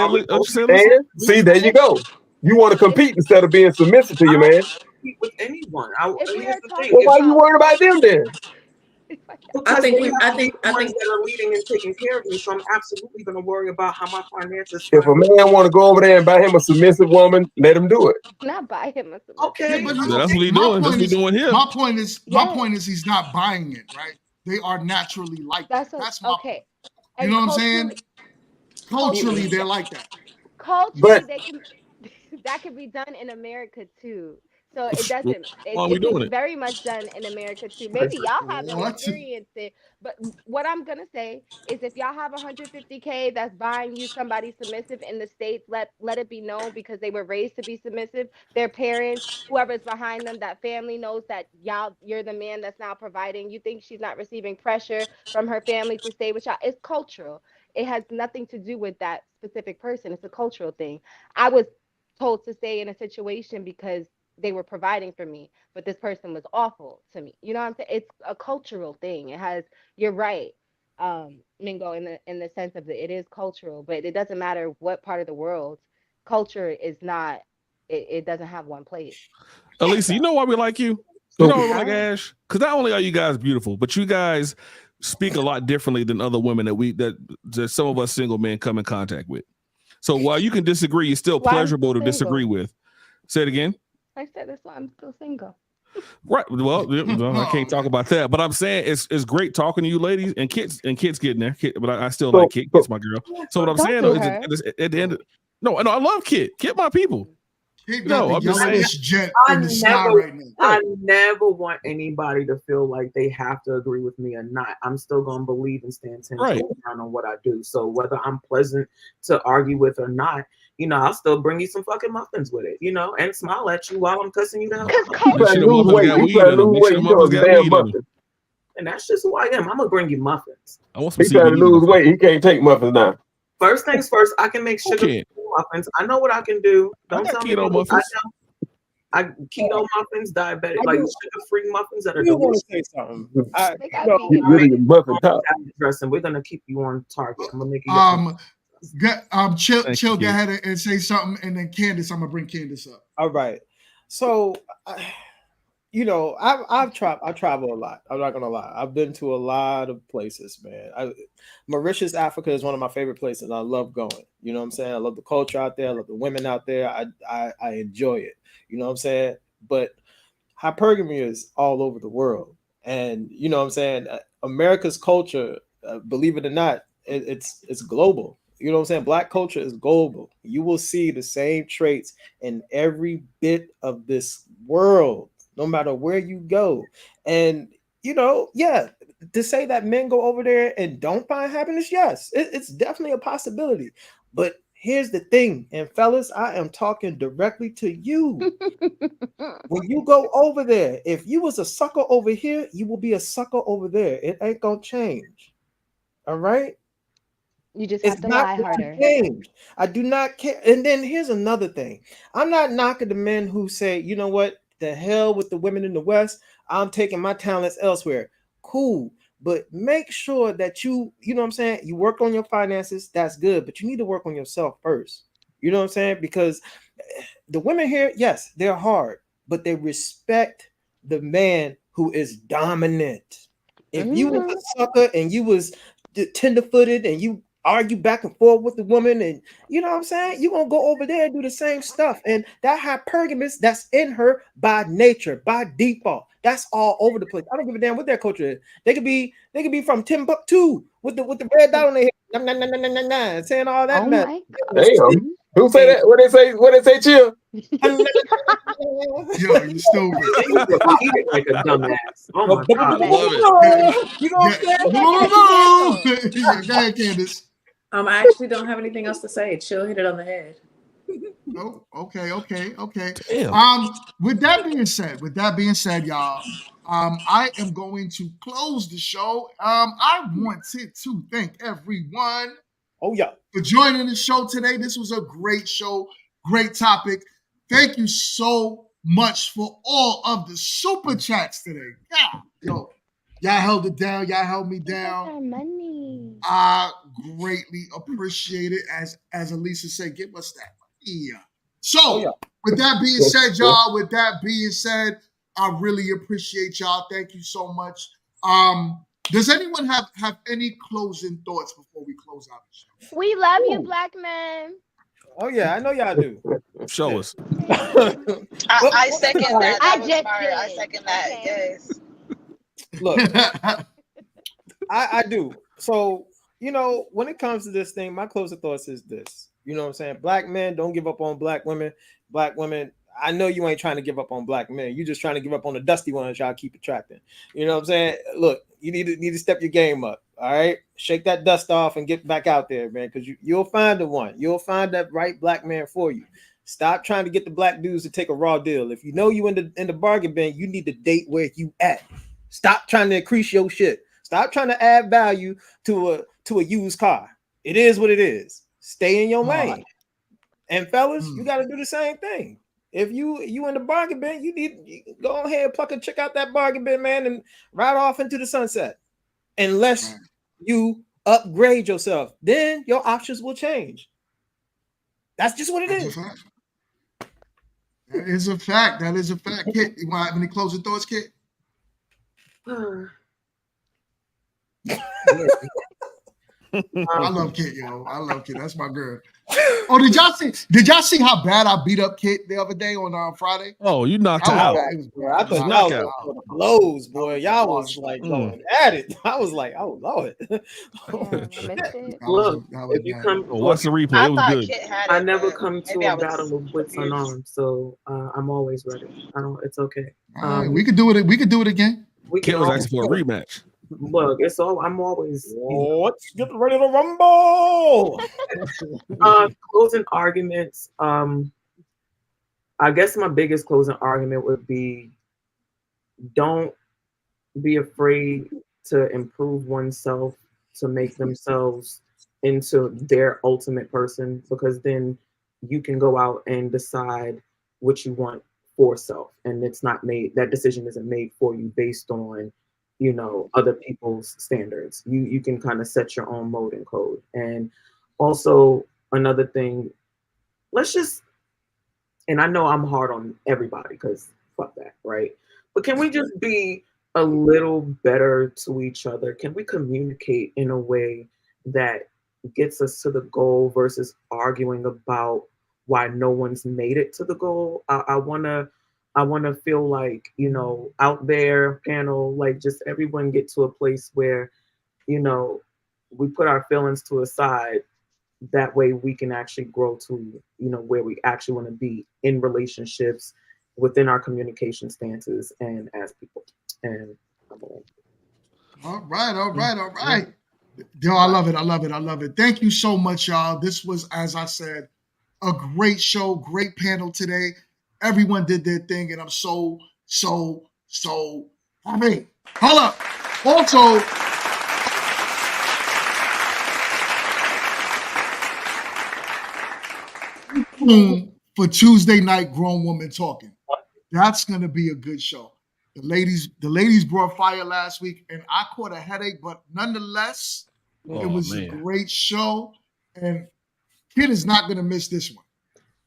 S12: see, there you go. You want to compete instead of being submissive to your man.
S10: Compete with anyone.
S12: Well, why are you worried about them then?
S10: I think that are leading and taking care of me, so I'm absolutely going to worry about how my finances.
S12: If a man want to go over there and buy him a submissive woman, let him do it.
S8: Not buy him a submissive.
S10: Okay,
S2: but
S9: that's what he's doing. That's what he's doing here.
S2: My point is, he's not buying it, right? They are naturally like that. That's my point. You know what I'm saying? Culturally, they're like that.
S8: Culturally, that can be done in America too. So it doesn't. It's very much done in America too. Maybe y'all haven't experienced it, but what I'm gonna say is, if y'all have 150K that's buying you somebody submissive in the States, let it be known because they were raised to be submissive. Their parents, whoever's behind them, that family knows that you're the man that's now providing. You think she's not receiving pressure from her family to stay with y'all? It's cultural. It has nothing to do with that specific person. It's a cultural thing. I was told to stay in a situation because they were providing for me, but this person was awful to me. You know what I'm saying? It's a cultural thing. You're right, Mingo, in the sense of it is cultural, but it doesn't matter what part of the world. Culture is not. It doesn't have one place.
S9: Elisa, you know why we like you? You know why we like Ash? Because not only are you guys beautiful, but you guys speak a lot differently than other women that some of us single men come in contact with. So while you can disagree, it's still pleasurable to disagree with. Say it again.
S8: I said that's why I'm still single.
S9: Right. Well, I can't talk about that, but I'm saying it's great talking to you, ladies, and kids getting there. But I still like Kit. Kit's my girl. So what I'm saying is, at the end, no, I love Kit. Kit, my people.
S2: No, I'm just saying.
S10: I never want anybody to feel like they have to agree with me or not. I'm still gonna believe and stand 10 toes down on what I do. So whether I'm pleasant to argue with or not, I'll still bring you some fucking muffins with it, and smile at you while I'm cussing you down. And that's just who I am. I'm gonna bring you muffins.
S12: He's trying to lose weight. He can't take muffins now.
S10: First things first, I can make sugar muffins. I know what I can do. Don't tell me
S9: keto muffins.
S10: I keto muffins, diabetic, like sugar-free muffins that are delicious.
S5: Want to say something?
S10: We're gonna keep you on target. I'm gonna make you.
S2: Chill. Go ahead and say something, and then Candace, I'm gonna bring Candace up.
S5: All right. So you know, I travel a lot. I'm not gonna lie. I've been to a lot of places, man. Mauritius, Africa is one of my favorite places. I love going. You know what I'm saying? I love the culture out there. I love the women out there. I enjoy it. You know what I'm saying? But hypergamy is all over the world, and you know what I'm saying. America's culture, believe it or not, it's global. You know what I'm saying? Black culture is global. You will see the same traits in every bit of this world, no matter where you go. And you know, yeah, to say that men go over there and don't find happiness, yes, it's definitely a possibility. But here's the thing, and fellas, I am talking directly to you. When you go over there, if you was a sucker over here, you will be a sucker over there. It ain't gonna change. All right.
S8: You just have
S5: It's
S8: to
S5: not
S8: lie
S5: going to
S8: harder.
S5: change. I do not care. And then here's another thing. I'm not knocking the men who say, you know what, the hell with the women in the West. I'm taking my talents elsewhere. Cool. But make sure that you know what I'm saying? You work on your finances. That's good. But you need to work on yourself first. You know what I'm saying? Because the women here, yes, they're hard, but they respect the man who is dominant. If you was
S8: Mhm.
S5: a sucker and you was tender-footed and you argue back and forth with the woman, and you know what I'm saying, you're gonna go over there and do the same stuff. And that hypergamous that's in her by nature, by default, that's all over the place. I don't give a damn what their culture is. They could be from Timbuktu with the red dot on their head, nah, nah, nah, nah, nah, nah, saying all that
S8: Oh
S5: mess.
S8: my
S12: Damn. Who say that? What they say? What they say, Chill?
S2: Yo, you stupid.
S10: You repeat it like a dumbass. Oh my god.
S9: Love it.
S5: You know what I'm saying?
S2: Yeah, go ahead, Candace.
S6: I actually don't have anything else to say. Chill hit it on the head.
S2: Oh, okay.
S9: Damn.
S2: With that being said, y'all, I am going to close the show. I wanted to thank everyone
S5: Oh yeah.
S2: for joining the show today. This was a great show, great topic. Thank you so much for all of the super chats today. Yeah, yo, y'all held it down. Y'all held me
S8: Give us
S2: down.
S8: our money.
S2: I greatly appreciate it. As Elisa said, give us that money. So,
S5: Oh yeah.
S2: with that being said, y'all, I really appreciate y'all. Thank you so much. Does anyone have any closing thoughts before we close out the show?
S8: We love you,
S5: Ooh.
S8: black men.
S5: Oh yeah, I know y'all do.
S9: Show us.
S13: I second that.
S8: I
S13: That was
S8: just
S13: smart. I
S8: did.
S13: second that.
S8: Okay.
S13: Yes.
S5: Look, I do. So, you know, when it comes to this thing, my closing thoughts is this. You know what I'm saying? Black men, don't give up on black women. Black women, I know you ain't trying to give up on black men. You're just trying to give up on the dusty ones y'all keep attracting. You know what I'm saying? Look, you need to step your game up. All right. Shake that dust off and get back out there, man. Because you'll find the one. You'll find that right black man for you. Stop trying to get the black dudes to take a raw deal. If you know you in the bargain bin, you need to date where you at. Stop trying to increase your shit. Stop trying to add value to a used car. It is what it is. Stay in your lane. And fellas, you got to do the same thing. If you in the bargain bin, you go ahead, pluck and check out that bargain bin, man, and ride off into the sunset. Unless you upgrade yourself, then your options will change. That's just what it
S2: That's a
S5: is.
S2: fact. That is a fact. That is a fact. Kit, you want to have any closing thoughts, Kit? I love Kit, yo. I love Kit. That's my girl. Oh, did y'all see how bad I beat up Kit the other day on Friday?
S9: Oh, you knocked her
S2: That
S9: out.
S2: was bad. It was
S5: Bro, I
S2: bad.
S5: thought
S9: Knock
S5: y'all
S9: out.
S5: was for the blows, boy. Y'all
S2: Dog
S5: was
S2: shit.
S5: like going at it. I was like, oh Lord.
S8: Damn, I missed it.
S10: Look,
S2: That was
S10: if you
S2: bad.
S10: come,
S9: Oh, watch the
S10: look,
S9: replay. It was
S13: thought
S9: good.
S13: Kit had
S10: I
S13: it,
S10: never
S13: but
S10: come to
S13: maybe I
S10: a
S13: was
S10: battle of wits
S13: confused.
S10: unarmed, so I'm always ready. I don't. It's okay.
S2: All right, we could do it. We could do it again.
S10: We can
S9: Kit was
S10: always
S9: asking for a rematch.
S10: look. It's all. I'm always.
S5: Let's get ready to rumble.
S10: Closing arguments. I guess my biggest closing argument would be: don't be afraid to improve oneself, to make themselves into their ultimate person, because then you can go out and decide what you want for self, and it's not made, that decision isn't made for you based on, you know, other people's standards. You can kind of set your own mode and code. And also another thing, let's just, and I know I'm hard on everybody because fuck that, right? But can we just be a little better to each other? Can we communicate in a way that gets us to the goal versus arguing about why no one's made it to the goal? I wanna feel like, out there, panel, like just everyone get to a place where, we put our feelings to a side. That way we can actually grow to, where we actually want to be in relationships, within our communication stances, and as people. And
S2: All right. Yo, I love it. Thank you so much, y'all. This was, as I said, a great show, great panel today. Everyone did their thing, and I'm so happy. Hold up. Also, for Tuesday night, Grown Woman Talking. That's gonna be a good show. The ladies brought fire last week, and I caught a headache, but nonetheless, it was a great show. And Kid is not gonna miss this one.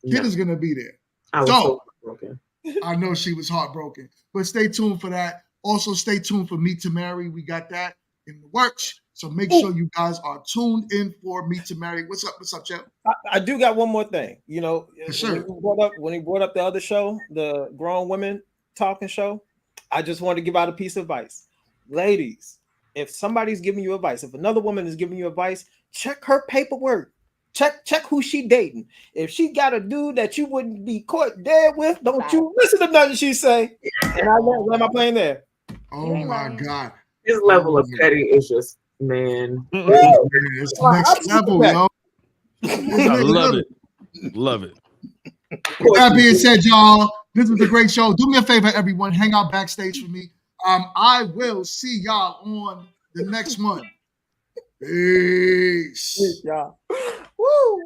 S2: Kid is gonna be there.
S10: I was so broken.
S2: I know she was heartbroken, but stay tuned for that. Also, stay tuned for Meet to Marry. We got that in the works. So make sure you guys are tuned in for Meet to Marry. What's up, Jeff?
S5: I do got one more thing.
S2: Sure.
S5: When he brought up the other show, the Grown Women Talking Show, I just wanted to give out a piece of advice. Ladies, if somebody's giving you advice, if another woman is giving you advice, check her paperwork. Check who she dating. If she got a dude that you wouldn't be caught dead with, don't you listen to nothing she say. And where am I playing there?
S2: Oh my God.
S10: His level of petty is just, man.
S2: It's next level, yo.
S9: I love it. Love it.
S2: With that being said, y'all, this was a great show. Do me a favor, everyone. Hang out backstage for me. I will see y'all on the next one. Peace.
S5: Y'all. Woo!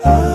S1: I